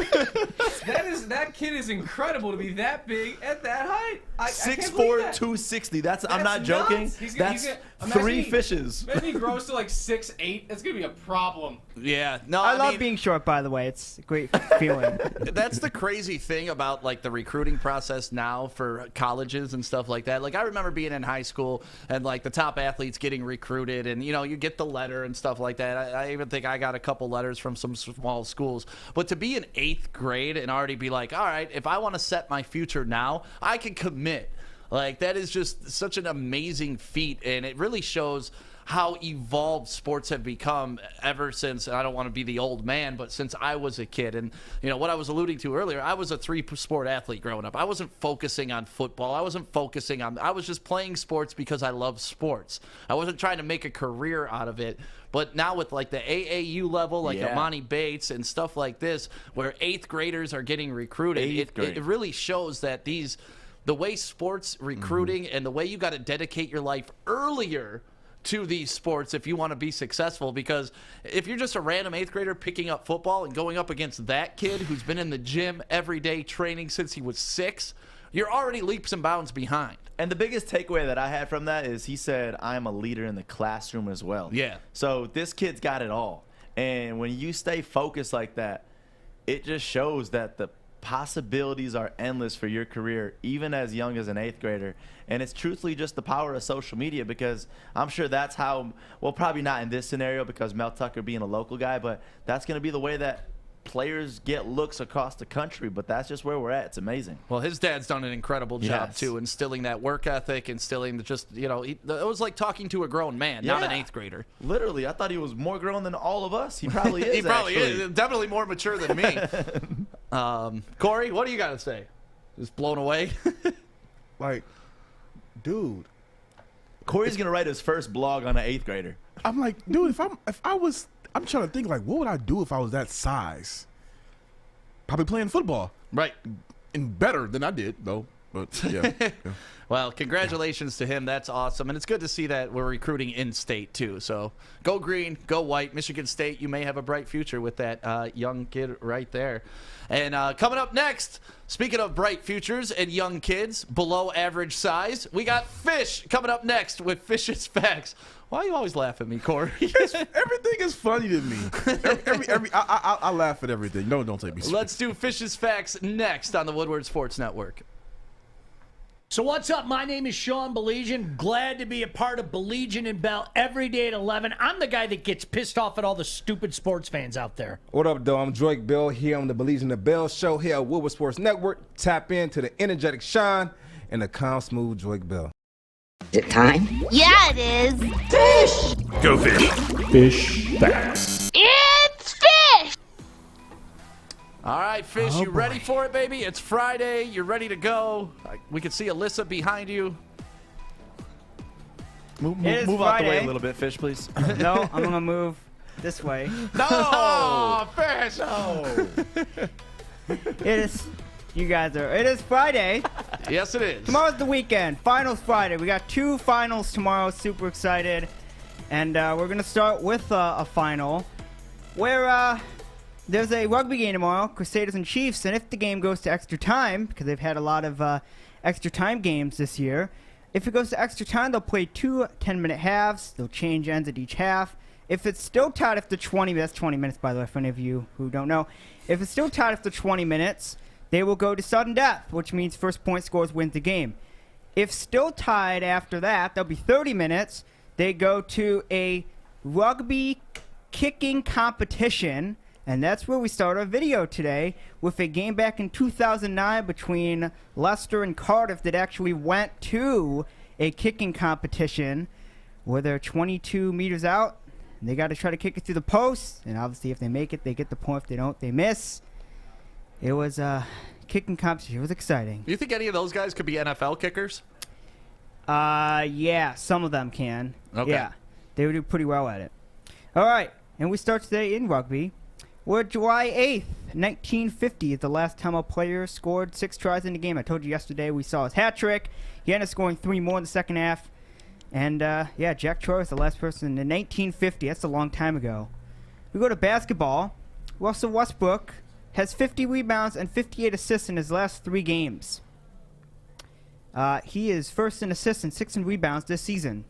That kid is incredible to be that big at that height. I can't believe 6'4", that. 260. I'm not joking. Nuts. That's imagine 3 fishes. Imagine he grows to like 6'8". That's gonna be a problem. Yeah, no, I love mean, being short, by the way. It's a great feeling. That's the crazy thing about like the recruiting process now for colleges and stuff like that. Like I remember being in high school and like the top athletes getting recruited, and you get the letter and stuff like that. I even think I got a couple letters from some small schools. But to be in 8th grade and already be like, all right, if I want to set my future now, I can commit. Like that is just such an amazing feat, and it really shows how evolved sports have become ever since, I don't want to be the old man, but since I was a kid. And, what I was alluding to earlier, I was a 3-sport athlete growing up. I wasn't focusing on football. I was just playing sports because I love sports. I wasn't trying to make a career out of it. But now with like the AAU level, like Emoni Bates and stuff like this, where 8th graders are getting recruited, it really shows that the way sports recruiting and the way you got to dedicate your life earlier to these sports if you want to be successful. Because if you're just a random 8th grader picking up football and going up against that kid who's been in the gym every day training since he was 6, you're already leaps and bounds behind. And the biggest takeaway that I had from that is he said, I'm a leader in the classroom as well. Yeah. So this kid's got it all. And when you stay focused like that, it just shows that the possibilities are endless for your career, even as young as an 8th grader. And it's truthfully just the power of social media, because I'm sure that's how, well, probably not in this scenario because Mel Tucker being a local guy, but that's going to be the way that players get looks across the country. But that's just where we're at. It's amazing. Well, his dad's done an incredible job, too, instilling that work ethic, instilling just, it was like talking to a grown man, not an 8th grader. Literally, I thought he was more grown than all of us. He probably is. He probably is. Definitely more mature than me. Corey, what do you got to say? Just blown away? Like, dude. Corey's going to write his first blog on an 8th grader. I'm like, dude, I'm trying to think, like, what would I do if I was that size? Probably playing football. Right. And better than I did, though. But, yeah. Well, congratulations to him. That's awesome. And it's good to see that we're recruiting in-state, too. So go green, go white. Michigan State, you may have a bright future with that young kid right there. And coming up next, speaking of bright futures and young kids below average size, we got Fish coming up next with Fish's Facts. Why are you always laughing at me, Corey? Everything is funny to me. I laugh at everything. No, don't take me seriously. Let's do Fish's Facts next on the Woodward Sports Network. So what's up? My name is Sean Baligian. Glad to be a part of Baligian and Bell every day at 11. I'm the guy that gets pissed off at all the stupid sports fans out there. What up, though? I'm Drake Bell here on the Baligian and Bell show here at Woodward Sports Network. Tap into the energetic Sean and the calm, smooth Drake Bell. Is it time? Yeah, it is. Fish! Go fish. Fish facts. It's fish! All right, Fish, you ready for it, baby? It's Friday. You're ready to go. We can see Alyssa behind you. Move out the way a little bit, Fish, please. No, I'm going to move this way. No! Oh, Fish! No! It is Friday. Yes, it is. Tomorrow's the weekend. Finals Friday. We got 2 finals tomorrow. Super excited. And we're going to start with a final where there's a rugby game tomorrow, Crusaders and Chiefs. And if the game goes to extra time, because they've had a lot of extra time games this year, if it goes to extra time, they'll play 2 10-minute halves. They'll change ends at each half. If it's still tied after 20 minutes, 20 minutes, by the way, for any of you who don't know. If it's still tied after 20 minutes, they will go to sudden death, which means first point scores wins the game. If still tied after that, there'll be 30 minutes. They go to a rugby kicking competition, and that's where we start our video today with a game back in 2009 between Leicester and Cardiff that actually went to a kicking competition where they're 22 meters out. And they got to try to kick it through the post, and obviously if they make it, they get the point. If they don't, they miss. It was a kicking competition. It was exciting. Do you think any of those guys could be NFL kickers? Yeah, some of them can. Okay. Yeah, they would do pretty well at it. All right, and we start today in rugby. We're July 8th, 1950 is the last time a player scored 6 tries in the game. I told you yesterday we saw his hat trick. He ended up scoring 3 more in the second half. And, yeah, Jack Troy was the last person in 1950. That's a long time ago. We go to basketball. Russell Westbrook has 50 rebounds and 58 assists in his last 3 games. He is first in assists and 6 in rebounds this season.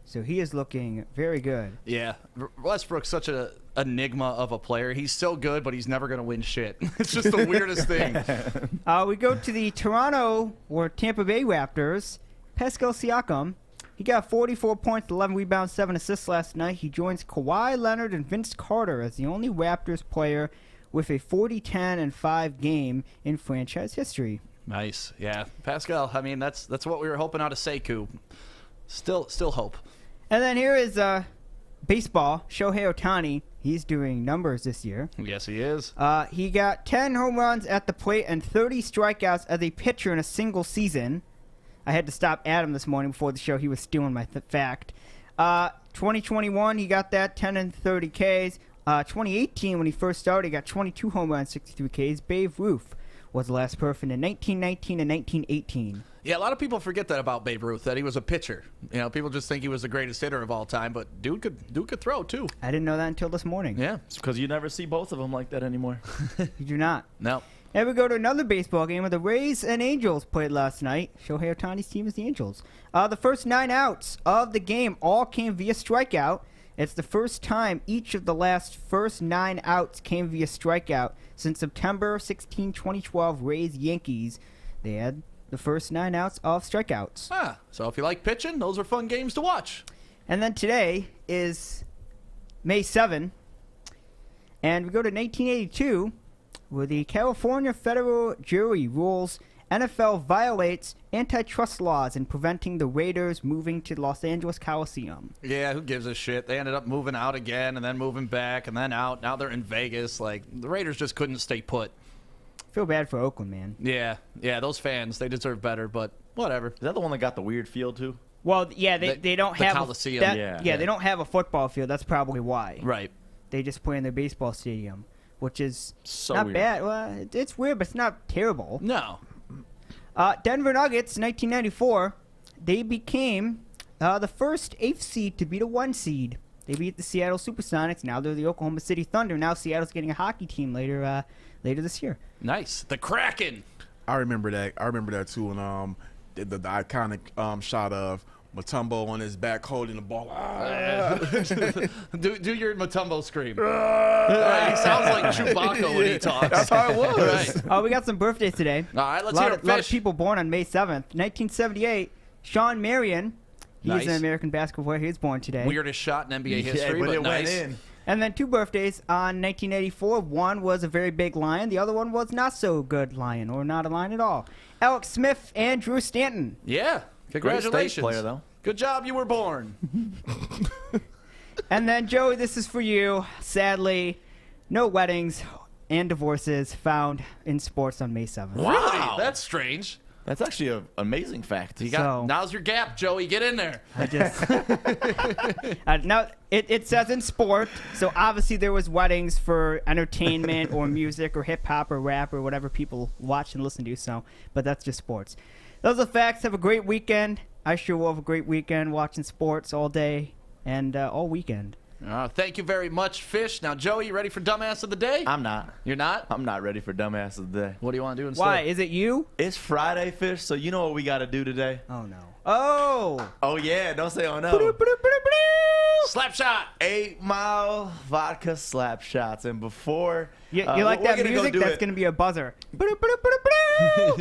So he is looking very good. Yeah, Westbrook's such an enigma of a player. He's so good, but he's never going to win shit. It's just the weirdest thing. We go to the Toronto or Tampa Bay Raptors. Pascal Siakam. He got 44 points, 11 rebounds, 7 assists last night. He joins Kawhi Leonard and Vince Carter as the only Raptors player with a 40-10-5 game in franchise history. Nice, yeah. Pascal, I mean, that's what we were hoping out of Sekou. Still hope. And then here is baseball. Shohei Ohtani. He's doing numbers this year. Yes, he is. He got 10 home runs at the plate and 30 strikeouts as a pitcher in a single season. I had to stop Adam this morning before the show. He was stealing my fact. 2021, he got that 10 and 30 Ks. 2018, when he first started, he got 22 home runs, 63 Ks. Babe Ruth was the last person in 1919 and 1918. Yeah, a lot of people forget that about Babe Ruth, that he was a pitcher. You know, people just think he was the greatest hitter of all time, but dude could throw too. I didn't know that until this morning. Yeah, it's because you never see both of them like that anymore. You do not. No. And we go to another baseball game where the Rays and Angels played last night. Shohei Ohtani's team is the Angels. The first 9 outs of the game all came via strikeout. It's the first time each of the first 9 outs came via strikeout Since September 16, 2012, Rays Yankees, they had the first 9 outs of strikeouts. So if you like pitching, those are fun games to watch. And then today is May 7, and we go to 1982, where the California federal jury rules NFL violates antitrust laws in preventing the Raiders moving to Los Angeles Coliseum. Yeah, who gives a shit? They ended up moving out again and then moving back and then out. Now they're in Vegas. Like, the Raiders just couldn't stay put. Feel bad for Oakland, man. Yeah, those fans, they deserve better, but whatever. Is that the one that got the weird field, too? Well, yeah, they don't have Coliseum. They don't have a football field. That's probably why. Right. They just play in their baseball stadium, which is So not weird. bad. Well, it's weird, but it's not terrible. No. Denver Nuggets, 1994, they became the first 8th seed to beat a 1 seed. They beat the Seattle Supersonics. Now they're the Oklahoma City Thunder. Now Seattle's getting a hockey team later this year. Nice. The Kraken. I remember that too. And the iconic shot of Mutombo on his back holding the ball. do your Mutombo scream. He sounds like Chewbacca when he talks. That's how it was. Right. Oh, we got some birthdays today. All right, let's a hear lot, it, lot of Fish. people born on May 7th. 1978, Sean Marion. He's Nice. an American basketball player. He was born today. Weirdest shot in NBA history, but but it went nice. in. And then 2 birthdays on 1984. One was a very big lion. The other one was not so good lion, or not a lion at all. Alex Smith and Drew Stanton. Yeah. Congratulations. Great player, though. Good job, you were born. And then, Joey, this is for you. Sadly, no weddings and divorces found in sports on May 7th. Really? That's strange. That's actually an amazing fact. You got, now's your gap, Joey. Get in there. I just now it says in sport, so obviously there was weddings for entertainment or music or hip hop or rap or whatever people watch and listen to. So, but that's just sports. Those are the facts. Have a great weekend. I sure will have a great weekend watching sports all day and all weekend. Thank you very much, Fish. Now, Joey, you ready for Dumbass of the Day? I'm not. You're not? I'm not ready for Dumbass of the Day. What do you want to do instead? Why? Is it you? It's Friday, Fish, so you know what we got to do today? Oh, no. Oh! Oh, yeah. Don't say oh, no. Slap shot. 8 Mile vodka slap shots. And before... You like we're that gonna music? go do That's it. going to be a buzzer.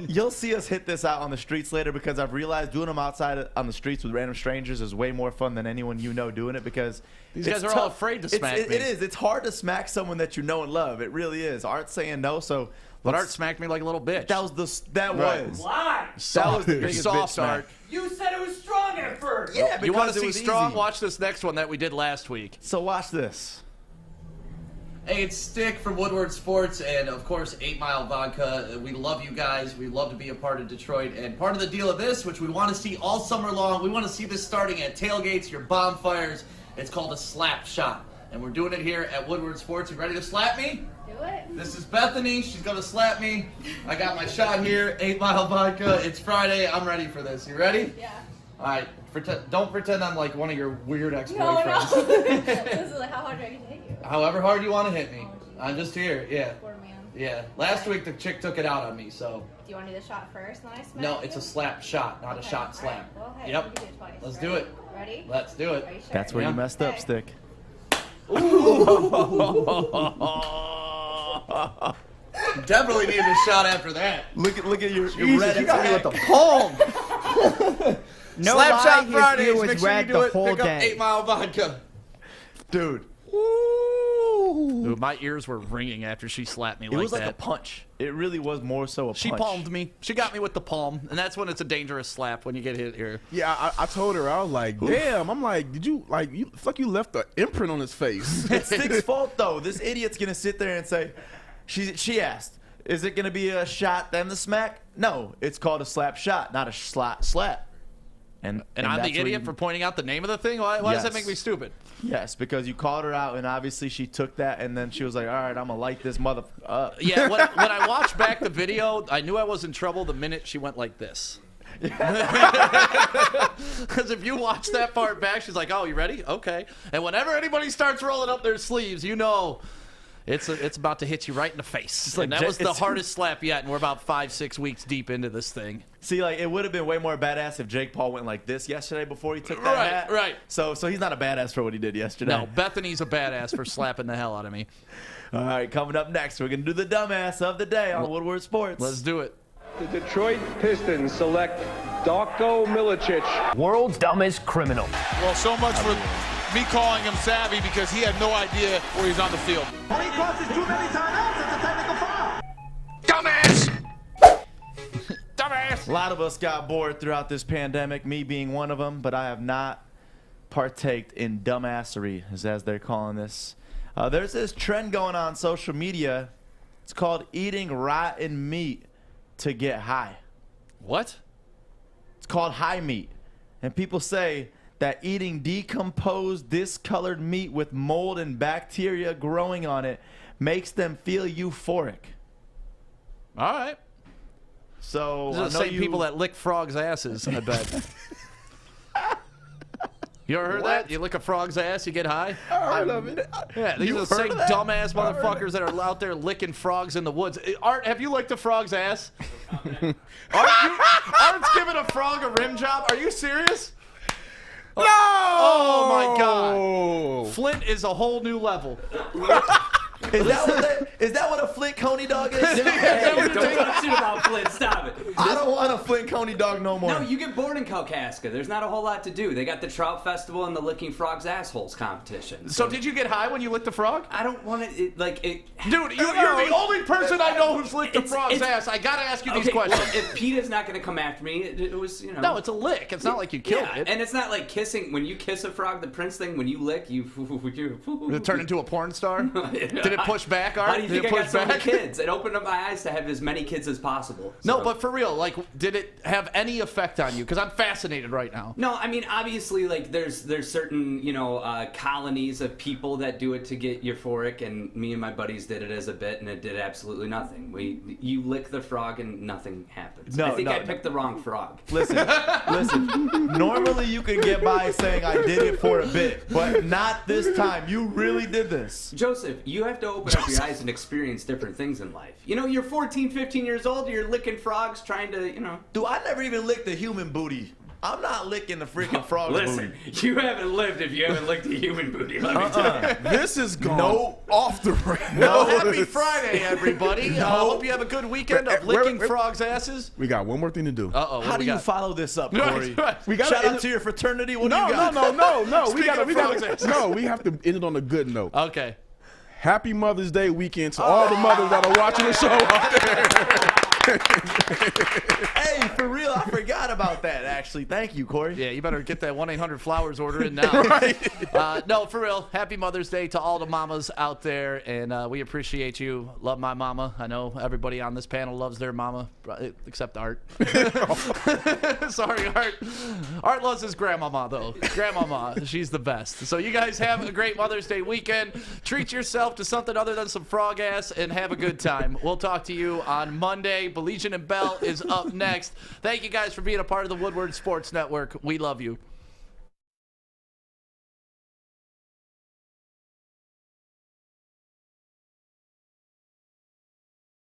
You'll see us hit this out on the streets later because I've realized doing them outside on the streets with random strangers is way more fun than anyone you know doing it because These it's guys are all tough. afraid to smack me. It is. It's hard to smack someone that you know and love. It really is. Art's saying no, so But Art smacked me like a little bitch. that was Why? that was the You're biggest soft, bitch smack. Art. You said it was strong at first. Yeah, You want because to it see was strong? easy. Watch this next one that we did last week. So watch this. Hey, it's Stick from Woodward Sports, and of course, 8 Mile Vodka. We love you guys. We love to be a part of Detroit. And part of the deal of this, which we want to see all summer long, we want to see this starting at tailgates, your bonfires. It's called a slap shot. And we're doing it here at Woodward Sports. You ready to slap me? Do it. This is Bethany. She's going to slap me. I got my shot here, 8 Mile Vodka. It's Friday. I'm ready for this. You ready? Yeah. All right. Don't pretend I'm like one of your weird No, ex-boyfriends. no. This is like, how hard do I get to hit you? However hard you want to hit me. I'm just here. Yeah. Poor man. Yeah. Last week the chick took it out on me, so. Do you want to do the shot first and then I smack No, you? it's a slap shot, not a Okay, shot slap. alright. Well, hey, Yep. we can do it twice. Let's Ready? do it. Ready? Let's do it. Are you sure? That's where Yeah. you messed up, Okay. Stick. Definitely needed a shot after that. Look at your Jesus, red. you got me with the palm. No Slap lie, shot his Fridays. ear was Make sure you red do the it. whole Pick up day. 8 Mile Vodka. Dude. Dude, my ears were ringing after she slapped me It like was that. like a punch. It really was more so a She punch. palmed me. She got me with the palm, and that's when it's a dangerous slap when you get hit here. Yeah, I told her, I was like, damn. I'm like, did you, like, it's like you left an imprint on his face. It's Stick's fault though. This idiot's gonna sit there and say, she asked, is it gonna be a shot then the smack? No, it's called a slap shot, not a slap. And And I'm that's the where idiot you- for pointing out the name of the thing? Why does that Yes. make me stupid? Yes, because you called her out and obviously she took that and then she was like, all right, I'm gonna light this mother up. Yeah, when I watched back the video, I knew I was in trouble the minute she went like this. Because if you watch that part back, she's like, oh, you ready? Okay. And whenever anybody starts rolling up their sleeves, you know It's about to hit you right in the face. like And that was the it's- hardest slap yet, and we're about 5-6 weeks deep into this thing. See, like, it would have been way more badass if Jake Paul went like this yesterday before he took that hat. Right. So he's not a badass for what he did yesterday. No, Bethany's a badass for slapping the hell out of me. All right, coming up next, we're going to do the dumbass of the day on Woodward Sports. Let's do it. The Detroit Pistons select Darko Milicic. World's dumbest criminal. Well, so much for me calling him savvy because he had no idea where he's on the field. When he crosses too many timeouts, it's a technical foul. Dumbass! Dumbass! A lot of us got bored throughout this pandemic, me being one of them, but I have not partaked in dumbassery, as they're calling this. There's this trend going on social media. It's called eating rotten meat to get high. What? It's called high meat. And people say that eating decomposed, discolored meat with mold and bacteria growing on it makes them feel euphoric. All right. So These are the same people that lick frogs' asses, I bet. You ever heard that? You lick a frog's ass, you get high? I love it. Yeah, these are the same dumbass motherfuckers that are out there licking frogs in the woods. Art, have you licked a frog's ass? Art's giving a frog a rim job? Are you serious? No! Oh my God. Flint is a whole new level. Is that what a Flint Coney dog is? Don't talk shit about Flint. Stop it. I don't want a Flint Coney dog no more. No, you get bored in Kalkaska. There's not a whole lot to do. They got the Trout Festival and the Licking Frogs Assholes competition. So did you get high when you licked a frog? I don't want it. Dude, you're the only person I know who's licked a frog's ass. I gotta ask you these questions. Well, if PETA's not going to come after me, it was, No, it's a lick. It's not like you killed it. And it's not like kissing. When you kiss a frog, the Prince thing, when you lick, you turn into a porn star? Did it push back, Art? How do you Did think it I got push so many back? kids? It opened up my eyes to have as many kids as possible. No, but for real, like, did it have any effect on you? Because I'm fascinated right now. No, I mean, obviously, like, there's certain, colonies of people that do it to get euphoric, and me and my buddies did it as a bit, and it did absolutely nothing. You lick the frog, and nothing happens. I think I picked the wrong frog. Listen. Normally you could get by saying I did it for a bit, but not this time. You really did this. Joseph, you have to open up your eyes and experience different things in life. You're 14, 15 years old, you're licking frogs, trying to, Dude, I never even licked a human booty. I'm not licking the freaking frog Listen, booty. you haven't lived if you haven't licked a human booty. Let me tell you. This is gone off the rails. Well, happy Friday, everybody. Hope you have a good weekend of licking frogs' asses. We got one more thing to do. Uh-oh. How do you follow this up, Corey? We gotta Shout out to your fraternity. What do you got? No. we Speaking of frogs' asses. we have to end it on a good note. Okay. Happy Mother's Day weekend to all the mothers that are watching the show out there. Hey, for real, I forgot about that, actually. Thank you, Corey. Yeah, you better get that 1-800-Flowers order in now. No, for real, happy Mother's Day to all the mamas out there, and we appreciate you. Love my mama. I know everybody on this panel loves their mama, except Art. Sorry, Art. Art loves his grandmama, though. Grandmama, she's the best. So you guys have a great Mother's Day weekend. Treat yourself to something other than some frog ass, and have a good time. We'll talk to you on Monday. Baligian and Bell is up next. Thank you guys for being a part of the Woodward Sports Network. We love you.